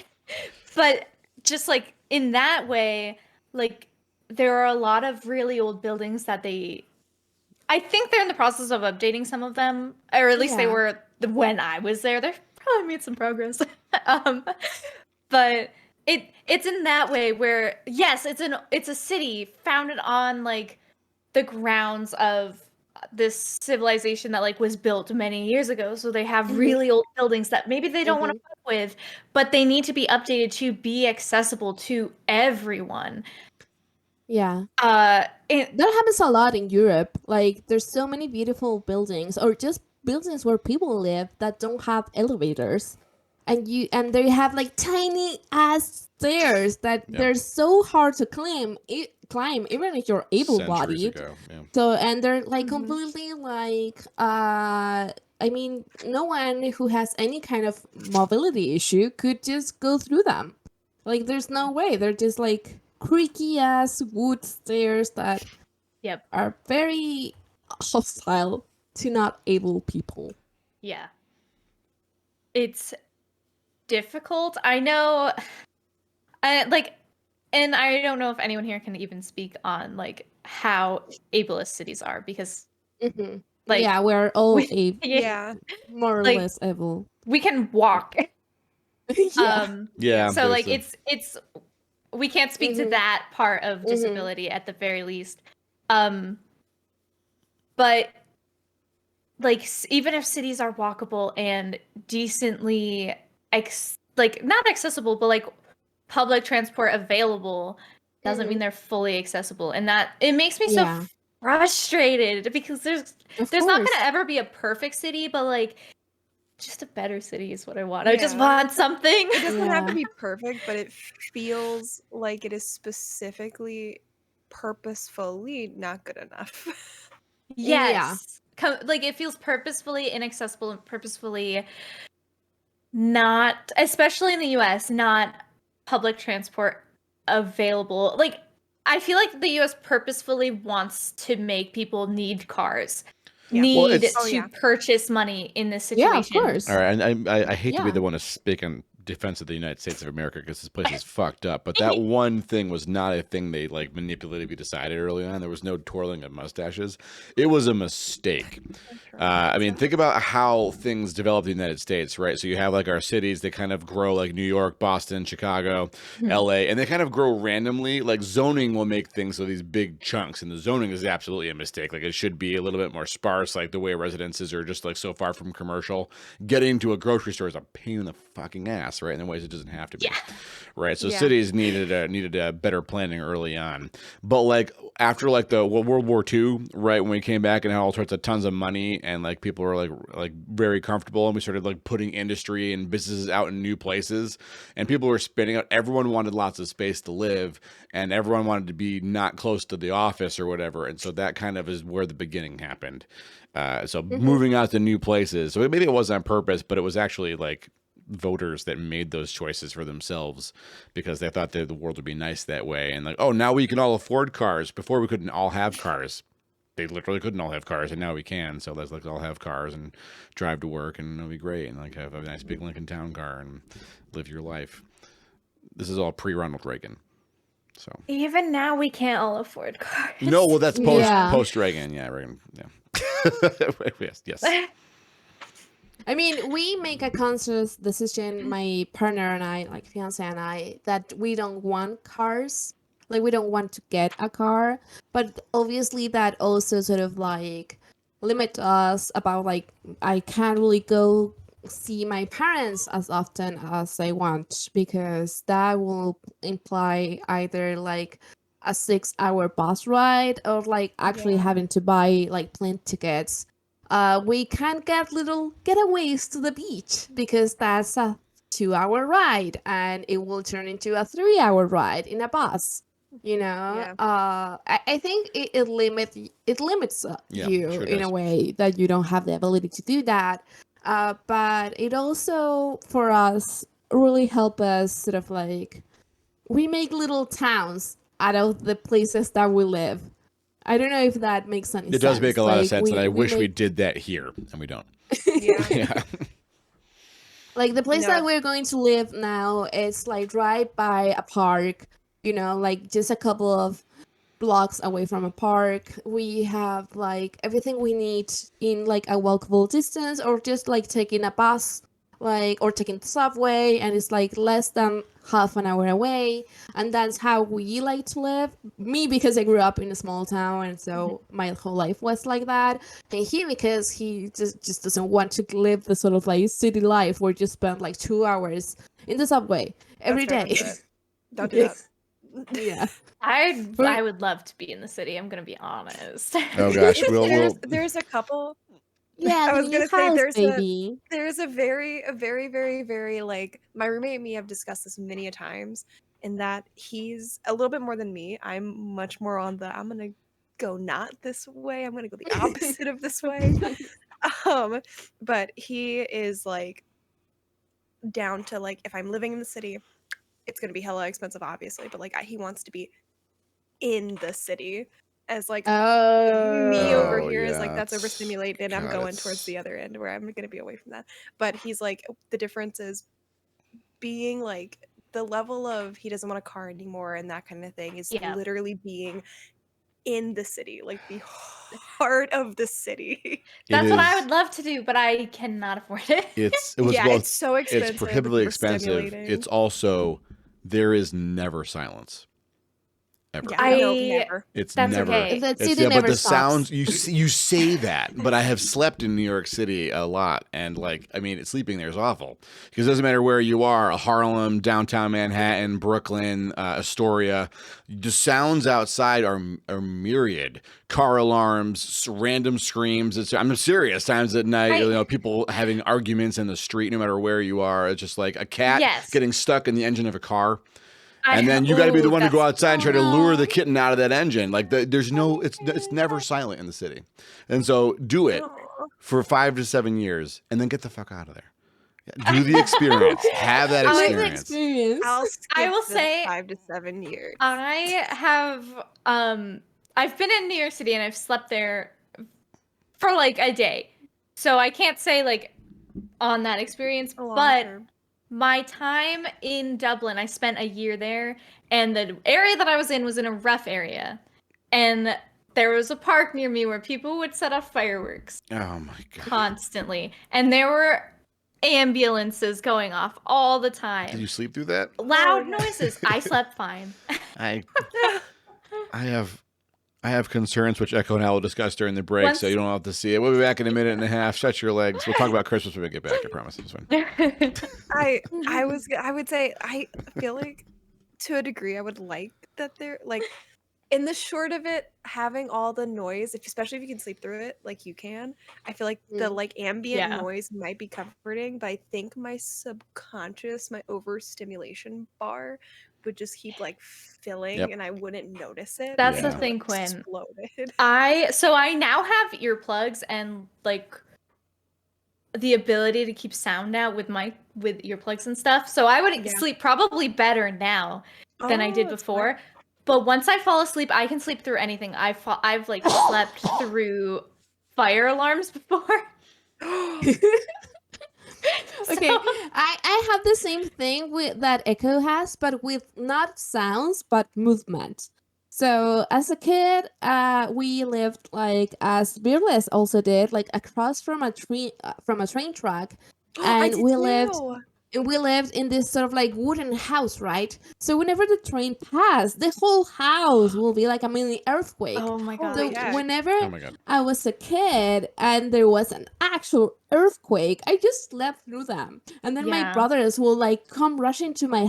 But just like in that way, like there are a lot of really old buildings that I think they're in the process of updating some of them, or at least they Yeah. were when I was there. They've probably made some progress. But it's in that way where yes, it's a city founded on like the grounds of this civilization that like was built many years ago. So they have really old buildings that maybe they don't want to fuck with, but they need to be updated to be accessible to everyone. Yeah. That That happens a lot in Europe. Like, there's so many beautiful buildings, or just buildings where people live that don't have elevators, and they have like tiny ass stairs that they're so hard to climb, even if you're Centuries able-bodied. ago. Yeah. So, and they're like completely like I mean, no one who has any kind of mobility issue could just go through them. Like, there's no way. They're just like creaky ass wood stairs that Yep. are very hostile to not able people. Yeah. It's difficult. I know and I don't know if anyone here can even speak on like how ableist cities are because like Yeah, we're all Yeah. more or Like, less able. we can walk. Yeah. So like there's it's we can't speak to that part of disability at the very least. But like even if cities are walkable and decently like not accessible, but like public transport available, doesn't mean they're fully accessible, and that it makes me so frustrated because there's not going to ever be a perfect city, but like just a better city is what I want. I just want something. It doesn't have to be perfect, but it feels like it is specifically purposefully not good enough. Yes. Like it feels purposefully inaccessible and purposefully not, especially in the US, not public transport available. Like I feel like the US purposefully wants to make people need cars. Need to purchase money in this situation. Yeah, of course. All right, and I hate to be the one to speak in defense of the United States of America because this place is fucked up, but that one thing was not a thing they like manipulatively decided early on. There was no twirling of mustaches. It was a mistake. I mean, think about how things developed in the United States, right? So you have like our cities, they kind of grow like New York, Boston, Chicago, LA, and they kind of grow randomly. Like zoning will make things so these big chunks, and the zoning is absolutely a mistake. Like it should be a little bit more sparse, like the way residences are just like so far from commercial. Getting to a grocery store is a pain in the fucking ass, right? In ways it doesn't have to be, right? So cities needed a better planning early on, but like after like the World War II, right, when we came back and had all sorts of tons of money and like people were like very comfortable, and we started like putting industry and businesses out in new places, and people were spinning out. Everyone wanted lots of space to live, and everyone wanted to be not close to the office or whatever, and so that kind of is where the beginning happened. So moving out to new places. So maybe it was on purpose, but it was actually like voters that made those choices for themselves because they thought that the world would be nice that way. And like, oh, now we can all afford cars. Before we couldn't all have cars. They literally couldn't all have cars, and now we can. So let's like all have cars and drive to work, and it'll be great. And like have a nice big Lincoln Town car and live your life. This is all pre-Ronald Reagan. So even now we can't all afford cars. No, well that's post Reagan. Yeah, Reagan. Yeah. yes. I mean, we make a conscious decision, my partner and I, like fiance and I, that we don't want cars. Like, we don't want to get a car. But obviously that also sort of like limit us about like, I can't really go see my parents as often as I want, because that will imply either like a 6-hour bus ride or like actually Yeah. having to buy like plane tickets. We can't get little getaways to the beach because that's a 2-hour ride and it will turn into a 3-hour ride in a bus. You know, Yeah. I think it limits Yeah, you sure in a does. way that you don't have the ability to do that. But it also for us really help us sort of like we make little towns out of the places that we live. I don't know if that makes any It sense. does make a lot of Like sense, and I we wish we make did that here, and we don't. Yeah. Yeah. like the place No. that we're going to live now is like right by a park, you know, like just a couple of blocks away from a park. We have like everything we need in like a walkable distance, or just like taking a bus, like or taking the subway, and it's like less than half an hour away. And that's how we like to live. Me, because I grew up in a small town, and so my whole life was like that. And he, because he just doesn't want to live the sort of like city life where you spend like 2 hours in the subway every That's day. fair, don't do that. Yeah. I would love to be in the city. I'm gonna be honest. Oh gosh, There's a couple. Yeah, I the was new gonna say house, there's baby. a very like my roommate and me have discussed this many a times, in that he's a little bit more than me. I'm much more on the I'm gonna go not this way. I'm gonna go the opposite of this way. But he is like down to like if I'm living in the city, it's gonna be hella expensive, obviously, but like he wants to be in the city, as like me over Oh, here is like yeah, that's it's overstimulated and I'm God, going towards the other end where I'm going to be away from that. But he's like the difference is being like the level of he doesn't want a car anymore and that kind of thing is Yeah. literally being in the city, like the heart of the city. That's what I is. would love to do, but I cannot afford it. It was Yeah, both. it's so expensive. It's prohibitively expensive. overstimulating. It's also there is never silence. Ever. Yeah, no, I never. It's That's never. okay. The It's, city yeah, never but the stops. sounds you say that, but I have slept in New York City a lot, and like I mean, sleeping there is awful because it doesn't matter where you are, Harlem, downtown Manhattan, Brooklyn, Astoria, the sounds outside are myriad. Car alarms, random screams. I'm serious. Times at night, you know, people having arguments in the street, no matter where you are. It's just like a cat Yes. getting stuck in the engine of a car. And then you got to be the one to go outside and try to lure the kitten out of that engine. Like there's no, it's never silent in the city. And so do it for 5 to 7 years, and then get the fuck out of there. Do the experience. Have that Live the experience. experience. I'll I will skip the say 5 to 7 years. I have I've been in New York City and I've slept there for like a day. So I can't say like on that experience, A long but term. my time in Dublin, I spent a year there, and the area that I was in a rough area. And there was a park near me where people would set off fireworks Oh my God. constantly. And there were ambulances going off all the time. Did you sleep through that? Loud yeah. noises. I slept fine. I have concerns which Echo and I will discuss during the break, so you don't have to see it. We'll be back in a minute and a half. Shut your legs. We'll talk about Christmas when we get back. I promise. It's fine. I would say I feel like to a degree I would like that they're like in the short of it having all the noise, especially if you can sleep through it like you can. I feel like the like ambient noise might be comforting, but I think my subconscious, my overstimulation bar would just keep like filling and I wouldn't notice it. That's the until thing, it Quinn. exploded. I now have earplugs and like the ability to keep sound out with earplugs and stuff. So I would sleep probably better now than I did before. But once I fall asleep, I can sleep through anything. I've like slept through fire alarms before. Okay, I have the same thing with that Echo has, but with not sounds but movement. So as a kid, we lived like as Beerless also did, like across from a train track, and we lived and we lived in this sort of like wooden house, right? So whenever the train passed, the whole house will be like a mini earthquake. Oh my god. So Holy heck. whenever Oh my god. I was a kid and there was an actual earthquake, I just slept through them. And then my Yeah. brothers will like come rushing to my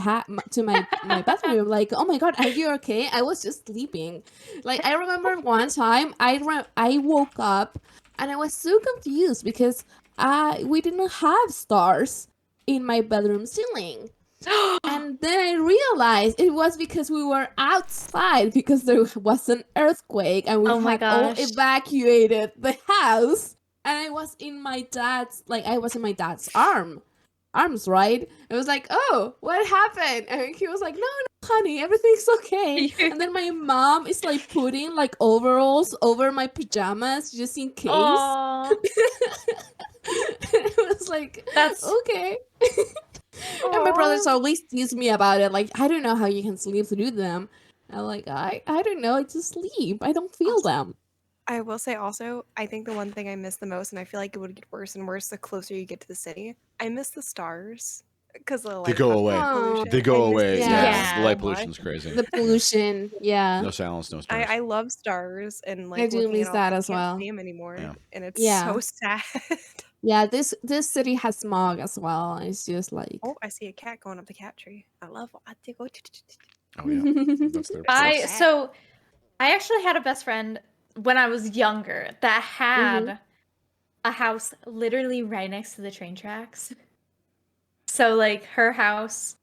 my bathroom, like, "Oh my god, are you okay?" I was just sleeping. Like I remember one time I woke up and I was so confused because we didn't have stars in my bedroom ceiling. And then I realized it was because we were outside because there was an earthquake and we Oh my had all gosh. evacuated the house. And I was in my dad's arms, right? It was like, "Oh, what happened?" And he was like, "No, no, honey, everything's okay." And then my mom is like putting like overalls over my pajamas just in case. Aw. It was like, That's okay. And my brothers always tease me about it. Like, I don't know how you can sleep through them. I'm like, I don't know. I just sleep. I don't feel them. I will say also, I think the one thing I miss the most, and I feel like it would get worse and worse the closer you get to the city, I miss the stars. Because of They go away. Oh, They go I miss away. the Yeah. stars The so light much. pollution's crazy. The pollution. Yeah. No silence, no stars. I love stars and like I do looking miss at all, that I as can't well. see them anymore, Yeah. and it's Yeah. so sad. Yeah, this city has smog as well. It's just like Oh, I see a cat going up the cat tree. I love I think Oh yeah. That's their I that's- so I actually had a best friend when I was younger that had a house literally right next to the train tracks. So like her house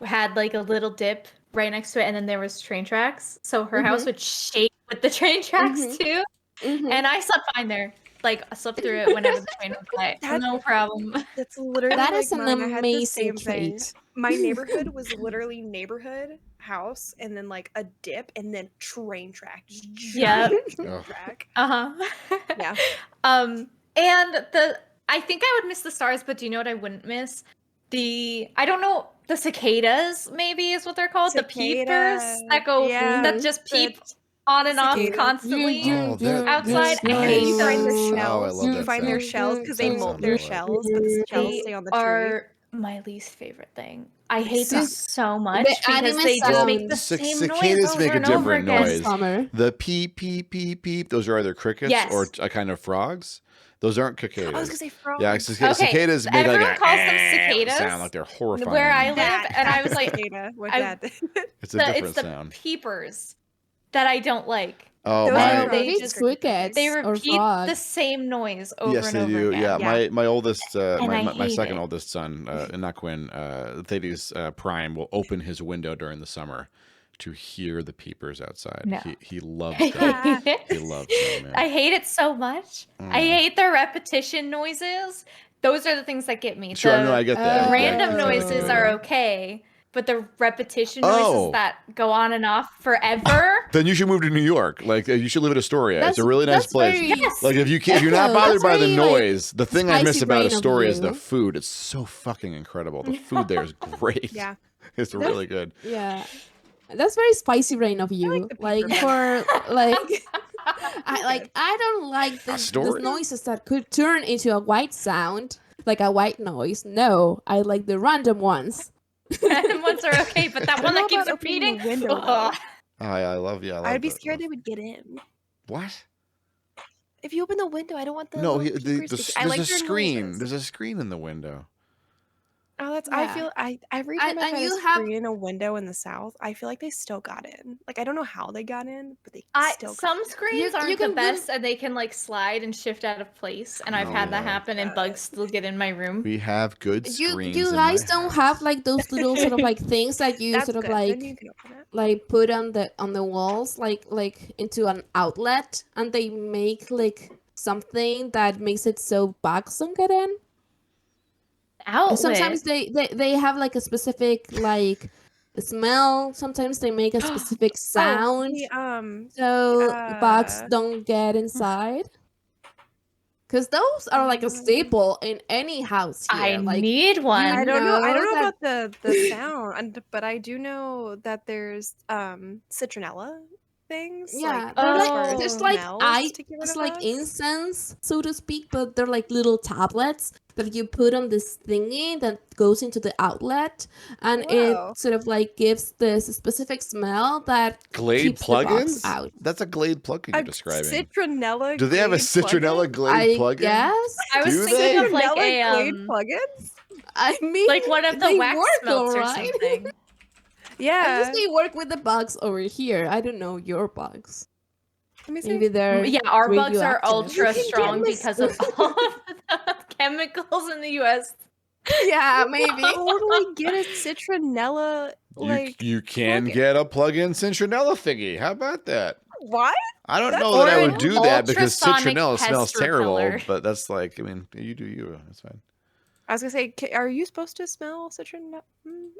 had like a little dip right next to it, and then there was train tracks. So her house would shake with the train tracks too. Mhm. And I slept fine there. Like I slept through it whenever the train would play. That- No problem. That's literally That like is an mine. I had the amazing same thing. trait. My neighborhood was literally neighborhood, house, and then like a dip, and then train track. Just Yeah. giant train Ugh. track. Uh-huh. Yeah. And I think I would miss the stars, but do you know what I wouldn't miss? I don't know, the cicadas maybe is what they're called. The peepers that go Yeah. that just The peep on and off cicadas. constantly. Oh, they're outside. nice. I hate You find their Oh, I shells. love You that find their sound. shells because they That molt sound their I like. shells, but the shells They stay on the tree. are my least favorite thing. I hate suck. them so much The because anime they just make the sounds. same Cicadas noise over make a and over different again. noise. Summer. The peep, peep, peep, peep. Those are either crickets Yes. or a kind of frogs. Those aren't I was cicadas. gonna say frogs. Yeah, cicadas make like everyone a calls them cicadas sound like they're horrifying. where I live, That and I was type of like, cicada with I- that. It's a different it's the sound. peepers that I don't like. Oh, Those my. are Oh, frogs. maybe They it's just- crickets They or repeat the frogs. same noise over Yes, and they over do. again. Yeah, my oldest, And I my hate second it. oldest son, not Quinn, Thades Prime, will open his window during the summer to hear the peepers outside. No. He loves I them. hate it. He loves them, man. I hate it so much. I hate the repetition noises. Those are the things that get me. Sure, the no, I get that. random Yeah, noises yeah. are okay, but the repetition Oh. noises that go on and off forever. Then you should move to New York. Like you should live in Astoria. It's a really nice that's place. very- Yes. Like if you're not Echo, bothered that's by the very, like, noise, the thing I miss spicy about brain of Astoria is the you. food. It's so fucking incredible. The food there is great. Yeah. It's really good. Yeah. That's very spicy brain of you. the Like peeper for like I don't like the Astoria? noises that could turn into a white sound, like a white noise. No, I like the random ones. Random ones are okay, but that I one don't that know keeps about opening the repeating. window, though. ugh. I love you. I love I'd be that scared stuff. they would get in. What? If you open the window, I don't want the No, little peepers to I there's like a their screen. noises. There's a screen in the window. Oh, that's. I Yeah. feel. Every And- time I and try you to have- screen in a window in the south, I feel like they still got in. Like I don't know how they got in, but they still. Some got screens You aren't can the do- best, and they can like slide and shift out of place. And I've Oh, had that yeah. happen, and bugs still get in my room. We have good You screens. you in guys my don't house. have like those little sort of like things that you That's sort of good. Then like you can open it. like put on the walls like into an outlet, and they make like something that makes it so bugs don't get in. Outlet. Sometimes they have like a specific like smell. Sometimes they make a specific Oh, sound, the, so bugs uh, don't get inside. Because those are like a staple in any house here. I like need one. I don't know. I don't know know about the sound, but I do know that there's citronella things. Yeah, like, they're as like far as there's like smells to get rid it's of like bugs. incense, so to speak, but they're like little tablets that you put on this thingy that goes into the outlet, and it Whoa. sort of like gives this specific smell that Glade keeps the bugs plugins? out. That's a Glade plugin you're A describing. citronella. Do they have a Glade citronella plugin? Glade I plugin? guess. I was Do thinking they? of like Citronella a Glade plugins? I mean, like one of the they wax work melts or alright. something. I Yeah. guess they work with the bugs over here. I don't know your bugs. Let me see. Maybe they're Yeah, our bugs are radioactive. ultra You can get strong mis- because of all of the chemicals in the US. Yeah, maybe. Totally get a citronella like You can plugin. get a plug-in citronella thingy. How about that? What? I don't That's know that I Or would an do that because ultrasonic citronella pest smells terrible, repeller. but that's like, I mean, you do you. That's fine. I was gonna say, are you supposed to smell citronella?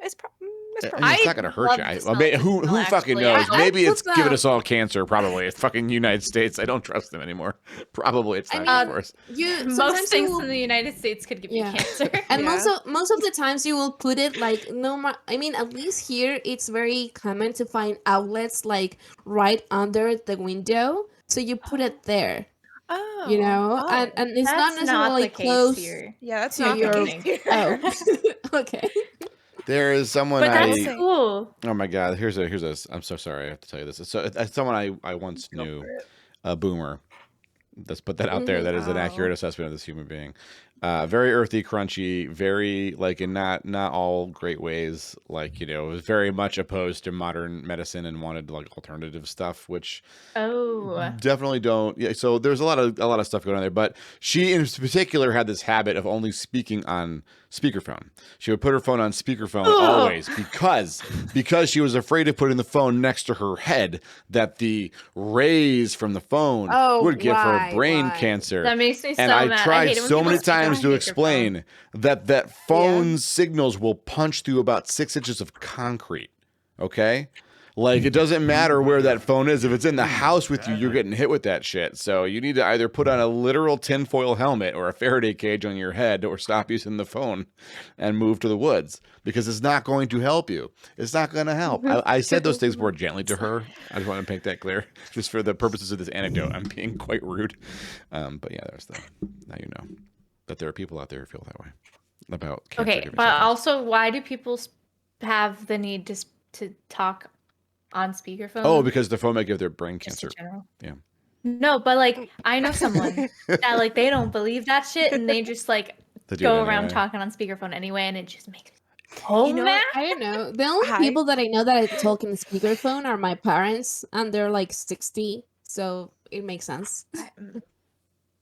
It's I probably. mean, it's I not gonna hurt love you. to I smell mean, the who smell, fucking actually. knows? I Maybe put it's giving the- us all cancer. Probably it's fucking United States. I don't trust them anymore. Probably it's I not mean, good for us. You Most sometimes things you in the United States could give you Yeah. cancer. and Yeah. most of the times you will put it like I mean, at least here it's very common to find outlets like right under the window, so you put it there, Oh. you know, Oh. and it's not That's not necessarily the case close here. Yeah, that's to not your. the case. Oh, okay. There is someone But that's I- cool. Oh my god, here's a. I'm so sorry I have to tell you this. So it's someone I once Go knew, for it. a boomer. Let's put that out there. That is an Oh. accurate assessment of this human being. Very earthy, crunchy, very like in not all great ways. Like, you know, was very much opposed to modern medicine and wanted like alternative stuff, which Oh. definitely don't. Yeah, so there's a lot of stuff going on there. But she in particular had this habit of only speaking on speakerphone. She would put her phone on speakerphone always because she was afraid of putting the phone next to her head that the rays from the phone Oh, would give her why, brain why? cancer. That makes me so And I mad. tried hate it when so people many speak on times to speakerphone. explain that phone signals will punch through about 6 inches of concrete. Okay? Like, it doesn't matter where that phone is. If it's in the house with you, you're getting hit with that shit. So you need to either put on a literal tinfoil helmet or a Faraday cage on your head or stop using the phone and move to the woods because it's not going to help you. It's not going to help. I said those things more gently to her. I just want to make that clear. Just for the purposes of this anecdote, I'm being quite rude. But yeah, there's the, now you know that there are people out there who feel that way about cancer. Okay, giving but symptoms. also, why do people have the need to talk on speakerphone? Oh, because the phone might give their brain Just cancer. in general. Yeah. No, but like I know someone that like they don't believe that shit and they just like They do go it around anyway. talking on speakerphone anyway, and it just makes me so You know mad. I don't know. The only Hi. people that I know that I talk in speakerphone are my parents, and they're like 60, so it makes sense.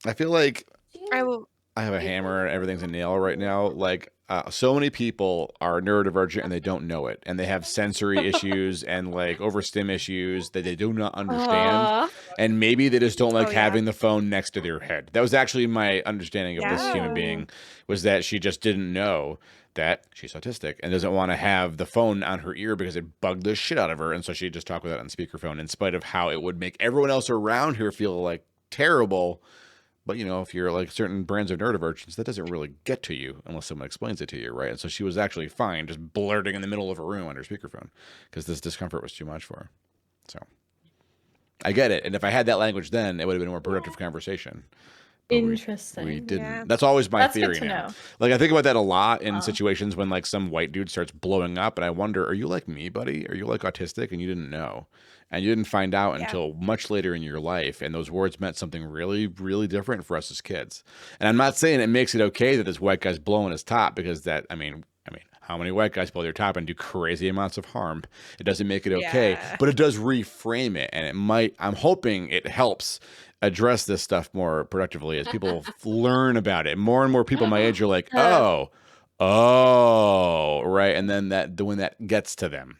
I feel like I will. I have a hammer and everything's a nail right now. Like, so many people are neurodivergent and they don't know it. And they have sensory issues and like overstim issues that they do not understand. And maybe they just don't like Oh, yeah. having the phone next to their head. That was actually my understanding of this human Yeah. being, was that she just didn't know that she's autistic and doesn't want to have the phone on her ear because it bugged the shit out of her. And so she just talked with it on speakerphone in spite of how it would make everyone else around her feel like terrible. But, you know, if you're like certain brands of neurodivergence, that doesn't really get to you unless someone explains it to you, right? And so she was actually fine just blurting in the middle of a room on her speakerphone because this discomfort was too much for her. So I get it. And if I had that language then, it would have been a more productive conversation. But Interesting. we didn't. Yeah. That's always my That's good theory to now. know. Like, I think about that a lot in Wow. situations when like some white dude starts blowing up and I wonder, are you like me, buddy? Are you like autistic and you didn't know? And you didn't find out Yeah. until much later in your life. And those words meant something really, really different for us as kids. And I'm not saying it makes it okay that this white guy's blowing his top because that, I mean, how many white guys blow their top and do crazy amounts of harm? It doesn't make it okay, Yeah. but it does reframe it. And it might, I'm hoping it helps address this stuff more productively as people learn about it. More and more people my age are like, oh, right. And then when that gets to them,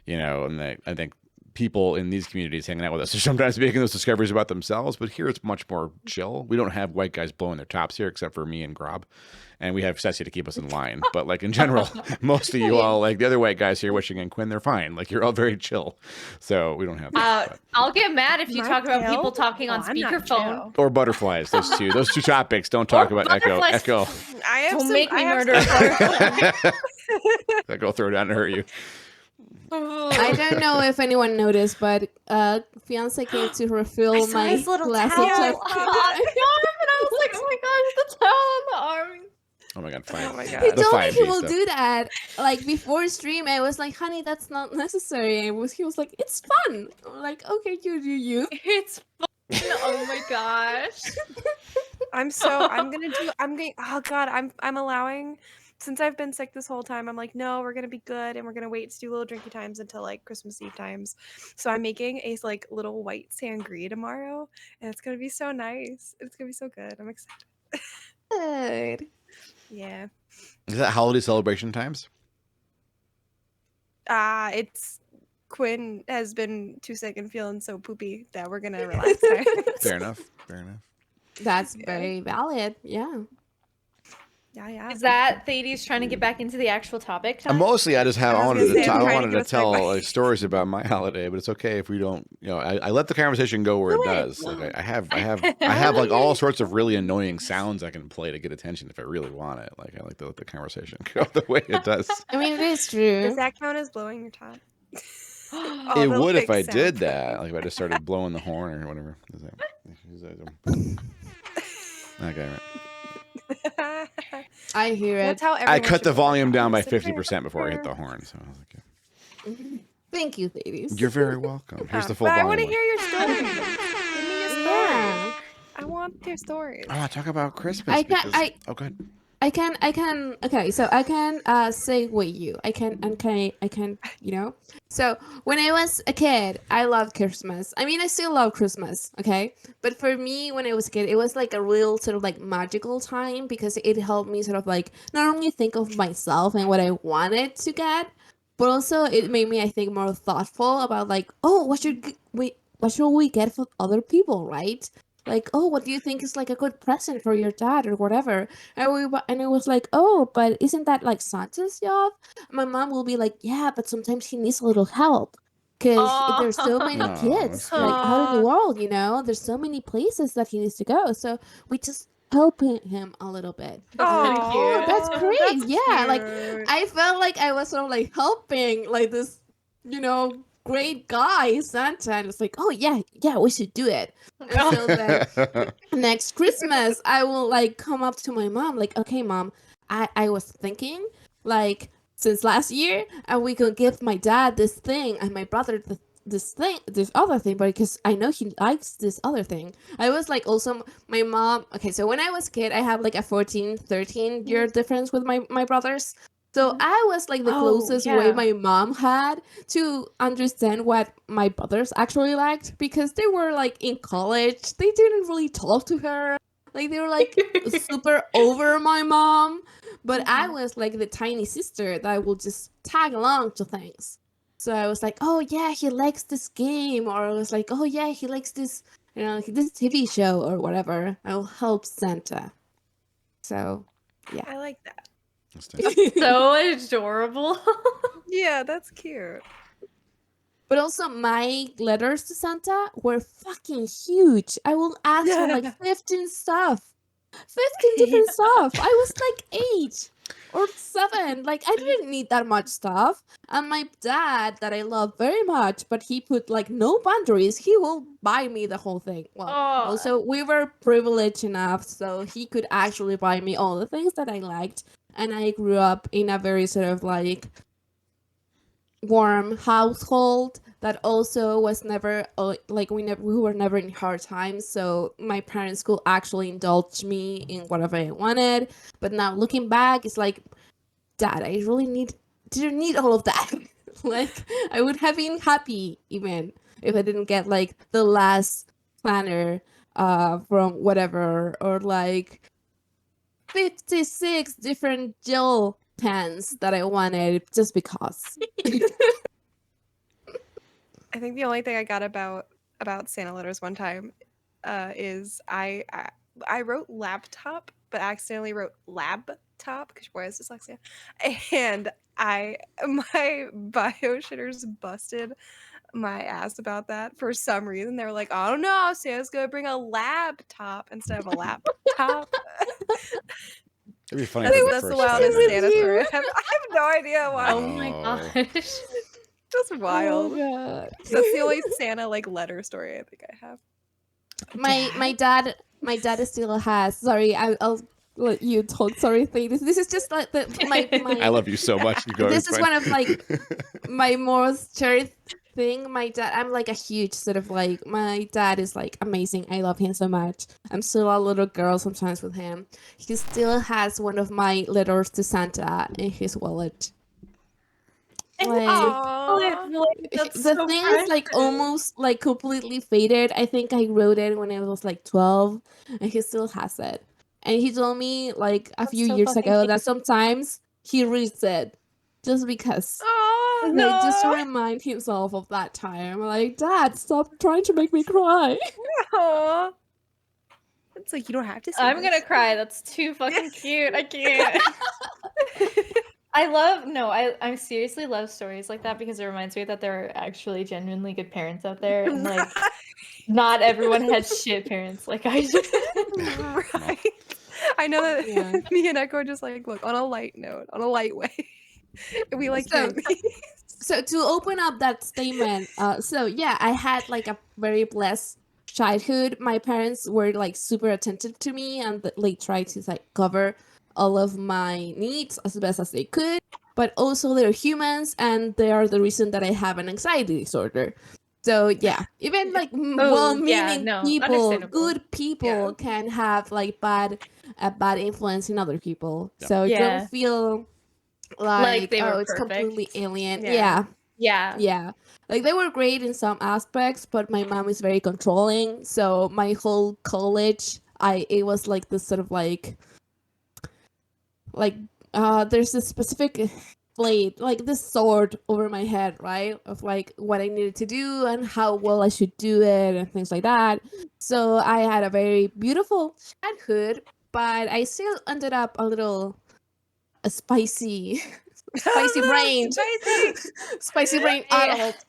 you know, and I think people in these communities hanging out with us are sometimes making those discoveries about themselves, but here it's much more chill. We don't have white guys blowing their tops here except for me and Grob. And we have Ceci to keep us in line. But like in general, most of you all, like the other white guys here, Wishing and Quinn, they're fine. Like you're all very chill. So we don't have that. but- I'll get mad if you My talk about tail? people talking on Oh, I'm not speakerphone. chill. Or butterflies, those two topics. Don't talk Or about Echo. butterflies. I have Don't some. make me I have murder some- a butterfly. Echo throw down to hurt you. I don't know if anyone noticed, but fiance came to refill saw my his little glass of towel on champagne. the arm, and I was like, oh my gosh, the towel on the arm. Oh my god, Oh my He God. the told me 5G he will stuff. do that. Like before stream, I was like, "Honey, that's not necessary." And he was like, "It's fun." I'm like, "Okay, you do you." It's fun. Oh my gosh. I'm going, oh God, I'm allowing, since I've been sick this whole time, I'm like, no, we're gonna be good and we're gonna wait to do little drinky times until like Christmas Eve times. So I'm making a like little white sangria tomorrow, and it's gonna be so nice. It's gonna be so good. I'm excited. Good. Yeah. Is that holiday celebration times? It's Quinn has been too sick and feeling so poopy that we're gonna relax time. Fair enough. Fair enough. That's Yeah. very valid. Yeah. Yeah. Is that Thades trying to get back into the actual topic? Time? Mostly, I just have. I I was wanted gonna to. say, I'm I trying to wanted give to us tell segue. like stories about my holiday, but it's okay if we don't. You know, I let the conversation go where it Do it. does. Like I have like all sorts of really annoying sounds I can play to get attention if I really want it. Like I like to let the conversation go the way it does. I mean, it is Does true. that count as blowing your top? It the, would if like, I sound did that. effects. Like if I just started blowing the horn or whatever. Okay, right. I hear it. That's how I everyone cut should the blow their volume down by top. Sit there. 50% before I hit the horn. So I was like, yeah. Thank you, ladies. You're very welcome. Here's the full But I volume. want to one. hear your stories. Give me your stories. Yeah. I want your stories. I want to talk about Christmas. I can. because... Oh, go ahead. I can. Okay, so I can segue you. I can. You know. So when I was a kid, I loved Christmas. I mean, I still love Christmas. Okay, but for me, when I was a kid, it was like a real sort of like magical time because it helped me sort of like not only think of myself and what I wanted to get, but also it made me, I think, more thoughtful about like, oh, what should we get for other people, right? Like, oh, what do you think is like a good present for your dad or whatever? And it was like, oh, but isn't that like Santa's job? My mom will be like, yeah, but sometimes he needs a little help because there's so many Oh, kids that's like out in the Aw. world, you know. There's so many places that he needs to go, so we just helping him a little bit. Oh, that's great. Yeah, like cute. I felt like I was sort of like helping like this, you know, great guy Santa, and it's like, oh yeah, we should do it. And so then next Christmas, I will like come up to my mom, like, okay, mom, I was thinking, like, since last year, and we could give my dad this thing and my brother this other thing, but because I know he likes this other thing. I was like, also, my mom, okay, so when I was a kid, I have like a 13 year difference with my brothers. So I was like the closest way my mom had to understand what my brothers actually liked because they were like in college. They didn't really talk to her. Like they were like super over my mom. But I was like the tiny sister that would just tag along to things. So I was like, oh yeah, he likes this game. Or I was like, oh yeah, he likes this, you know, like this TV show or whatever. I'll help Santa. So yeah. I like that. So adorable. Yeah, that's cute. But also, my letters to Santa were fucking huge. I will ask for like 15 different stuff. I was like 8 or 7. Like, I didn't need that much stuff. And my dad, that I love very much, but he put like no boundaries, he will buy me the whole thing. Well, also, we were privileged enough, so he could actually buy me all the things that I liked. And I grew up in a very sort of like warm household that also was never like we were never in hard times, so my parents could actually indulge me in whatever I wanted. But now looking back, it's like, dad, I really didn't need all of that. Like I would have been happy even if I didn't get like the last planner from whatever, or like 56 different gel pens that I wanted just because. I think the only thing I got about Santa letters one time is I wrote laptop, but accidentally wrote labtop because your boy has dyslexia, and my bio shitters busted my ass about that for some reason. They were like, "I don't know, Santa's gonna bring a laptop instead of a laptop." It'd be funny. That's for the first wildest time. Santa story. I have no idea why. Oh my Oh. gosh. Just Oh wild. god. That's the only Santa like letter story I think I have. My dad still has. Sorry, I'll let you talk. Sorry, Thades. This is just like my I love you so much. You go. This it's is fine. one of like my most cherished thing. My dad, I'm like a huge sort of like, my dad is like amazing. I love him so much. I'm still a little girl sometimes with him. He still has one of my letters to Santa in his wallet. Like, Aww. That's the so thing is like precious. almost like completely faded. I think I wrote it when I was like 12, and he still has it. And he told me like a That's few so years fucking ago cute. that sometimes he reads it just because. Oh Like, just to no. remind himself of that time. Like, Dad, stop trying to make me cry. Aw. It's like you don't have to say I'm gonna this. cry. That's too fucking cute. I can't. I seriously love stories like that because it reminds me that there are actually genuinely good parents out there, and like not everyone has shit parents like I do. Right. I know that Yeah. me and Echo are just like, look, on a light note, on a light way. We like So- hearing these. So to open up that statement, so yeah, I had like a very blessed childhood. My parents were like super attentive to me and like tried to like cover all of my needs as best as they could. But also they're humans and they are the reason that I have an anxiety disorder. So yeah, even like well-meaning no, people, understandable. good people can have like a bad influence in other people. Yeah. So Yeah. don't feel like, they were oh, it's completely perfect. alien. Yeah. Yeah. Like they were great in some aspects, but my mom is very controlling. So my whole college, it was like this sort of like there's this specific blade, like this sword over my head, right? Of like what I needed to do and how well I should do it and things like that. So I had a very beautiful childhood, but I still ended up a little spicy brain. Spicy brain Yeah. adult.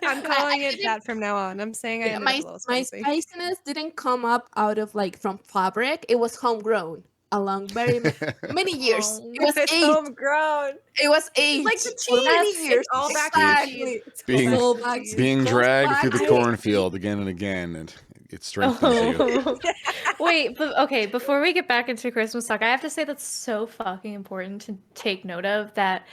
I'm calling I it didn't- that from now on. I'm saying I yeah, ended my up a little my spicy. spiciness didn't come up out of like from fabric. It was homegrown along very many years. Oh. It was It's aged. It It was aged like the for many cheese. years. It's all back to the Exactly. cheese. It's Being- all Go back to back the to- cheese. Being Goes dragged back through the to- cornfield again and again, and it strengthens you. Oh. Wait, but okay, before we get back into Christmas talk, I have to say that's so fucking important to take note of, that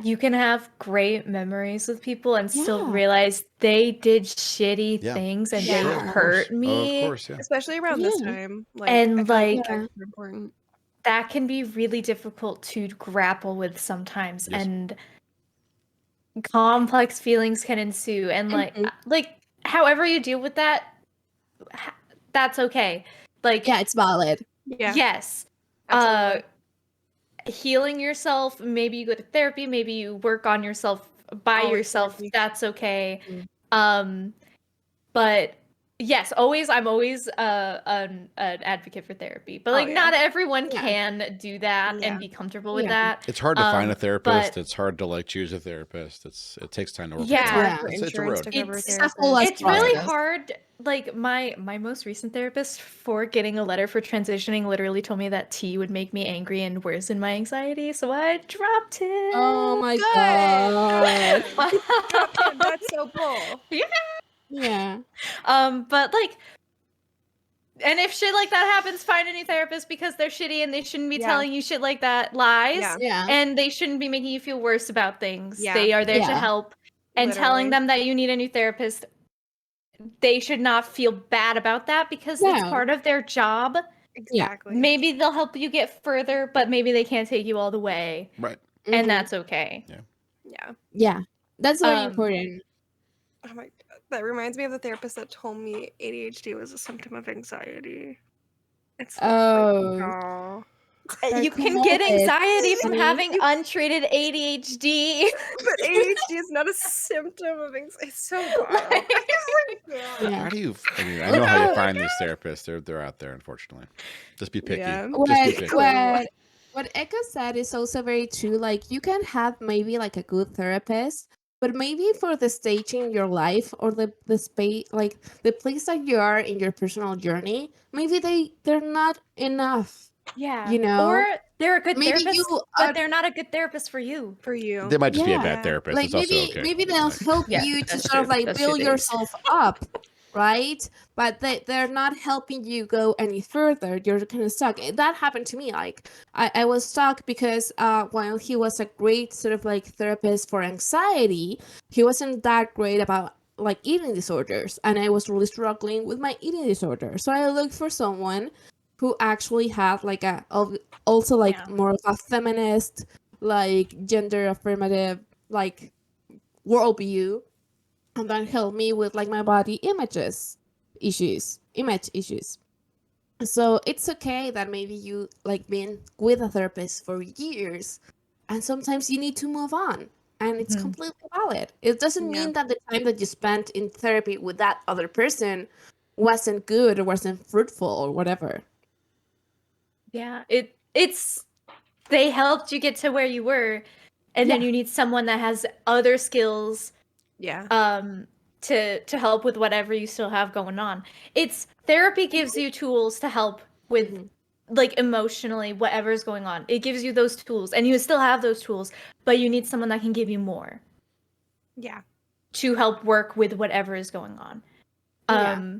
you can have great memories with people and still Yeah. realize they did shitty Yeah. things and Sure, they of hurt Of me. course, yeah. Especially around this Yeah. time. Like, And, I feel like- that's super important. That can be really difficult to grapple with sometimes, Yes. and complex feelings can ensue, and Mhm. like however you deal with that, that's okay. Like, Yeah, it's valid. Yeah. yes, Absolutely. healing yourself, maybe you go to therapy, maybe you work on yourself by Always yourself, therapy. that's okay. Mm. But yes, I'm always an advocate for therapy, but Oh, like yeah. not everyone Yeah. can do that Yeah. and be comfortable with Yeah. that. It's hard to find a therapist. but- It's hard to like choose a therapist. It takes time to work. Yeah. It's with hard them. for It's a insurance road. to cover a It's- It's a whole therapist. It's really process. hard. Like my most recent therapist, for getting a letter for transitioning, literally told me that tea would make me angry and worsen my anxiety, so I dropped it. Oh my Good. god. Dropped it. That's so cool. Yeah. But like, and if shit like that happens, find a new therapist, because they're shitty and they shouldn't be Yeah. telling you shit like that, lies. Yeah. Yeah. And they shouldn't be making you feel worse about things. Yeah. They are there to Yeah. help. And telling Literally. them that you need a new therapist, they should not feel bad about that, because it's No. part of their job. Exactly. Maybe they'll help you get further, but maybe they can't take you all the way. Right. Mhm. And that's okay. Yeah. Yeah. That's very Um, important. Oh my god. That reminds me of the therapist that told me ADHD was a symptom of anxiety. It's like, Oh. aw. They're You can get connected. anxiety from Mhm. having untreated ADHD. But ADHD is not a symptom of anxiety. It's so wild. Yeah. How do you? I mean, I know how you find these therapists. They're out there, unfortunately. Just be picky. Yeah. Just be picky. What Eka said is also very true. Like you can have maybe like a good therapist, but maybe for the stage in your life or the space, like the place that you are in your personal journey, maybe they're not enough. Yeah. You know? Or They're a good Maybe therapist, you but are they're not a good therapist for you. For you. They might just be a Yeah. bad therapist. like It's also okay. maybe they'll help Yeah, you to that's sort true. of like That's true, build Thades. yourself up, right? But they're not helping you go any further. You're kind of stuck. That happened to me. Like I was stuck because while he was a great sort of like therapist for anxiety, he wasn't that great about like eating disorders, and I was really struggling with my eating disorder. So I looked for someone who actually had like also like Yeah. more of a feminist, like gender affirmative, like worldview, and that helped me with like my body image issues. So it's okay that maybe you like been with a therapist for years, and sometimes you need to move on, and it's Mhm. completely valid. It doesn't Yeah. mean that the time that you spent in therapy with that other person wasn't good or wasn't fruitful or whatever. Yeah, it's they helped you get to where you were, and then Yeah. you need someone that has other skills Yeah. to help with whatever you still have going on. It's therapy gives you tools to help with Mhm. like emotionally whatever's going on. It gives you those tools, and you still have those tools, but you need someone that can give you more Yeah. to help work with whatever is going on. Yeah.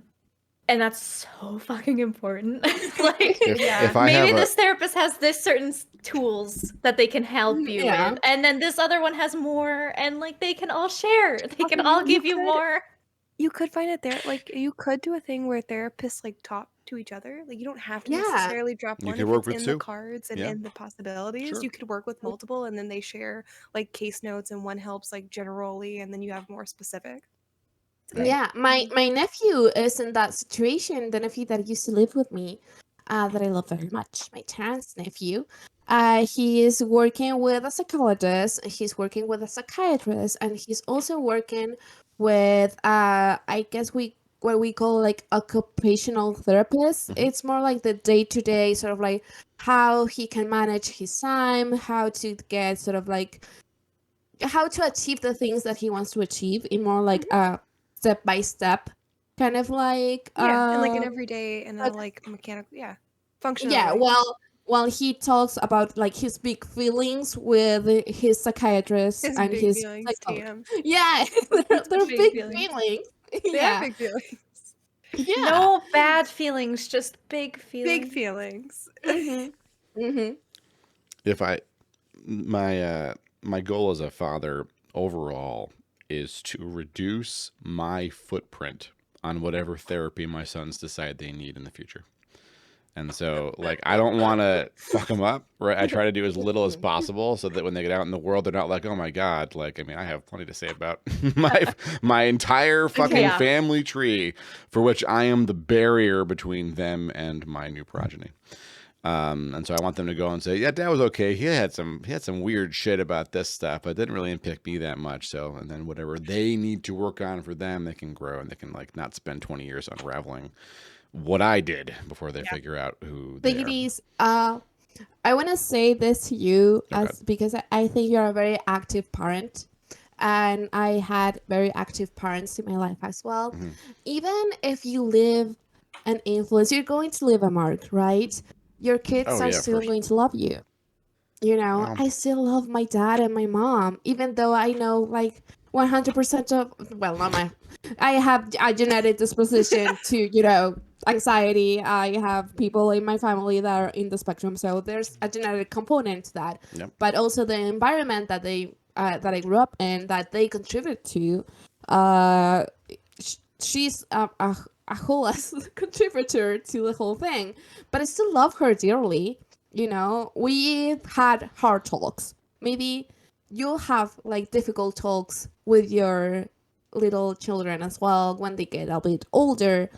And that's so fucking important. Like If I maybe have a this therapist has this certain tools that they can help you Yeah. with, and then this other one has more, and like they can all share. They can all give you could- more. You could find it there. Like you could do a thing where therapists like talk to each other. Like you don't have to Yeah. necessarily drop You one could if work it's with in two. the cards and Yeah. in the possibilities. Sure. You could work with multiple, and then they share like case notes, and one helps like generally, and then you have more specific. Yeah, my nephew is in that situation. The nephew that used to live with me, that I love very much, my trans nephew. He is working with a psychologist. He's working with a psychiatrist, and he's also working with I guess what we call like occupational therapist. Mhm. It's more like the day-to-day sort of like how he can manage his time, how to get sort of like how to achieve the things that he wants to achieve in more like a step by step kind of like Yeah, and like an everyday and a like- like mechanical. Yeah, functional. yeah, way. while he talks about like his big feelings with his psychiatrist His and big his feelings, psychologist. TM. Yeah, they're Big big feelings. feelings. They Yeah, are big feelings. yeah. No bad feelings, just big feelings. Big feelings. Mm-hmm. If I my goal as a father overall is to reduce my footprint on whatever therapy my sons decide they need in the future. And so, like, I don't want to fuck them up, right? I try to do as little as possible so that when they get out in the world, they're not like, oh my God. Like, I mean, I have plenty to say about my entire fucking Yeah. family tree, for which I am the barrier between them and my new progeny. And so I want them to go and say, yeah, Dad was okay. He had some weird shit about this stuff, but it didn't really impact me that much. So, and then whatever they need to work on for them, they can grow and they can like not spend 20 years unraveling what I did before they figure out who they are. Ladies, I want to say this to you Okay. because I think you're a very active parent, and I had very active parents in my life as well. Mhm. Even if you live an influence, you're going to leave a mark, right? Your kids Oh, are yeah, still for going to love you. You know, Well. I still love my dad and my mom, even though I know like 100% of, well, not my, I have a genetic disposition to, you know, anxiety. I have people in my family that are in the spectrum, so there's a genetic component to that. Yep. But also the environment that that I grew up in, that they contribute to. She's a whole ass contributor to the whole thing, but I still love her dearly. You know, we've had hard talks. Maybe you'll have like difficult talks with your little children as well when they get a bit older,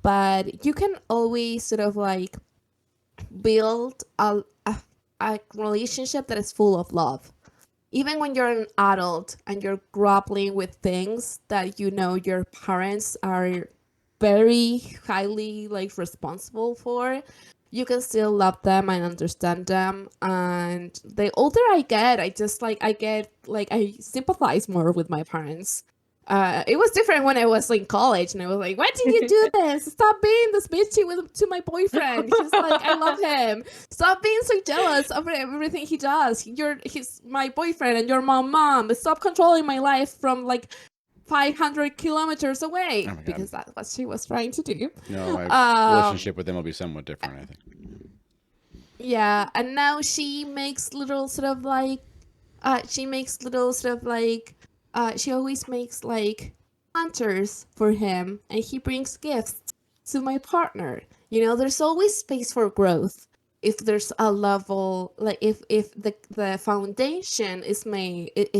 but you can always sort of like build a relationship that is full of love. Even when you're an adult and you're grappling with things that you know your parents are very highly like responsible for, you can still love them and understand them. And the older I get, I just like I sympathize more with my parents. It was different when I was in college, and I was like, "Why did you do this? Stop being this bitchy to my boyfriend. He's like, I love him. Stop being so jealous of everything he does. He's my boyfriend, and you're my mom. Stop controlling my life from like 500 kilometers away," Oh my God. because that's what she was trying to do. No, my relationship with them will be somewhat different, I think. Yeah, and now she makes little sort of like, she always makes like hunters for him, and he brings gifts to my partner. You know, there's always space for growth if there's a level, like if the foundation is made, it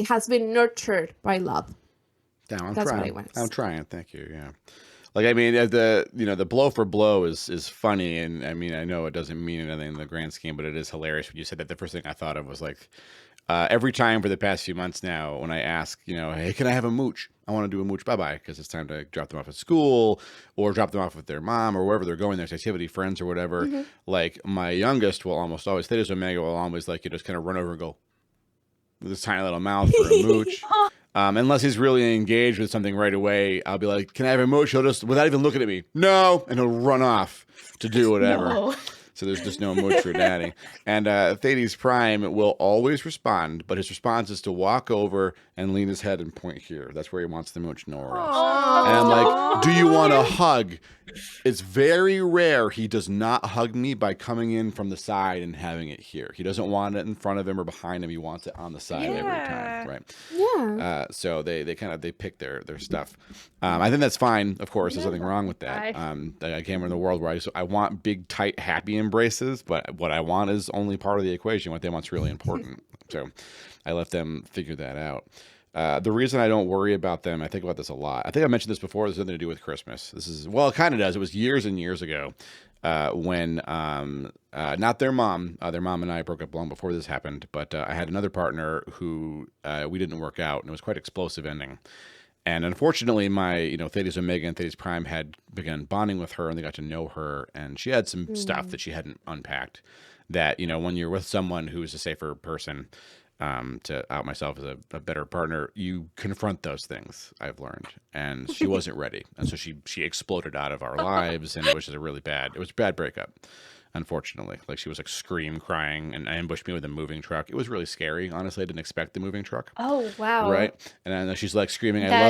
has been nurtured by love. Damn, I'm That's what I trying. want to I'm say. trying. Thank you. Yeah. Like, I mean, the blow for blow is funny, and I mean, I know it doesn't mean anything in the grand scheme, but it is hilarious when you said that. The first thing I thought of was like, every time for the past few months now, when I ask, hey, can I have a mooch? I want to do a mooch bye-bye because it's time to drop them off at school or drop them off with their mom or wherever they're going, there's activity, friends or whatever. Like, my youngest will almost always, Thades Omega will always like, just kind of run over and go with his tiny little mouth for a mooch. Unless he's really engaged with something right away, I'll be like, can I have a mooch? He'll just, without even looking at me, no, and he'll run off to do whatever. No. So there's just no mooch for daddy. And Thades Prime will always respond, but his response is to walk over and lean his head and point here. That's where he wants the mooch, nowhere else. And I'm like, do you want a hug? It's very rare he does not hug me by coming in from the side and having it here. He doesn't want it in front of him or behind him. He wants it on the side every time, right? Yeah. So they pick their stuff. I think that's fine. Of course, there's nothing wrong with that. I came in the world where I want big, tight, happy embraces, but what I want is only part of the equation. What they want's really important. So I let them figure that out. The reason I don't worry about them, I think about this a lot. I think I mentioned this before. There's nothing to do with Christmas. It kind of does. It was years and years ago when not their mom and I broke up long before this happened, but I had another partner who we didn't work out, and it was quite explosive ending. And unfortunately, my Thades Omega and Thades Prime had begun bonding with her, and they got to know her, and she had some stuff that she hadn't unpacked. That when you're with someone who's a safer person, to out myself as a better partner, you confront those things, I've learned. And she wasn't ready. And so she exploded out of our lives, and it was just a bad breakup, unfortunately. Like, she was like crying, and ambushed me with a moving truck. It was really scary. Honestly, I didn't expect the moving truck. Oh, wow. Right. And then she's like screaming, I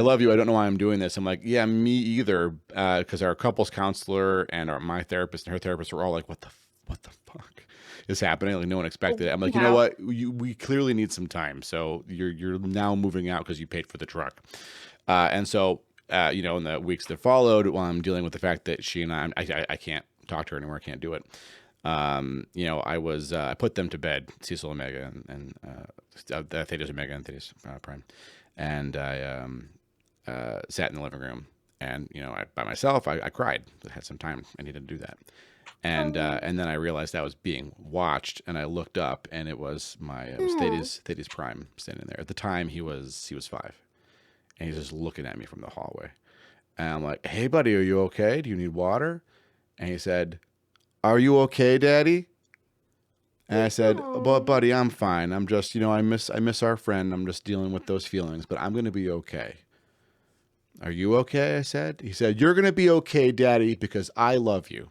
love you. I don't know why I'm doing this. I'm like, yeah, me either. Because our couples counselor and my therapist and her therapist were all like, what the fuck is happening? Like, no one expected it. I'm like, you know what? We clearly need some time. So you're now moving out because you paid for the truck. And so, in the weeks that followed, while I'm dealing with the fact that she and I can't talk to her anymore, I can't do it. I put them to bed, Cecil Omega and Thades Omega and Thades Prime. And I sat in the living room, and, by myself, I cried. I had some time. I needed to do that. And then I realized I was being watched, and I looked up, and it was Thades Prime standing there. At the time, he was 5, and he's just looking at me from the hallway. And I'm like, "Hey, buddy, are you okay? Do you need water?" And he said, "Are you okay, Daddy?" And I said, "But buddy, I'm fine. I'm just, I miss our friend. I'm just dealing with those feelings, but I'm gonna be okay." "Are you okay?" I said. He said, "You're gonna be okay, Daddy, because I love you."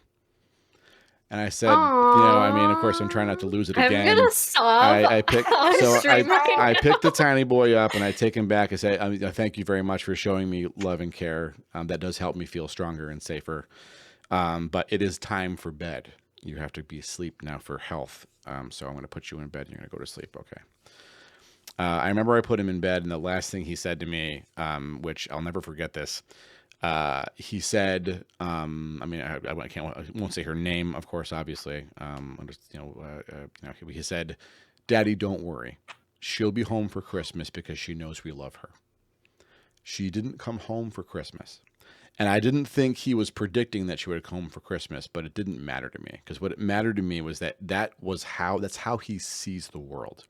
And I said, of course, I'm trying not to lose it again. I'm gonna sob. I picked I picked the tiny boy up, and I take him back and say, "Thank you very much for showing me love and care. That does help me feel stronger and safer. But it is time for bed. You have to be asleep now for health. So I'm going to put you in bed, and you're going to go to sleep." Okay. I remember I put him in bed, and the last thing he said to me, which I'll never forget this. He said, I won't say her name, of course, obviously. He said, "Daddy, don't worry. She'll be home for Christmas because she knows we love her." She didn't come home for Christmas. And I didn't think he was predicting that she would come home for Christmas, but it didn't matter to me, because what it mattered to me was that's how he sees the world.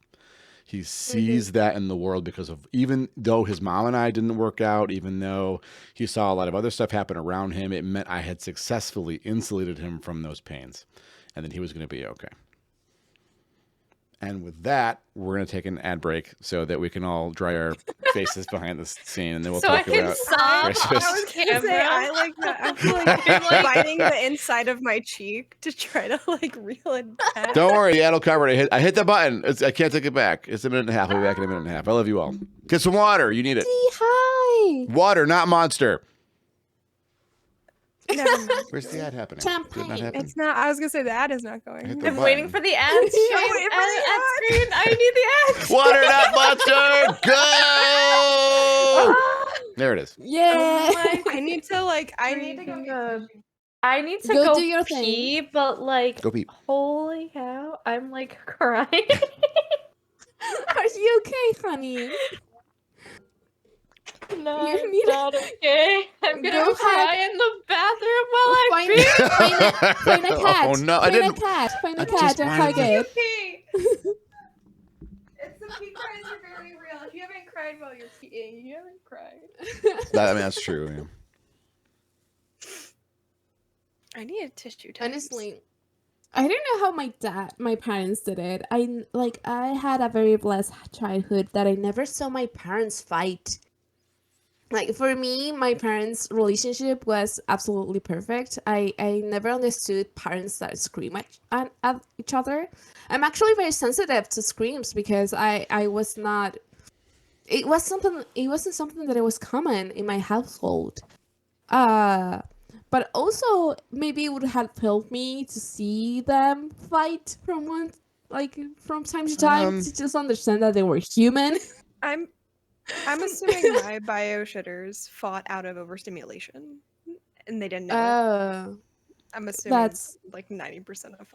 He sees that in the world, because of, even though his mom and I didn't work out, even though he saw a lot of other stuff happen around him, it meant I had successfully insulated him from those pains, and then he was going to be okay. And with that, we're going to take an ad break so that we can all dry our faces behind this scene, and then we'll So I talk can about sob Christmas. on camera. I like that. I'm like biting the inside of my cheek to try to like reel it back. Don't worry, yeah, it'll cover it. I hit the button. I can't take it back. It's a minute and a half. I'll be back in a minute and a half. I love you all. Get some water. You need it. Hi. Water, not Monster. Never mind. Where's the ad happening? Did it not Champagne. happen? It's not. I was gonna say the ad is not Hit going. the I'm waiting button. for the ads. Show Wait for the ad ad. screen. I need the ads. Water, not Monster. Go! There it is. Yeah. I need to like. I need to go. I need to Go go do your thing. pee, but like, Go pee. holy cow, I'm like crying. Are you okay, honey? No, You I'm need- not okay. I'm gonna Go cry in the bathroom while I Find a cat. Oh no, I Find didn't. a cat. Find I a cat just and wanted hug to- it. Pee. It's the pee cries are very real. If you haven't cried while you're peeing, you haven't cried. That's true. Yeah. I need a tissue. Honestly, I don't know how my parents did it. I had a very blessed childhood that I never saw my parents fight. Like for me, my parents' relationship was absolutely perfect. I never understood parents that scream at each other. I'm actually very sensitive to screams because I was not. It wasn't something that it was common in my household. But also maybe it would have helped me to see them fight from time to time to just understand that they were human. I'm assuming my bio shitters fought out of overstimulation, and they didn't know it. I'm assuming That's- like 90% of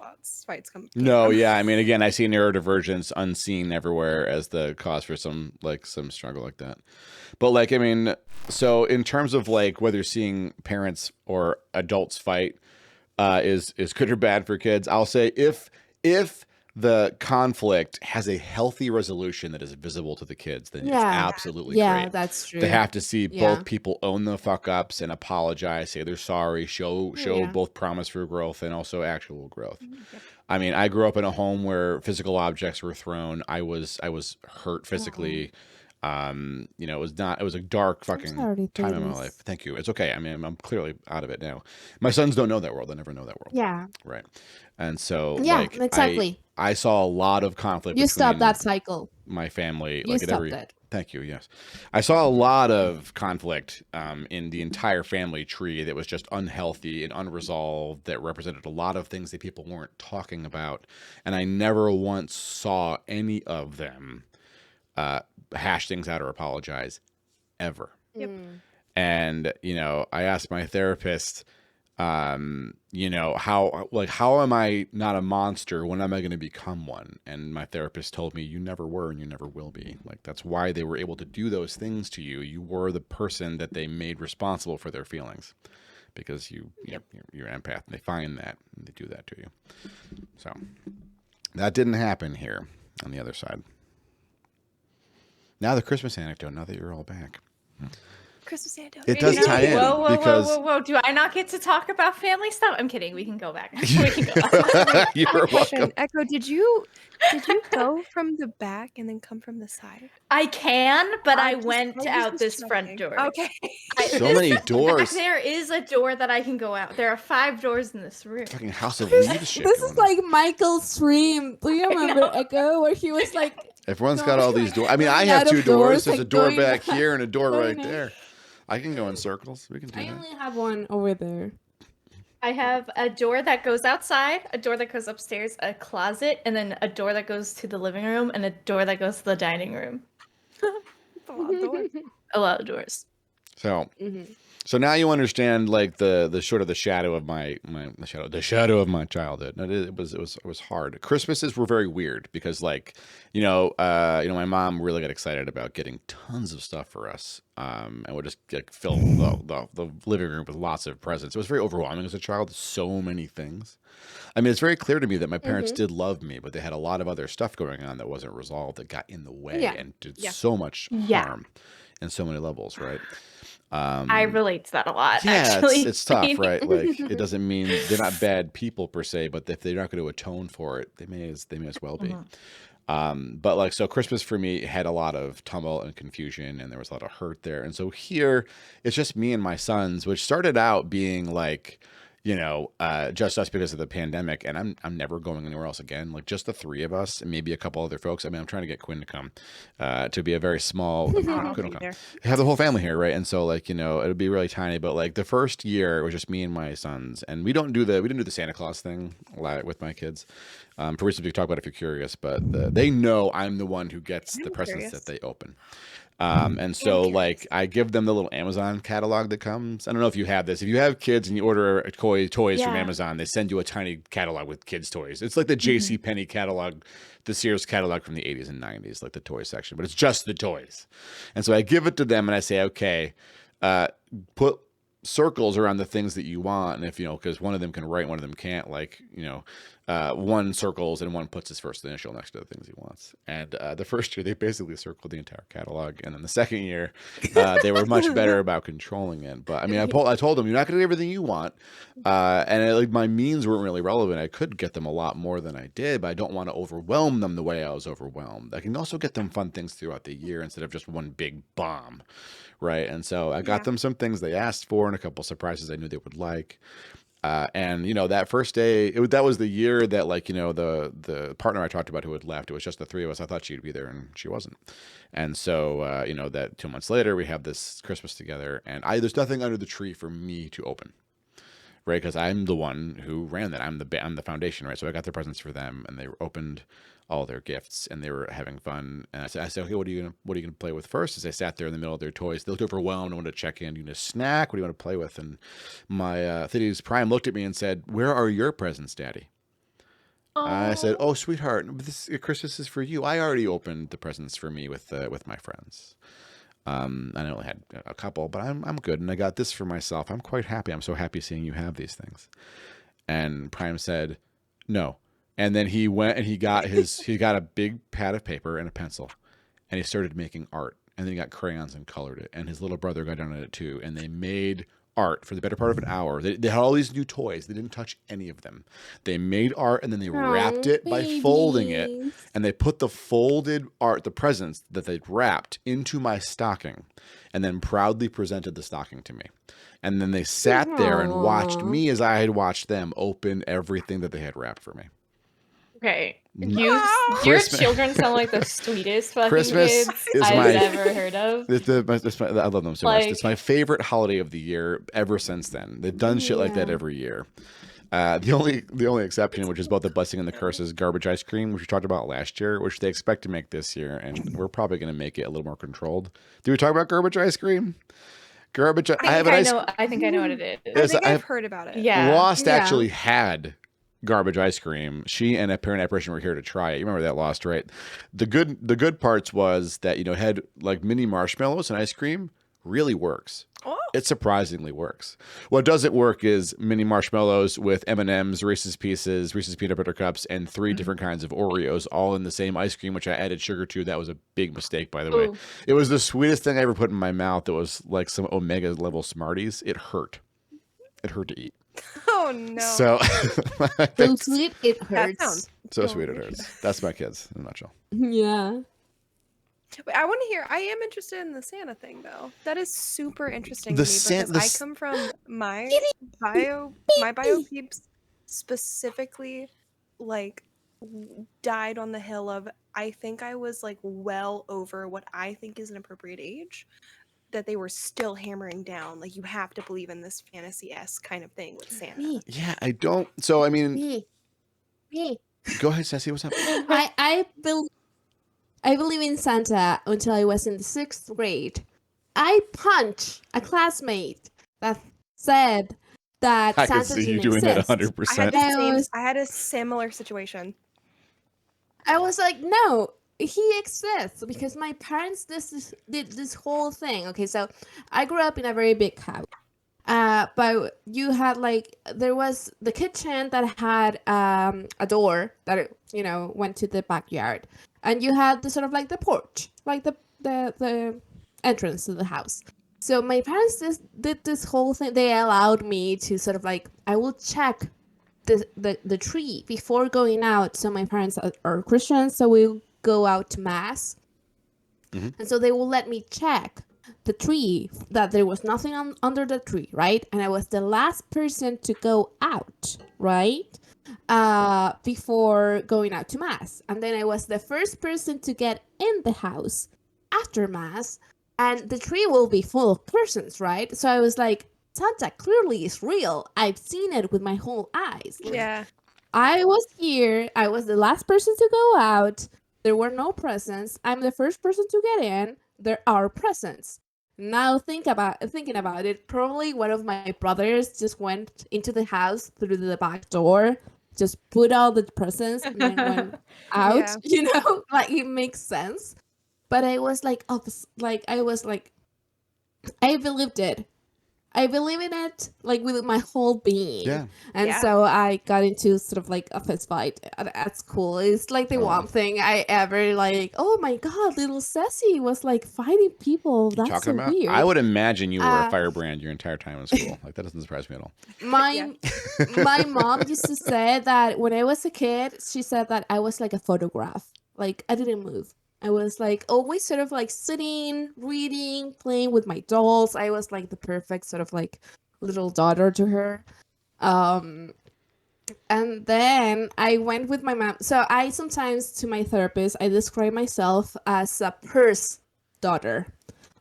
fights come. No, yeah. I mean, again, I see neurodivergence unseen everywhere as the cause for some struggle like that. But like, I mean, so in terms of like whether seeing parents or adults fight is good or bad for kids, I'll say if the conflict has a healthy resolution that is visible to the kids, then it's absolutely great. That's true. They have to see Yeah. both people own the fuck ups and apologize, say they're sorry, show Yeah. both promise for growth and also actual growth. I mean, I grew up in a home where physical objects were thrown. I was hurt physically. It was a dark fucking sorry, time in my Thades. life. Thank you. It's okay. I mean, I'm clearly out of it now. My sons don't know that world. They never know that world. Yeah. Right. And so Yeah, like, exactly. I saw a lot of conflict You between stopped that cycle. my family. You Like at stopped every it. Thank you. Yes, I saw a lot of conflict in the entire family tree that was just unhealthy and unresolved. That represented a lot of things that people weren't talking about, and I never once saw any of them hash things out or apologize, ever. Yep. And I asked my therapist, how am I not a monster? When am I going to become one? And my therapist told me, you never were and you never will be. Like, that's why they were able to do those things to you. You were the person that they made responsible for their feelings, because you're an empath, and they find that and they do that to you. So that didn't happen here on the other side. Now the Christmas anecdote, now that you're all back. Christmas anecdote. It does tie in Whoa, because whoa. Do I not get to talk about family stuff? I'm kidding. We can go back. We can go back. you're Question, welcome. Echo, did you go from the back and then come from the side? I can, but I just- went I was out just this front checking. door. Okay. So many doors. There is a door that I can go out. There are 5 doors in this room. Fucking House of Leaves shit. This going is on. like Michael's dream. Do you remember Echo, where he was like, Everyone's got all these doors. I mean, I going have out 2 of doors. doors, There's a like door going back out, here and a door right going out. there. I can go in circles. We can do I that. only have one over there. I have a door that goes outside, a door that goes upstairs, a closet, and then a door that goes to the living room, and a door that goes to the dining room. A lot of doors. So, Mhm. so now you understand like the sort of the shadow of my shadow of my childhood. And it was hard. Christmases were very weird because like my mom really got excited about getting tons of stuff for us, and would just fill the living room with lots of presents. It was very overwhelming as a child. So many things. I mean, it's very clear to me that my parents did love me, but they had a lot of other stuff going on that wasn't resolved that got in the way Yeah. and did Yeah. so much Yeah. harm in so many levels, right? I relate to that a lot, Yeah, actually. it's tough, right? Like, it doesn't mean they're not bad people per se, but if they're not going to atone for it, they may as well be. But like, so Christmas for me had a lot of tumult and confusion, and there was a lot of hurt there. And so here it's just me and my sons, which started out being like, just us because of the pandemic, and I'm never going anywhere else again. Like just the three of us and maybe a couple other folks. I mean, I'm trying to get Quinn to come, to be a very small. Quinn will come. Have the whole family here, right? And so like it'll be really tiny. But like the first year it was just me and my sons, and we didn't do the Santa Claus thing with my kids. For reasons we can talk about if you're curious, but they know I'm the one who gets the presents that they open. And so like I give them the little Amazon catalog that comes. I don't know if you have this. If you have kids and you order toys from Amazon, they send you a tiny catalog with kids' toys. It's like the J.C. Penney catalog, the Sears catalog from the 80s and 90s, like the toy section, but it's just the toys. And so I give it to them and I say, okay, put circles around the things that you want. And if, because one of them can write, one of them can't, like, one circles and one puts his first initial next to the things he wants. And the first year they basically circled the entire catalog, and then the second year they were much better about controlling it. But I mean, I told them, you're not going to get everything you want, and my means weren't really relevant. I could get them a lot more than I did, but I don't want to overwhelm them the way I was overwhelmed. I can also get them fun things throughout the year instead of just one big bomb, right? And so I got them some things they asked for and a couple surprises I knew they would like. And that first day, that was the year that the partner I talked about who had left, it was just the three of us. I thought she'd be there and she wasn't. And so, that 2 months later, we have this Christmas together, and there's nothing under the tree for me to open, right? Because I'm the one who ran that. I'm the foundation, right? So I got the presents for them, and they opened all their gifts, and they were having fun. And I said, okay, what are you gonna play with first? As they sat there in the middle of their toys, they looked overwhelmed. I wanted to check in. Do you need a snack? What do you want to play with? And my Thades Prime looked at me and said, "Where are your presents, Daddy?" I said, "Oh, sweetheart, Christmas is for you. I already opened the presents for me with my friends. I only had a couple, but I'm good. And I got this for myself. I'm quite happy. I'm so happy seeing you have these things." And Prime said, "No." And then he went and he got a big pad of paper and a pencil, and he started making art. And then he got crayons and colored it. And his little brother got down on it too. And they made art for the better part of an hour. They had all these new toys. They didn't touch any of them. They made art, and then they wrapped it by folding it. And they put the folded art, the presents that they'd wrapped, into my stocking, and then proudly presented the stocking to me. And then they sat there and watched me as I had watched them open everything that they had wrapped for me. Okay, your children sound like the sweetest fucking Christmas kids is I've ever heard of. I love them so much. It's my favorite holiday of the year ever since then. They've done shit like that every year. The only exception, which is both the blessing and the curse, is garbage ice cream, which we talked about last year, which they expect to make this year, and we're probably going to make it a little more controlled. Did we talk about garbage ice cream? I think I know what it is. I think I've heard about it. Yeah. Lost actually had garbage ice cream. She and a parent apparition were here to try it. You remember that, Lost, right? The good parts was that it had like mini marshmallows and ice cream. Really works. Oh. It surprisingly works. What doesn't work is mini marshmallows with M&Ms, Reese's Pieces, Reese's Peanut Butter Cups, and 3 different kinds of Oreos, all in the same ice cream, which I added sugar to. That was a big mistake, by the way. It was the sweetest thing I ever put in my mouth. It was like some Omega level Smarties. It hurt. It hurt to eat. Oh no! So sweet it hurts. So sweet it hurts. That's my kids in a nutshell. Yeah. Wait, I want to hear. I am interested in the Santa thing, though. That is super interesting to me because I come from my bio peeps specifically, like, died on the hill of. I think I was like well over what I think is an appropriate age. That they were still hammering down, like you have to believe in this fantasy-esque kind of thing with Santa. Yeah, I don't. So I mean, Me. Go ahead, Sassy. What's up? I believe in Santa until I was in the 6th grade. I punched a classmate that said that I Santa can see you didn't doing that exist. 100%. I had a similar situation. I was like, no, he exists because my parents did this whole thing. Okay, so I grew up in a very big house. But you had there was the kitchen that had a door that went to the backyard, and you had the sort of the porch, like the entrance to the house. So my parents did this whole thing. They allowed me to sort of I will check the tree before going out. So my parents are Christians, so we go out to mass. Mhm. And so they will let me check the tree, that there was nothing under the tree, right? And I was the last person to go out, right? Before going out to mass. And then I was the first person to get in the house after mass. And the tree will be full of persons, right? So I was like, Santa clearly is real. I've seen it with my whole eyes. Like, Yeah. I was here. I was the last person to go out. There were no presents. I'm the first person to get in. There are presents. Now thinking about it, probably one of my brothers just went into the house through the back door, just put all the presents and then went out. Yeah. You know, like it makes sense. But I was like, I believed it. I believe in it, like with my whole being. Yeah. And Yeah. so I got into sort of like a fist fight at school. It's like the one thing I ever like, oh my God, little Ceci was like fighting people. That's Talking so about, weird. I would imagine you were a Uh, firebrand your entire time in school. Like that doesn't surprise me at all. My my mom used to say that when I was a kid, she said that I was like a photograph. Like I didn't move. I was like always sort of like sitting, reading, playing with my dolls. I was like the perfect sort of like little daughter to her. Um and then I went with my mom. So I sometimes to my therapist, I describe myself as a purse daughter.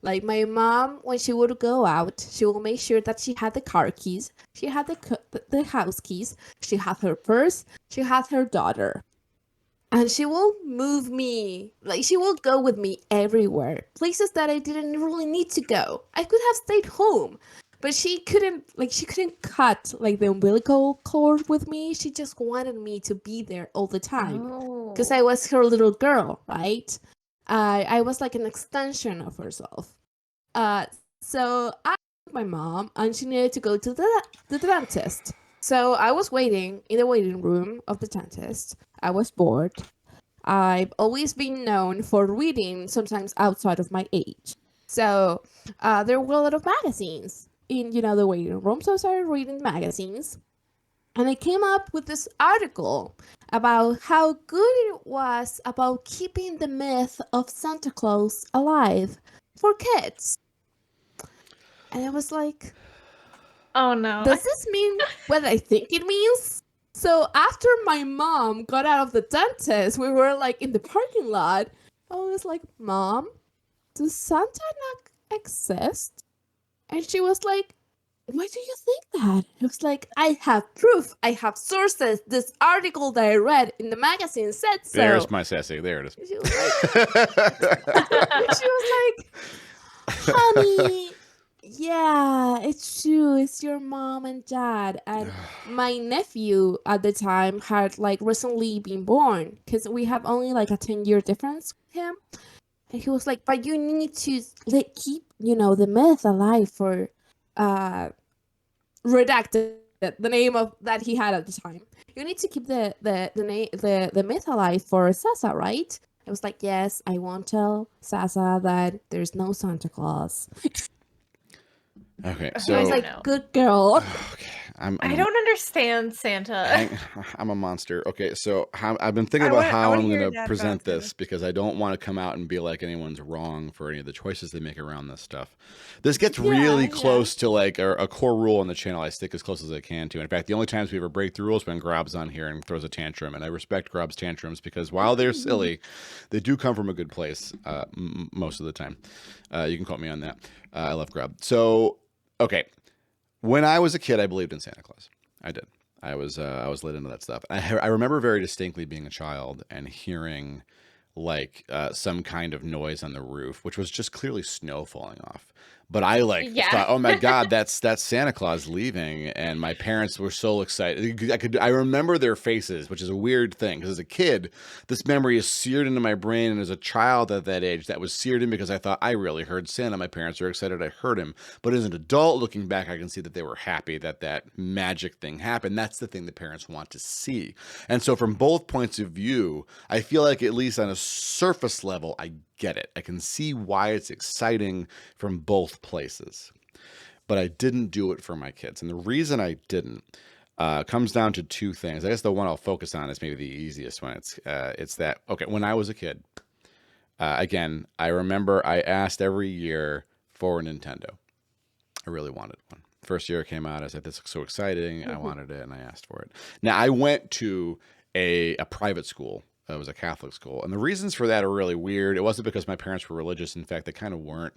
Like my mom, when she would go out, she will make sure that she had the car keys, she had the house keys, she had her purse, she had her daughter. And she will move me, like she will go with me everywhere. Places that I didn't really need to go. I could have stayed home, but she couldn't cut like the umbilical cord with me. She just wanted me to be there all the time because Oh. I was her little girl, right? I was like an extension of herself. So I with my mom, and she needed to go to the dentist. So I was waiting in the waiting room of the dentist. I was bored. I've always been known for reading, sometimes outside of my age. So there were a lot of magazines in the waiting room. So I started reading magazines, and I came up with this article about how good it was about keeping the myth of Santa Claus alive for kids. And I was like, Oh no. does this mean what I think it means? So after my mom got out of the dentist, we were like in the parking lot. I was like, Mom, does Santa not exist? And she was like, why do you think that? I was like, I have proof. I have sources. This article that I read in the magazine said so. There's my sassy. There it is. She was like, honey, yeah, it's true. It's your mom and dad. And my nephew at the time had like recently been born because we have only like a 10-year difference with him. And he was like, but you need to keep, the myth alive for redacted the name of that he had at the time. You need to keep the myth alive for Sasa, right? I was like, yes, I won't tell Sasa that there's no Santa Claus. Okay, I so was like, No. good girl. okay, I'm I don't understand Santa. I'm a monster. Okay, so I've been thinking I about wanna- I how wanna I'm hear going to that present about this because I don't want to come out and be like anyone's wrong for any of the choices they make around this stuff. This gets really Yeah. close to like a core rule on the channel. I stick as close as I can to. In fact, the only times we ever break the rules when Grob's on here and throws a tantrum, and I respect Grob's tantrums because while they're silly, they do come from a good place most of the time. You can quote me on that. I love Grob. So, okay. When I was a kid, I believed in Santa Claus. I did. I was lit into that stuff. I remember very distinctly being a child and hearing like some kind of noise on the roof, which was just clearly snow falling off. But I Yeah. thought, oh my God, that's Santa Claus leaving, and my parents were so excited. I remember their faces, which is a weird thing because as a kid, this memory is seared into my brain, and as a child at that age, that was seared in because I thought I really heard Santa. My parents were excited I heard him, but as an adult looking back, I can see that they were happy that magic thing happened. That's the thing the parents want to see, and so from both points of view, I feel like at least on a surface level, I get it. I can see why it's exciting from both places, but I didn't do it for my kids. And the reason I didn't comes down to two things. I guess the one I'll focus on is maybe the easiest one. It's that, okay, when I was a kid, again, I remember I asked every year for a Nintendo. I really wanted one. First year it came out, I said, this looks so exciting. I wanted it, and I asked for it. Now, I went to a private school. It was a Catholic school. And the reasons for that are really weird. It wasn't because my parents were religious. In fact, they kind of weren't.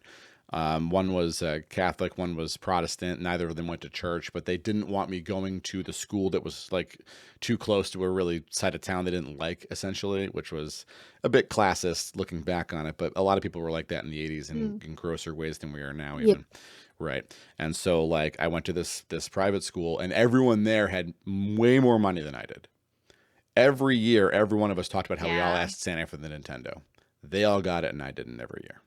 One was Catholic, one was Protestant. Neither of them went to church, but they didn't want me going to the school that was like too close to a really side of town they didn't like, essentially, which was a bit classist looking back on it. But a lot of people were like that in the 80s in grosser ways than we are now, even. Right. And so like I went to this private school, and everyone there had way more money than I did. Every year, every one of us talked about how we all asked Santa for the Nintendo. They all got it, and I didn't every year.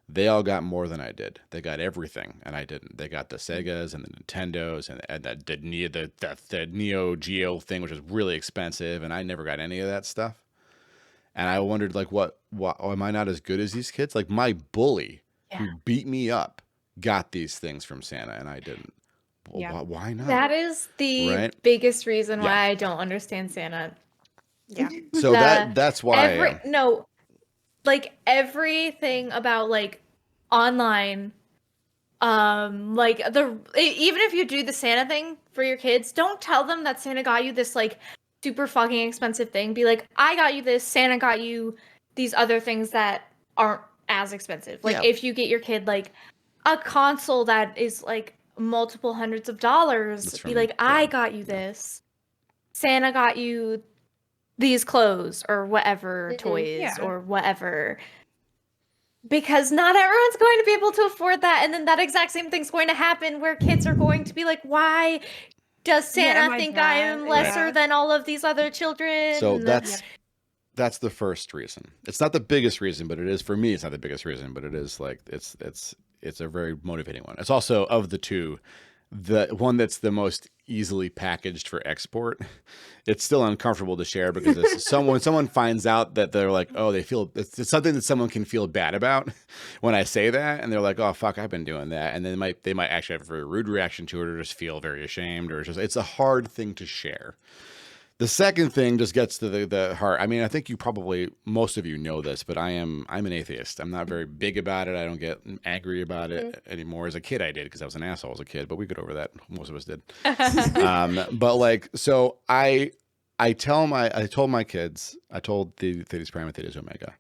They all got more than I did. They got everything, and I didn't. They got the Segas and the Nintendos and the Neo Geo thing, which was really expensive, and I never got any of that stuff. And I wondered, like, what am I not as good as these kids? Like, my bully who beat me up got these things from Santa, and I didn't. Well, why not? That is the biggest reason why I don't understand Santa. Yeah. So that's why like everything about like online, like even if you do the Santa thing for your kids, don't tell them that Santa got you this like super fucking expensive thing. Be like, I got you this, Santa got you these other things that aren't as expensive. Like if you get your kid like a console that is like multiple hundreds of dollars, be like, I got you this, Santa got you these clothes or whatever, toys or whatever, because not everyone's going to be able to afford that. And then that exact same thing's going to happen where kids are going to be like, why does Santa think I am lesser than all of these other children? So that's the first reason. It's not the biggest reason, but it is, for me, it's not the biggest reason, but it is like, it's a very motivating one. It's also, of the two, the one that's the most easily packaged for export. It's still uncomfortable to share because it's someone finds out that they're like, oh, they feel it's something that someone can feel bad about when I say that, and they're like, oh fuck, I've been doing that, and then they might actually have a very rude reaction to it, or just feel very ashamed, or it's a hard thing to share. The second thing just gets to the heart. I mean, I think most of you know this, but I'm an atheist. I'm not very big about it. I don't get angry about it anymore. As a kid, I did, because I was an asshole as a kid, but we get over that. Most of us did. But like, so I told my kids, I told the Thades Prime and Thades Omega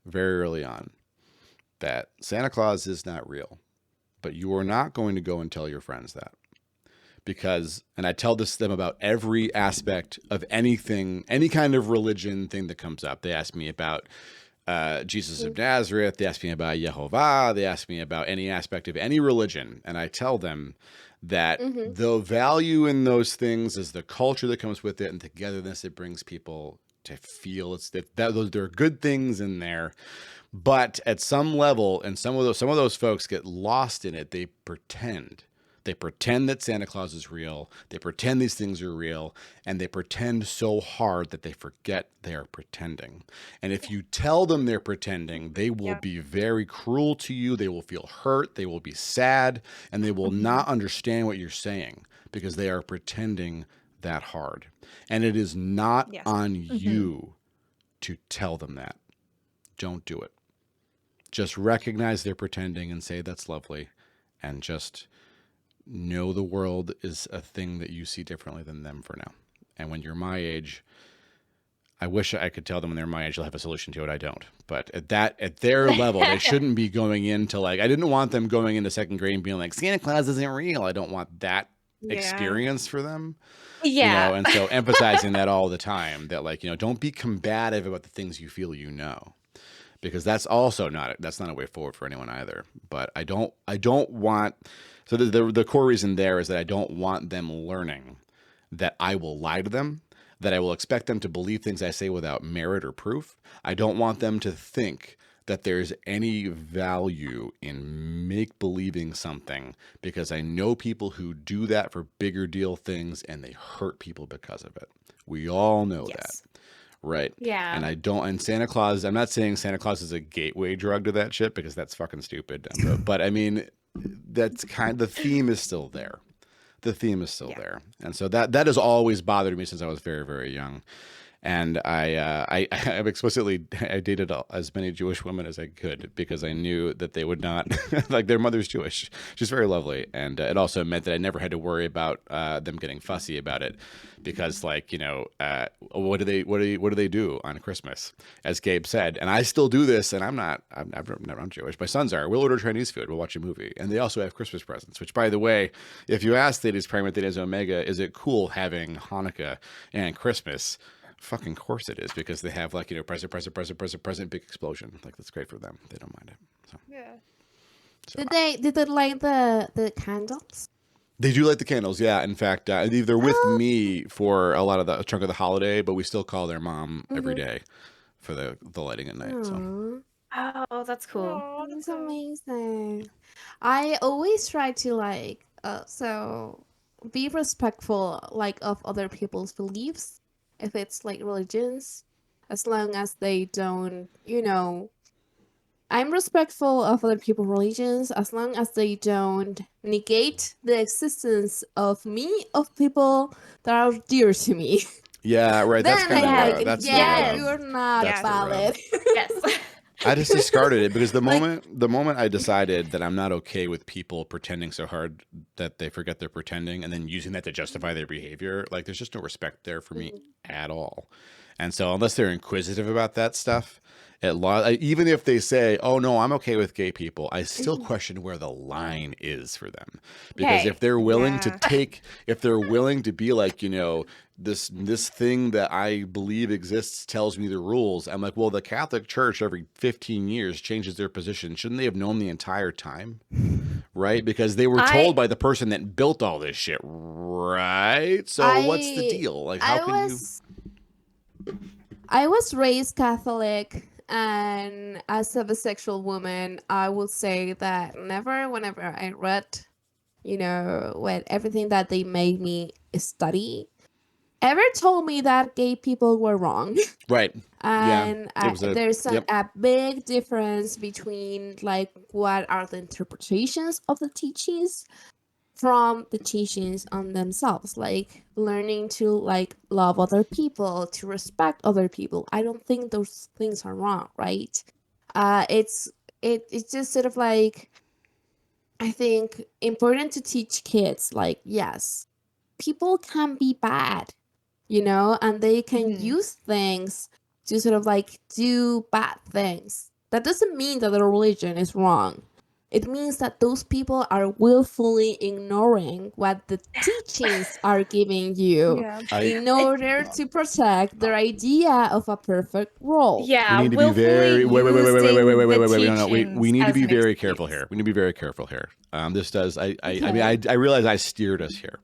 very early on that Santa Claus is not real, but you are not going to go and tell your friends that. Because, and I tell this to them about every aspect of anything, any kind of religion thing that comes up. They ask me about Jesus of Nazareth. They ask me about Yehovah. They ask me about any aspect of any religion. And I tell them that the value in those things is the culture that comes with it and togetherness it brings people to feel. There are good things in there. But at some level, and some of those folks get lost in it, they pretend. They pretend that Santa Claus is real. They pretend these things are real, and they pretend so hard that they forget they are pretending. And if you tell them they're pretending, they will be very cruel to you. They will feel hurt. They will be sad, and they will not understand what you're saying because they are pretending that hard. And it is not on you to tell them that. Don't do it. Just recognize they're pretending and say that's lovely, and just know the world is a thing that you see differently than them for now. And when you're my age, I wish I could tell them when they're my age they'll have a solution to it. I don't. But at their level, they shouldn't be going into like, I didn't want them going into second grade and being like, Santa Claus isn't real. I don't want that experience for them. Yeah. You know, and so emphasizing that all the time, that like, you know, don't be combative about the things you feel you know. Because that's also not a way forward for anyone either. But I don't want. So the core reason there is that I don't want them learning that I will lie to them, that I will expect them to believe things I say without merit or proof. I don't want them to think that there's any value in make-believing something, because I know people who do that for bigger deal things and they hurt people because of it. We all know that. Right. Yeah. And Santa Claus, I'm not saying Santa Claus is a gateway drug to that shit, because that's fucking stupid. But I mean, that's the theme is still there. the theme is still Yeah. there. And so that has always bothered me since I was very, very young. And I explicitly I dated as many Jewish women as I could because I knew that they would not like their mother's Jewish. She's very lovely, and it also meant that I never had to worry about them getting fussy about it, because like what do they do on Christmas, as Gabe said, and I still do this, and I'm Jewish. My sons are. We'll order Chinese food. We'll watch a movie, and they also have Christmas presents. Which, by the way, if you ask Thades Prime and Thades Omega, is it cool having Hanukkah and Christmas? Fucking course it is, because they have like present, big explosion. Like, that's great for them. They don't mind it. So Yeah. Did they light the candles? they do light the candles. Yeah, in fact, they're with me for a lot of the chunk of the holiday, but we still call their mom every day for the lighting at night. So Aw, Oh, that's cool. Aw, that's that's amazing. I always try to like so be respectful like of other people's beliefs, if it's like religions, as long as they don't, I'm respectful of other people's religions as long as they don't negate the existence of me, of people that are dear to me. yeah, right. That's Then kind I'm of like, that's yeah, the you're not that's the rub. valid. Yes. I just discarded it because the Like- moment I decided that I'm not okay with people pretending so hard that they forget they're pretending and then using that to justify their behavior, like there's just no respect there for me at all. And so unless they're inquisitive about that stuff, even if they say, "Oh no, I'm okay with gay people," I still question where the line is for them. Because Hey, if they're willing to yeah. if they're willing to be like, this thing that I believe exists tells me the rules. I'm like, well, the Catholic Church every 15 years changes their position. Shouldn't they have known the entire time? Right? Because they were told by the person that built all this shit, right? So what's the deal? Like, how can you? I was raised Catholic, and as a bisexual woman, I would say that never, whenever I read, with everything that they made me study, ever told me that gay people were wrong. Right. Yeah. And It was there's yep. a big difference between like what are the interpretations of the teachings from the teachings on themselves, like learning to like love other people, to respect other people. I don't think those things are wrong, right? It's just sort of like, I think important to teach kids like, yes, people can be bad, and they can use things to sort of like do bad things. That doesn't mean that their religion is wrong. It means that those people are willfully ignoring what the teachings are giving you Yeah. in order to protect their idea of a perfect world. Yeah, We need to be willfully very wait. No, we using need to as be an very careful excuse. here. We need to be very careful here. This does. I mean, Okay. I realize I steered us here,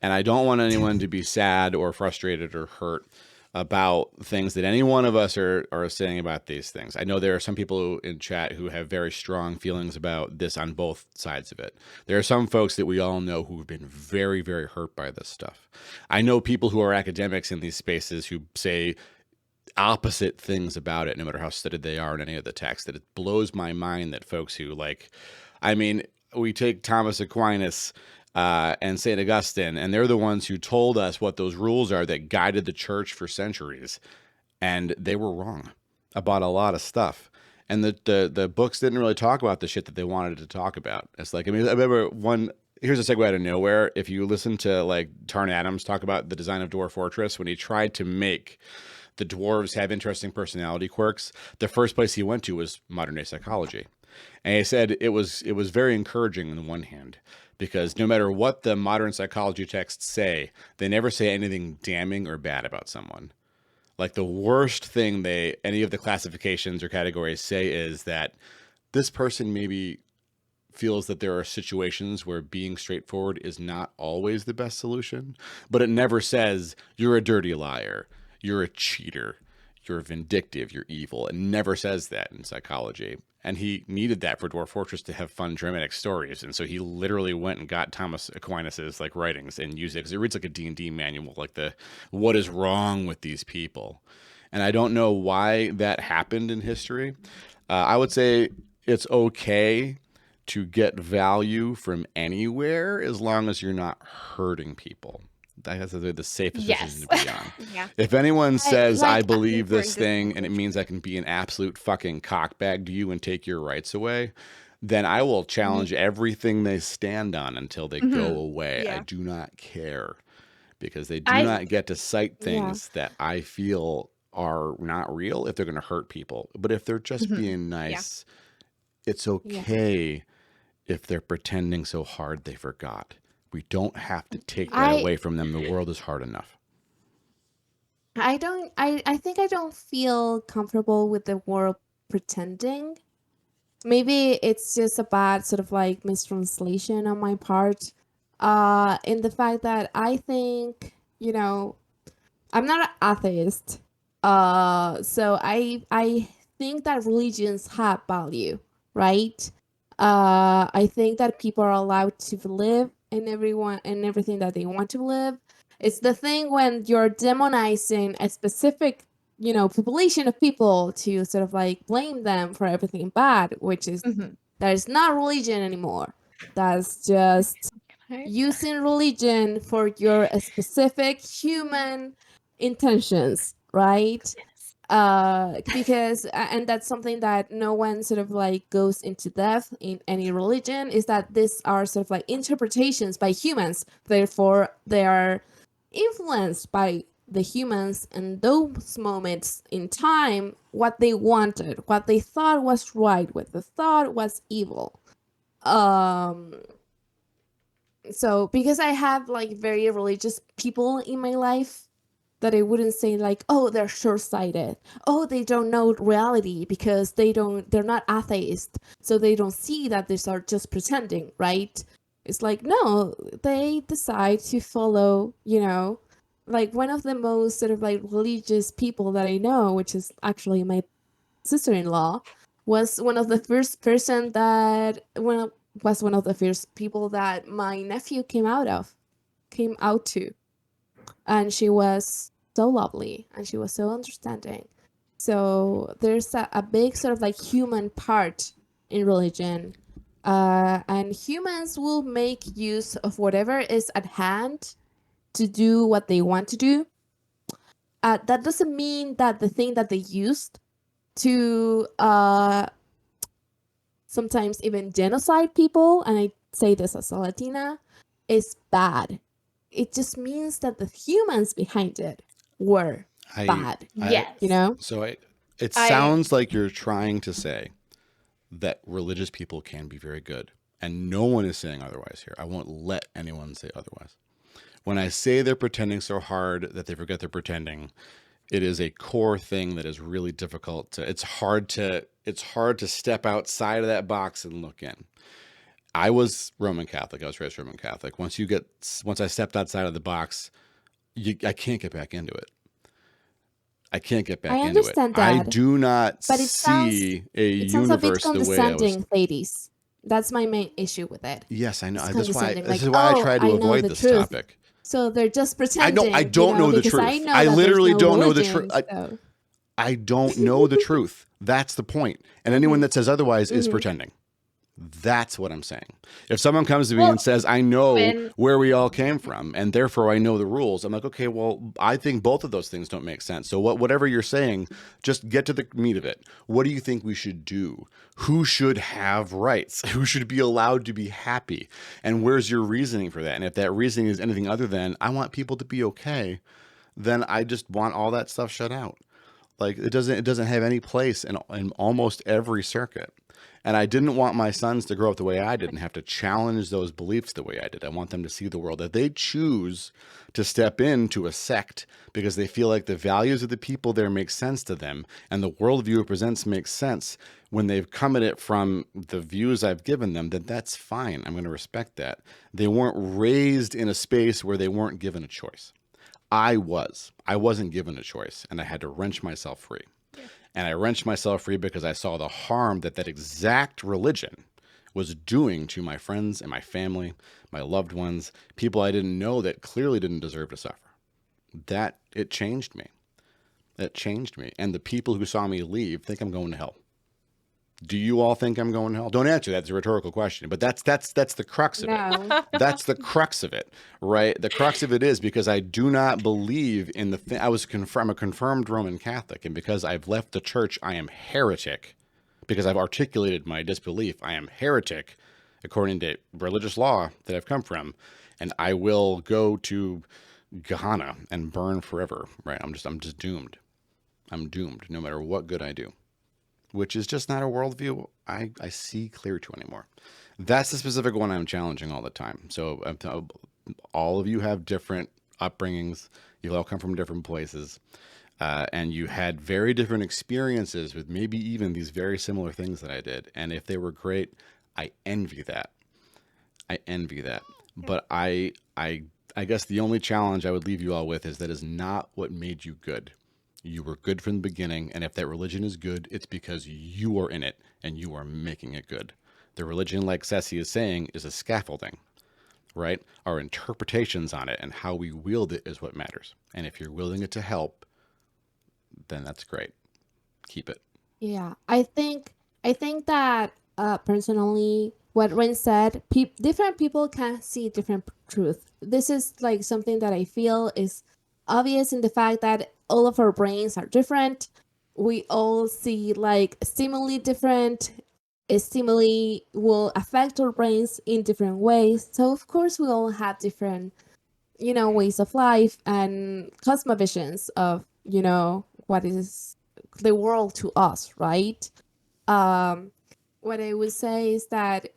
and I don't want anyone to be sad or frustrated or hurt about things that any one of us are saying about these things. I know there are some people in chat who have very strong feelings about this on both sides of it. There are some folks that we all know who have been very, very hurt by this stuff. I know people who are academics in these spaces who say opposite things about it, no matter how studied they are in any of the text, that it blows my mind that folks who we take Thomas Aquinas and St. Augustine, and they're the ones who told us what those rules are that guided the church for centuries. And they were wrong about a lot of stuff. And the books didn't really talk about the shit that they wanted to talk about. It's like, I remember here's a segue out of nowhere. If you listen to like Tarn Adams talk about the design of Dwarf Fortress, when he tried to make the dwarves have interesting personality quirks, the first place he went to was modern day psychology. And he said it was very encouraging on the one hand, because no matter what the modern psychology texts say, they never say anything damning or bad about someone. Like the worst thing any of the classifications or categories say is that this person maybe feels that there are situations where being straightforward is not always the best solution, but it never says you're a dirty liar, you're a cheater, you're vindictive, you're evil. It never says that in psychology. And he needed that for Dwarf Fortress to have fun, dramatic stories. And so he literally went and got Thomas Aquinas's like writings and used it, because it reads like a D&D manual, like what is wrong with these people. And I don't know why that happened in history. I would say it's okay to get value from anywhere as long as you're not hurting people. That's the safest decision to be on. Yeah. If anyone says, I like, believe this important thing and it means I can be an absolute fucking cockbag to you and take your rights away, then I will challenge everything they stand on until they go away. I Yeah. do not care, because they do I- not get to cite Yeah. things that I feel are not real if they're going to hurt people. But if they're just being nice, it's okay if they're pretending so hard they forgot. We don't have to take that away from them. The world is hard enough. I think I don't feel comfortable with the word pretending. Maybe it's just a bad sort of like mistranslation on my part. In the fact that I think, you know, I'm not an atheist. So I think that religions have value, right? I think that people are allowed to live in everything that they want to live. It's the thing when you're demonizing a specific, you know, population of people to sort of like blame them for everything bad, which is that is not religion anymore. That's just using religion for your specific human intentions, right? Because and that's something that no one sort of like goes into depth in any religion, is that these are sort of like interpretations by humans, therefore they are influenced by the humans in those moments in time, what they wanted, what they thought was right, what they thought was evil. So because I have like very religious people in my life, that I wouldn't say like, oh, they're short-sighted, oh, they don't know reality because they're not atheist, so they don't see that these are just pretending, right? It's like, no, they decide to follow, you know, like one of the most sort of like religious people that I know, which is actually my sister-in-law, was one of the first people that my nephew came out to. And she was so lovely and she was so understanding. So there's a big sort of like human part in religion. And humans will make use of whatever is at hand to do what they want to do. That doesn't mean that the thing that they used to sometimes even genocide people, and I say this as a Latina, is bad. It just means that the humans behind it were bad. Yes. You know? So it sounds like you're trying to say that religious people can be very good, and no one is saying otherwise here. I won't let anyone say otherwise. When I say they're pretending so hard that they forget they're pretending, it is a core thing that is really difficult to, it's hard to step outside of that box and look in. I was Roman Catholic. I was raised Roman Catholic. Once I stepped outside of the box, I can't get back into it. I can't get back into it. I understand that. I do not But it see a sounds a bit universe the way I was. condescending, Thades. That's my main issue with it. Yes, I know. It's This is why condescending, I try to I know avoid the this truth. topic. So they're just pretending. I don't know the because truth. I know I that literally there's no don't know the religion, truth. so- I don't know the truth. That's the point. And anyone that says otherwise is pretending. That's what I'm saying. If someone comes to me and says, I know where we all came from, and therefore I know the rules, I'm like, okay, well, I think both of those things don't make sense. So whatever you're saying, just get to the meat of it. What do you think we should do? Who should have rights? Who should be allowed to be happy? And where's your reasoning for that? And if that reasoning is anything other than, I want people to be okay, then I just want all that stuff shut out. Like it doesn't have any place in almost every circuit. And I didn't want my sons to grow up the way I did and have to challenge those beliefs the way I did. I want them to see the world. If they choose to step into a sect because they feel like the values of the people there make sense to them and the worldview it presents makes sense when they've come at it from the views I've given them, then that's fine. I'm going to respect that. They weren't raised in a space where they weren't given a choice. I wasn't given a choice, and I had to wrench myself free. Yeah. And I wrenched myself free because I saw the harm that exact religion was doing to my friends and my family, my loved ones, people I didn't know that clearly didn't deserve to suffer. It changed me. It changed me. And the people who saw me leave think I'm going to hell. Do you all think I'm going to hell? Don't answer that. It's a rhetorical question, but that's the crux of it. No. That's the crux of it, right? The crux of it is because I do not believe in the thing. I'm a confirmed Roman Catholic, and because I've left the church, I am heretic. Because I've articulated my disbelief, I am heretic, according to religious law that I've come from, and I will go to Gehenna and burn forever. Right? I'm just doomed. I'm doomed, no matter what good I do. Which is just not a worldview I see clear to anymore. That's the specific one I'm challenging all the time. So all of you have different upbringings. You all come from different places. And you had very different experiences with maybe even these very similar things that I did. And if they were great, I envy that. I envy that. But I guess the only challenge I would leave you all with is that is not what made you good. You were good from the beginning, and if that religion is good, it's because you are in it and you are making it good. The religion, like Ceci is saying, is a scaffolding, right? Our interpretations on it and how we wield it is what matters. And if you're wielding it to help, then that's great. Keep it. Yeah, I think that personally, what Ren said, different people can see different truth. This is like something that I feel is obvious in the fact that all of our brains are different. We all see like stimuli different. Stimuli will affect our brains in different ways. So of course we all have different, ways of life and cosmovisions of, what is the world to us, right? What I would say is that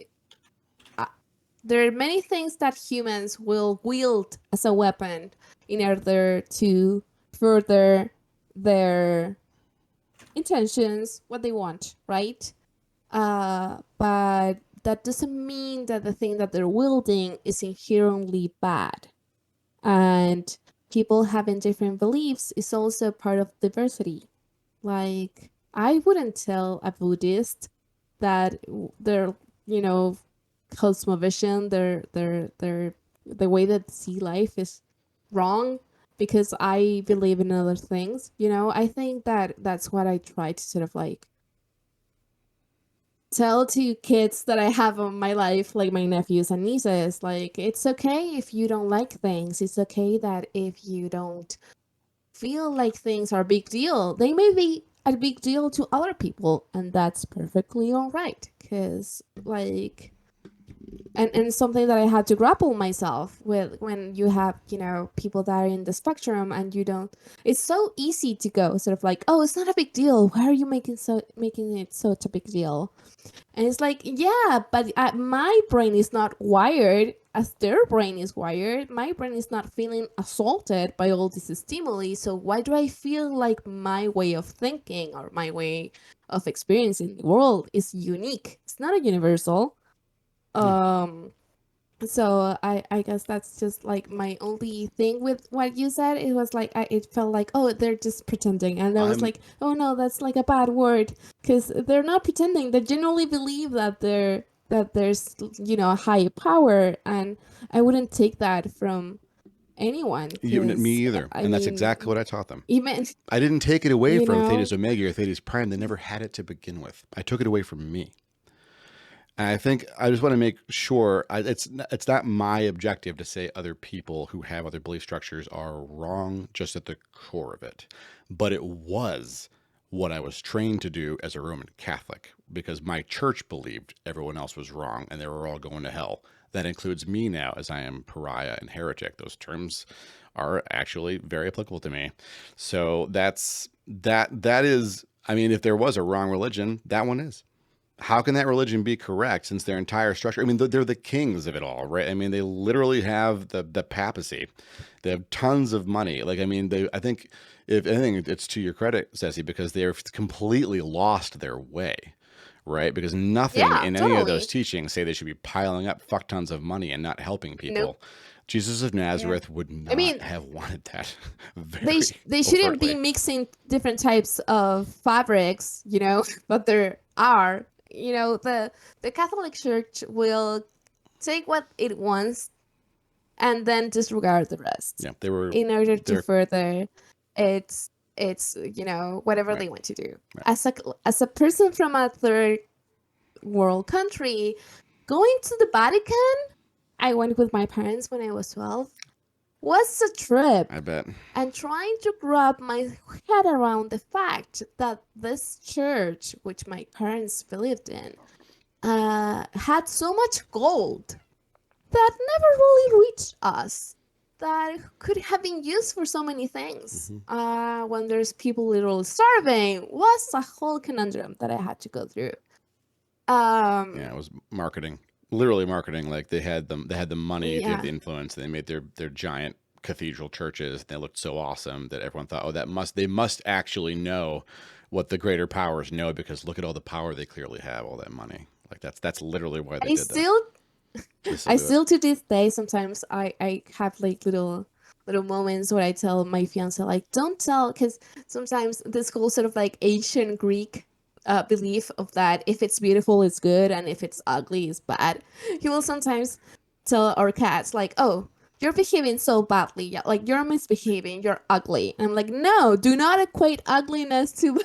there are many things that humans will wield as a weapon in order to further their intentions, what they want, right? But that doesn't mean that the thing that they're wielding is inherently bad. And people having different beliefs is also part of diversity. Like, I wouldn't tell a Buddhist that their, cosmovision, the way that they see life is wrong because I believe in other things. I think that that's what I try to sort of like tell to kids that I have in my life, like my nephews and nieces. Like, it's okay if you don't like things. It's okay that if you don't feel like things are a big deal, they may be a big deal to other people, and that's perfectly all right. Because like, and something that I had to grapple myself with when you have, people that are in the spectrum and you don't, it's so easy to go sort of like, oh, it's not a big deal. Why are you making it such a big deal? And it's like, yeah, but my brain is not wired as their brain is wired. My brain is not feeling assaulted by all these stimuli. So why do I feel like my way of thinking or my way of experiencing the world is unique? It's not a universal. So I guess that's just like my only thing with what you said. It was like it felt like, oh, they're just pretending, and I was like, oh no, that's like a bad word, because they're not pretending. They genuinely believe that there's a higher power, and I wouldn't take that from anyone. Me either. And that's exactly what I taught them. Even I didn't take it away from Thades Omega or Thades Prime. They never had it to begin with. I took it away from me. And I think I just want to make sure it's not my objective to say other people who have other belief structures are wrong just at the core of it. But it was what I was trained to do as a Roman Catholic, because my church believed everyone else was wrong and they were all going to hell. That includes me now, as I am pariah and heretic. Those terms are actually very applicable to me. So that is, I mean, if there was a wrong religion, that one is. How can that religion be correct since their entire structure? I mean, they're the kings of it all, right? I mean, they literally have the papacy. They have tons of money. Like, I mean, I think it's to your credit, Ceci, because they've completely lost their way, right? Because nothing in any of those teachings say they should be piling up fuck tons of money and not helping people. Nope. Jesus of Nazareth would not have wanted that. They shouldn't be mixing different types of fabrics, but there are. The Catholic Church will take what it wants and then disregard the rest. Yeah, in order to further its whatever they want to do. Right. As a person from a third world country. Going to the Vatican, I went with my parents when I was 12, was a trip. I bet. And trying to wrap my head around the fact that this church, which my parents believed in, had so much gold that never really reached us, that could have been used for so many things. When there's people literally starving, was a whole conundrum that I had to go through. Yeah, it was marketing, literally marketing. Like they had the money, they had the influence, and they made their giant cathedral churches. And they looked so awesome that everyone thought, oh, they must actually know what the greater powers know, because look at all the power they clearly have, all that money. Like that's literally why they did that. I still to this day, sometimes I have like little moments where I tell my fiance, like, don't tell, because sometimes this whole sort of like ancient Greek belief of that if it's beautiful it's good and if it's ugly it's bad. He will sometimes tell our cats like, oh, you're behaving so badly, like you're misbehaving, you're ugly. And I'm like, no, do not equate ugliness to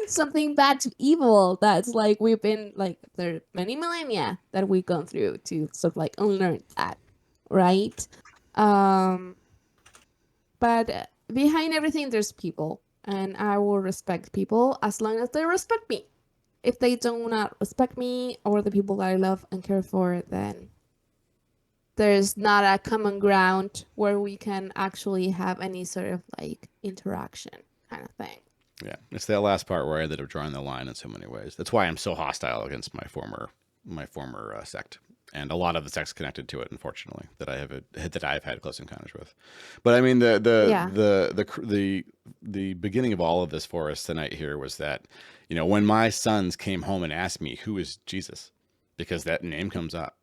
something bad to evil. That's like, we've been like, there are many millennia that we've gone through to sort of like unlearn that, right? But behind everything there's people, and I will respect people as long as they respect me. If they do not respect me or the people that I love and care for, then there's not a common ground where we can actually have any sort of like interaction kind of thing. Yeah, it's that last part where I ended up drawing the line in so many ways. That's why I'm so hostile against my former sect, and a lot of the sects connected to it, unfortunately, that I've had close encounters with. But I mean, the beginning of all of this for us tonight here was that, you know, when my sons came home and asked me, who is Jesus, because that name comes up,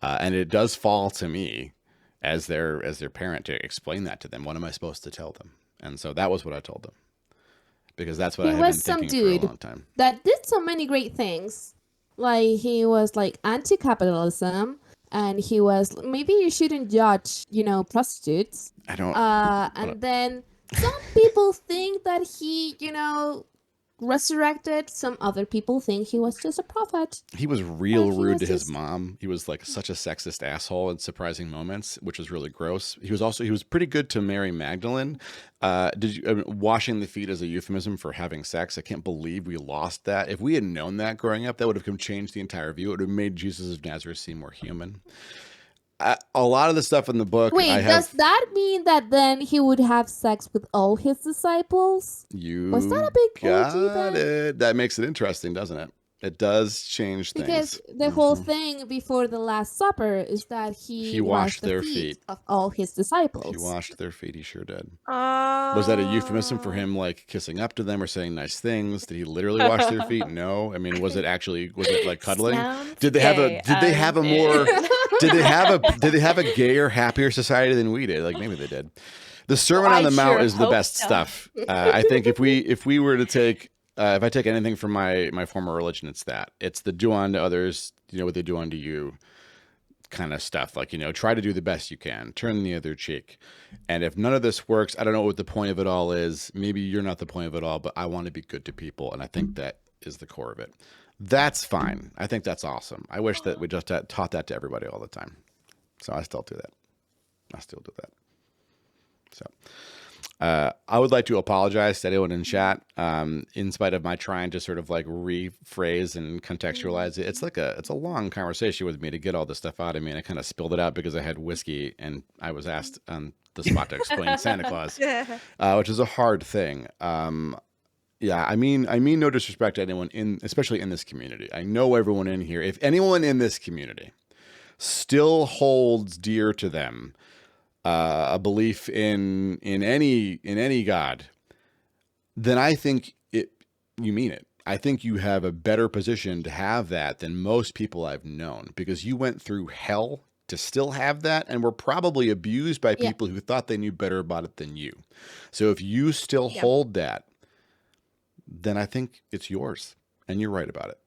and it does fall to me as their parent to explain that to them. What am I supposed to tell them? And so that was what I told them, because that's what I had been thinking for a long time. That did so many great things. Like, he was like anti-capitalism, and he was, maybe you shouldn't judge, you know, prostitutes. I don't. And then some people think that he, you know, resurrected. Some other people think he was just a prophet. He was real rude to his mom. He was like such a sexist asshole in surprising moments, which was really gross. He was pretty good to Mary Magdalene. Washing the feet as a euphemism for having sex? I can't believe we lost that. If we had known that growing up, that would have changed the entire view. It would have made Jesus of Nazareth seem more human. A lot of the stuff in the book. Wait, does that mean that then he would have sex with all his disciples? Was that a big orgy got it? That makes it interesting, doesn't it? It does change things. Because the whole thing before the Last Supper is that he washed their feet of all his disciples. He washed their feet. He sure did. Was that a euphemism for him, like kissing up to them or saying nice things? Did he literally wash their feet? No. I mean, was it like cuddling? Did they have a gayer, happier society than we did? Like, maybe they did. The Sermon on the Mount is the best stuff. I think if we were to take, if I take anything from my former religion, it's that. It's the do unto others, you know, what they do unto you kind of stuff. Like, you know, try to do the best you can. Turn the other cheek. And if none of this works, I don't know what the point of it all is. Maybe you're not the point of it all, but I want to be good to people. And I think that is the core of it. That's fine. I think that's awesome. I wish that we just taught that to everybody all the time. So I still do that. So I would like to apologize to anyone in chat, in spite of my trying to sort of like rephrase and contextualize it. It's a long conversation with me to get all this stuff out of me, and I kind of spilled it out because I had whiskey and I was asked on the spot to explain Santa Claus, which is a hard thing. Yeah, I mean no disrespect to anyone especially in this community. I know everyone in here. If anyone in this community still holds dear to them a belief in any God, then I think you mean it. I think you have a better position to have that than most people I've known, because you went through hell to still have that, and were probably abused by people who thought they knew better about it than you. So if you still hold that, then I think it's yours, and you're right about it.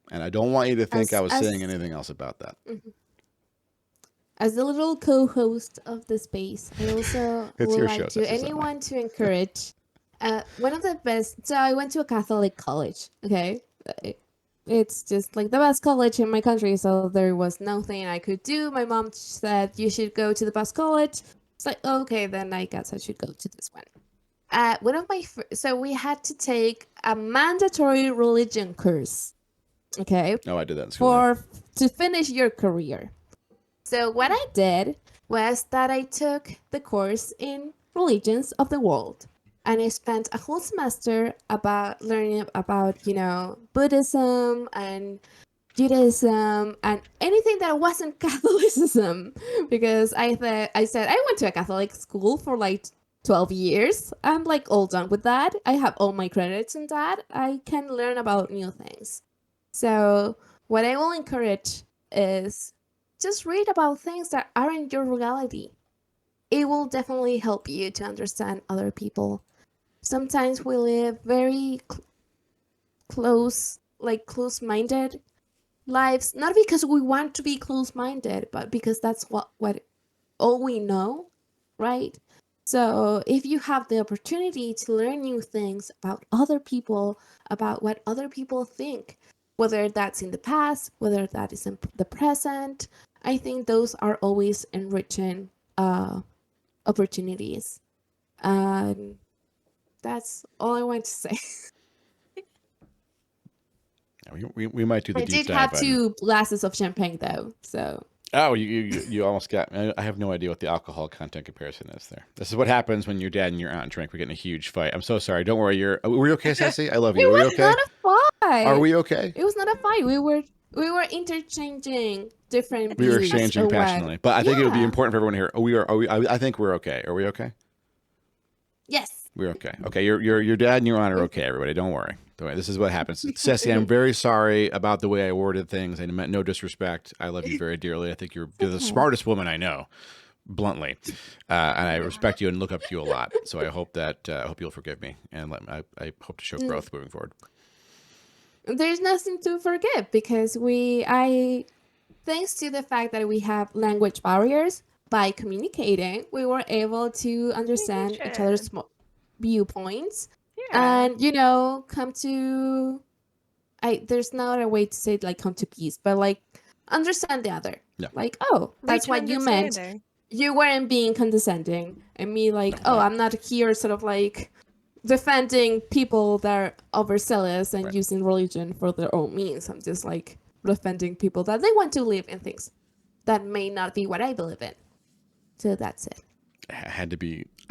And I don't want you to think I was saying anything else about that. Mm-hmm. As a little co-host of the space, I also would like to anyone to encourage one of the best. So I went to a Catholic college, okay, it's just like the best college in my country, so there was nothing I could do. My mom said you should go to the best college. It's like, okay, then I guess I should go to this one. One of my so we had to take a mandatory religion course, okay, Oh, I did that in school. to finish your career. So what I did was that I took the course in religions of the world, and I spent a whole semester about learning about, you know, Buddhism and Judaism and anything that wasn't Catholicism, because I said I went to a Catholic school for like 12 years. I'm like all done with that. I have all my credits in that. I can learn about new things. So what I will encourage is just read about things that aren't your reality. It will definitely help you to understand other people. Sometimes we live very close-minded lives, not because we want to be close-minded, but because that's what all we know, right? So if you have the opportunity to learn new things about other people, about what other people think, whether that's in the past, whether that is in the present, I think those are always enriching opportunities. That's all I want to say. We might do the I deep did dive have on- 2 glasses of champagne though, so. Oh, you almost got me. I have no idea what the alcohol content comparison is there. This is what happens when your dad and your aunt drink. We get in a huge fight. I'm so sorry. Don't worry. Were we okay, Sassy? I love you. It Are we was okay? not a fight. Are we okay? It was not a fight. We were interchanging different We were views exchanging or what. passionately, but I think it would be Yeah. important for everyone here. I think we're okay. Are we okay? Yes. We're okay. Okay, your dad and your aunt are okay. Everybody, don't worry. Don't worry. This is what happens. Sassy, I'm very sorry about the way I worded things. I meant no disrespect. I love you very dearly. I think you're the smartest woman I know, bluntly, and I respect you and look up to you a lot. So I hope you'll forgive me, and I hope to show growth moving forward. There's nothing to forgive because thanks to the fact that we have language barriers, by communicating, we were able to understand each other's viewpoints. Yeah. And come to there's not a way to say it, like come to peace, but like understand the other. Yeah. Like, oh, that's Reach what you meant. understanding. You weren't being condescending, and me like, No. I'm not here sort of like defending people that are overzealous and Right. using religion for their own means. I'm just like defending people that they want to live in things that may not be what I believe in. So that's it. I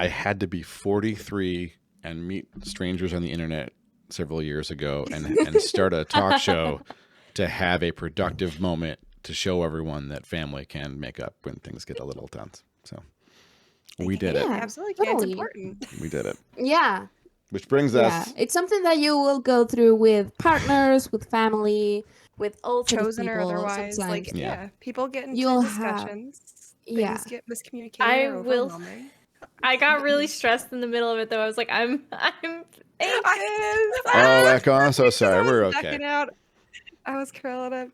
had to be 43 and meet strangers on the internet several years ago and start a talk show to have a productive moment to show everyone that family can make up when things get a little tense. So we did Yeah. it. Absolutely can. It's totally. important. We did it. Yeah. Which brings Yeah. us. It's something that you will go through with partners, with family, with all sorts of Chosen or people otherwise. sometimes. Like, Yeah. yeah. People get into You'll have- discussions. Yeah. Things get miscommunicated I or will- overwhelming. I got really stressed in the middle of it though. I was like, I'm anxious. Oh, Echo, I'm so sorry. We're okay. Backing out. I was curling up.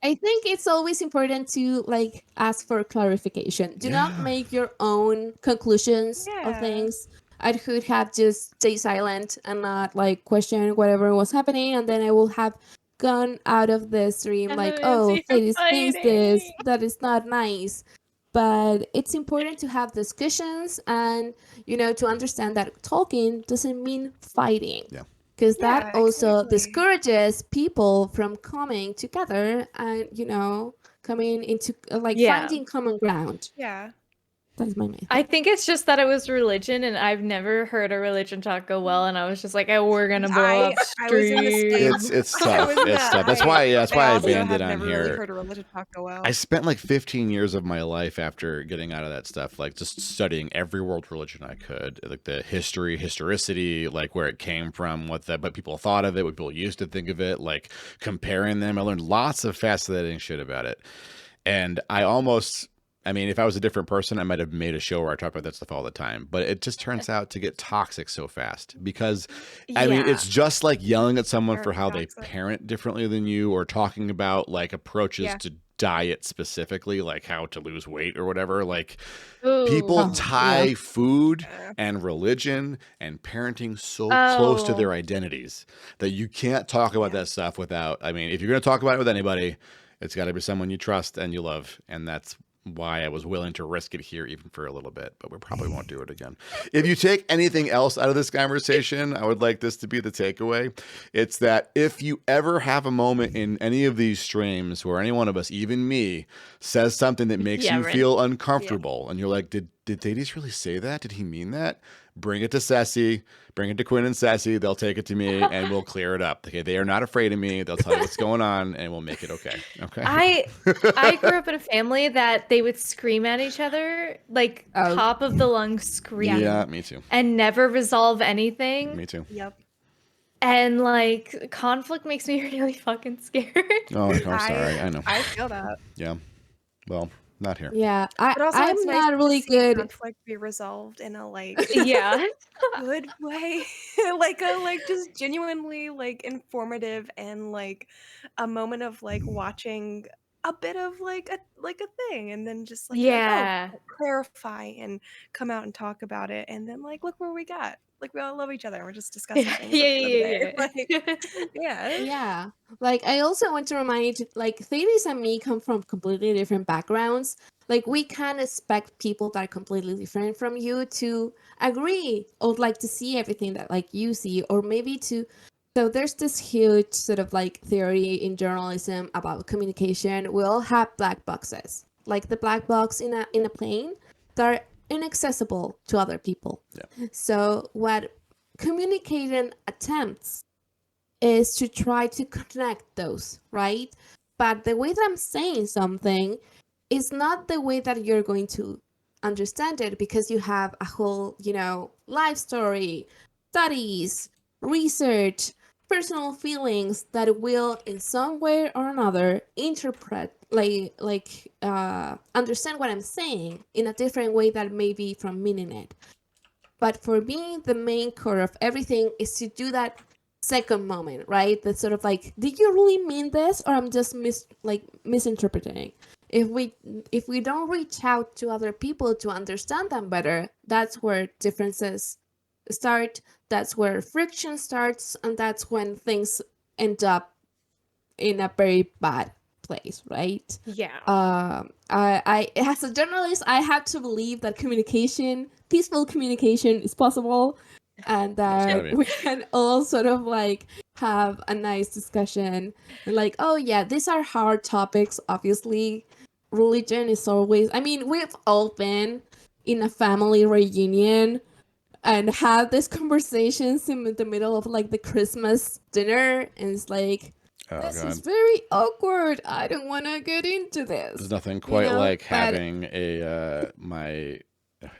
I think it's always important to like ask for clarification. Do not Yeah. make your own conclusions Yeah. of things. I could have just stay silent and not like question whatever was happening, and then I will have gone out of the stream And like, then oh, it's Thades thinks this, fighting. that is not nice. But it's important to have discussions and to understand that talking doesn't mean fighting. Yeah. Because that Yeah, also exactly. discourages people from coming together and coming into Yeah. finding common ground. Yeah. That's my main. I think it's just that it was religion, and I've never heard a religion talk go well, and I was just like, oh, we're gonna blow up I was in the stream. same- It's I tough. was It's that. tough. That's why I also banned have it on never really here. heard a religion talk go well. I spent like 15 years of my life after getting out of that stuff, like just studying every world religion I could, like the historicity, like where it came from, what people thought of it, what people used to think of it, like comparing them. I learned lots of fascinating shit about it. And if I was a different person, I might have made a show where I talk about that stuff all the time. But it just turns out to get toxic so fast because, it's just like yelling at someone Very for how they toxic. parent differently than you, or talking about like approaches Yeah. to diet specifically, like how to lose weight or whatever. Like Ooh. people Oh, tie yeah. food Yeah. and religion and parenting so close to Oh. their identities that you can't talk about Yeah. that stuff without, I mean, if you're going to talk about it with anybody, it's got to be someone you trust and you love. And that's why I was willing to risk it here even for a little bit, but we probably won't do it again. If you take anything else out of this conversation, I would like this to be the takeaway. It's that if you ever have a moment in any of these streams where any one of us, even me, says something that makes Yeah, you right. feel uncomfortable and you're like, did Thades really say that? Did he mean that? Bring it to Ceci, bring it to Quinn and Ceci. They'll take it to me and we'll clear it up. Okay, they are not afraid of me. They'll tell you what's going on and we'll make it okay. Okay. I grew up in a family that they would scream at each other, like Oh. top of the lungs scream, Yeah, me too. and never resolve anything. Me too. Yep. And like conflict makes me really fucking scared. Oh, I'm sorry. I know. I feel that. Yeah. Well, not here. Yeah, But also, I'm it's nice not to really see good. conflict be resolved in a like Yeah. good way, like just genuinely like informative and like a moment of like watching a bit of like a thing, and then just like you're like, Yeah. oh, clarify and come out and talk about it, and then like look where we got. Like we all love each other, and we're just discussing Yeah, things yeah, at the end of the day. yeah, Like, yeah. Yeah, like I also want to remind you, like Thaddeus and me come from completely different backgrounds. Like we can't expect people that are completely different from you to agree or like to see everything that like you see, or maybe to. So there's this huge sort of like theory in journalism about communication. We all have black boxes, like the black box in a plane, that are inaccessible to other people. Yeah. So what communicating attempts is to try to connect those, right? But the way that I'm saying something is not the way that you're going to understand it, because you have a whole, life story, studies, research, personal feelings that will in some way or another interpret understand what I'm saying in a different way that may be from meaning it. But for me, the main core of everything is to do that second moment, right? That's sort of like, did you really mean this, or I'm just misinterpreting? If we don't reach out to other people to understand them better, that's where differences start. That's where friction starts, and that's when things end up in a very bad place, right? Yeah. I as a journalist, I have to believe that peaceful communication is possible, and gotta that be. we can all sort of like have a nice discussion. And like, oh yeah, these are hard topics. Obviously, religion is always. I mean, we've all been in a family reunion and had these conversations in the middle of like the Christmas dinner, and it's like, Oh, this is God. very awkward. I don't want to get into this. There's nothing quite know, like but- having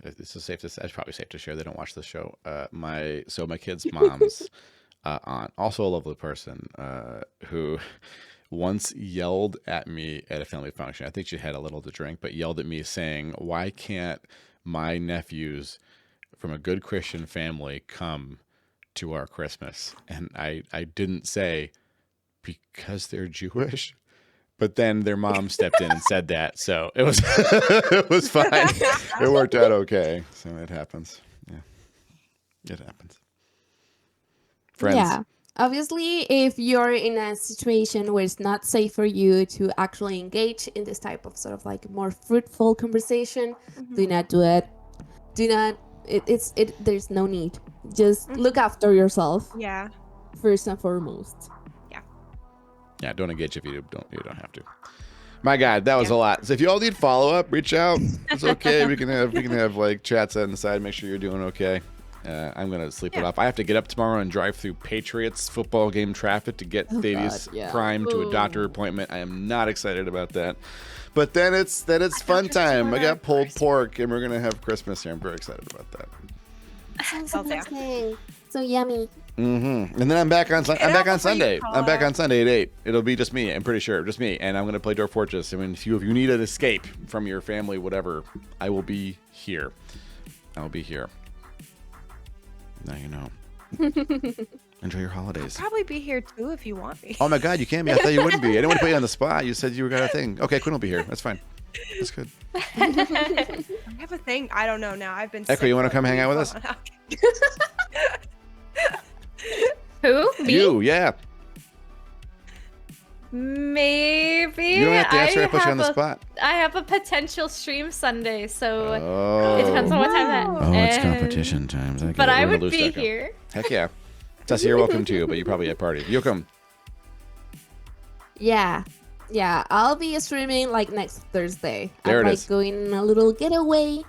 this is safe to say, it's probably safe to share, they don't watch the show. My kids' mom's aunt, also a lovely person, who once yelled at me at a family function. I think she had a little to drink, but yelled at me saying, "Why can't my nephews from a good Christian family come to our Christmas?" And I didn't say, because they're Jewish. But then their mom stepped in and said that, so it was it was fine. It worked out okay. So it happens. Yeah, it happens. Friends. Yeah. Obviously, if you're in a situation where it's not safe for you to actually engage in this type of sort of like more fruitful conversation, do not do it. Do not. There's no need. Just look after yourself Yeah. first and foremost. Yeah, don't engage if you don't have to. My God, that was a lot. So if you all need follow up, reach out. It's okay. we can have like chats on the side. Make sure you're doing okay. I'm gonna sleep it off. I have to get up tomorrow and drive through Patriots football game traffic to get Thaddeus God, yeah. Prime to a doctor appointment. I am not excited about that. But then it's fun time. I got pulled pork and we're gonna have Christmas here. I'm very excited about that. Sounds Oh, yeah. amazing. So yummy. And then I'm back on Sunday. call I'm back out. on Sunday at 8. It'll be just me. I'm pretty sure, just me. And I'm gonna play Dwarf Fortress. I mean, if you need an escape from your family, whatever, I will be here. I'll be here. Now you know. Enjoy your holidays. Probably be here too if you want me. Oh my God, you can't be. I thought you wouldn't be. I didn't want to put you on the spot. You said you got a thing. Okay, Quinn will be here. That's fine. That's good. I have a thing. I don't know now. I've been. Echo, sick you want to for come a hang out with week. us? Who? Me? You, yeah. Maybe. You don't have to answer. I put you on the have spot. I have a potential stream Sunday, so Oh. it depends on what time that. Oh, it's and- competition times. But I would be here. Heck yeah. Tessie, you're welcome too, but you probably at party. You come. Yeah. Yeah, I'll be streaming like next Thursday. There I'm it like is. going on a little getaway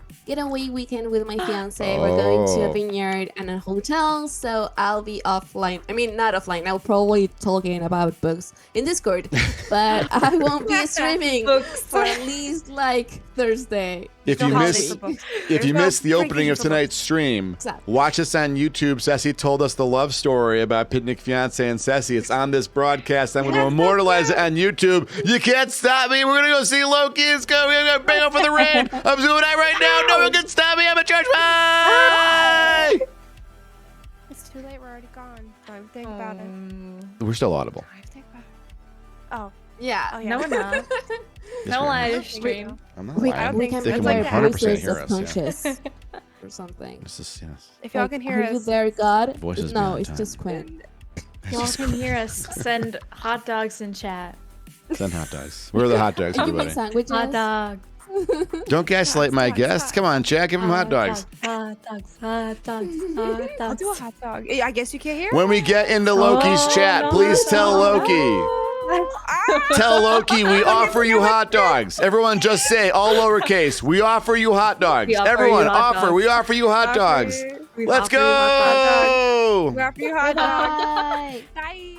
weekend with my fiance. We're going to Oh. a vineyard and a hotel, so I'll be offline. I mean, not offline. I'll probably talking about books in Discord, but I won't be streaming Books. for at least like Thursday. If No you holiday miss for books. if There's you no missed the opening vacation of for tonight's stream, Exactly. watch us on YouTube. Ceci told us the love story about Picnic Fiance and Ceci. It's on this broadcast. I'm going to immortalize it on YouTube. You can't stop me. We're going to go see Loki. It's going. We're going to bang up for the rain. I'm doing it right now. No one can stop me. I'm a church. Bye. It's too late. We're already gone. Don't think about it. We're still audible. I think about it. Oh. Yeah. Oh yeah. No, we're not. Yes, No we are. live stream. I'm not We, lying. we can They make can like 100% voices hear of us. Yeah. conscious or something. This is yes. If y'all Like, can hear are you us, there, God? Voices No, beyond it's time. just Quinn. Y'all can hear us. Send hot dogs in chat. Send hot dogs. Where are the hot dogs, And you make everybody? sandwiches. Hot dogs. Don't gaslight my Hot guests. dogs. Come on, Chad. Give them hot dogs. Hot dogs. Hot dogs. Hot I'll dogs. do a hot dog. I guess you can't hear. When we get into Loki's Oh, chat, no, please tell no, Loki. Tell Loki we offer you hot dogs. Everyone just say, all lowercase, we offer you hot dogs. We offer Everyone you hot offer, dogs. we offer you hot dogs. We Let's offer you hot dogs. go. We offer you hot dogs. Bye. Bye.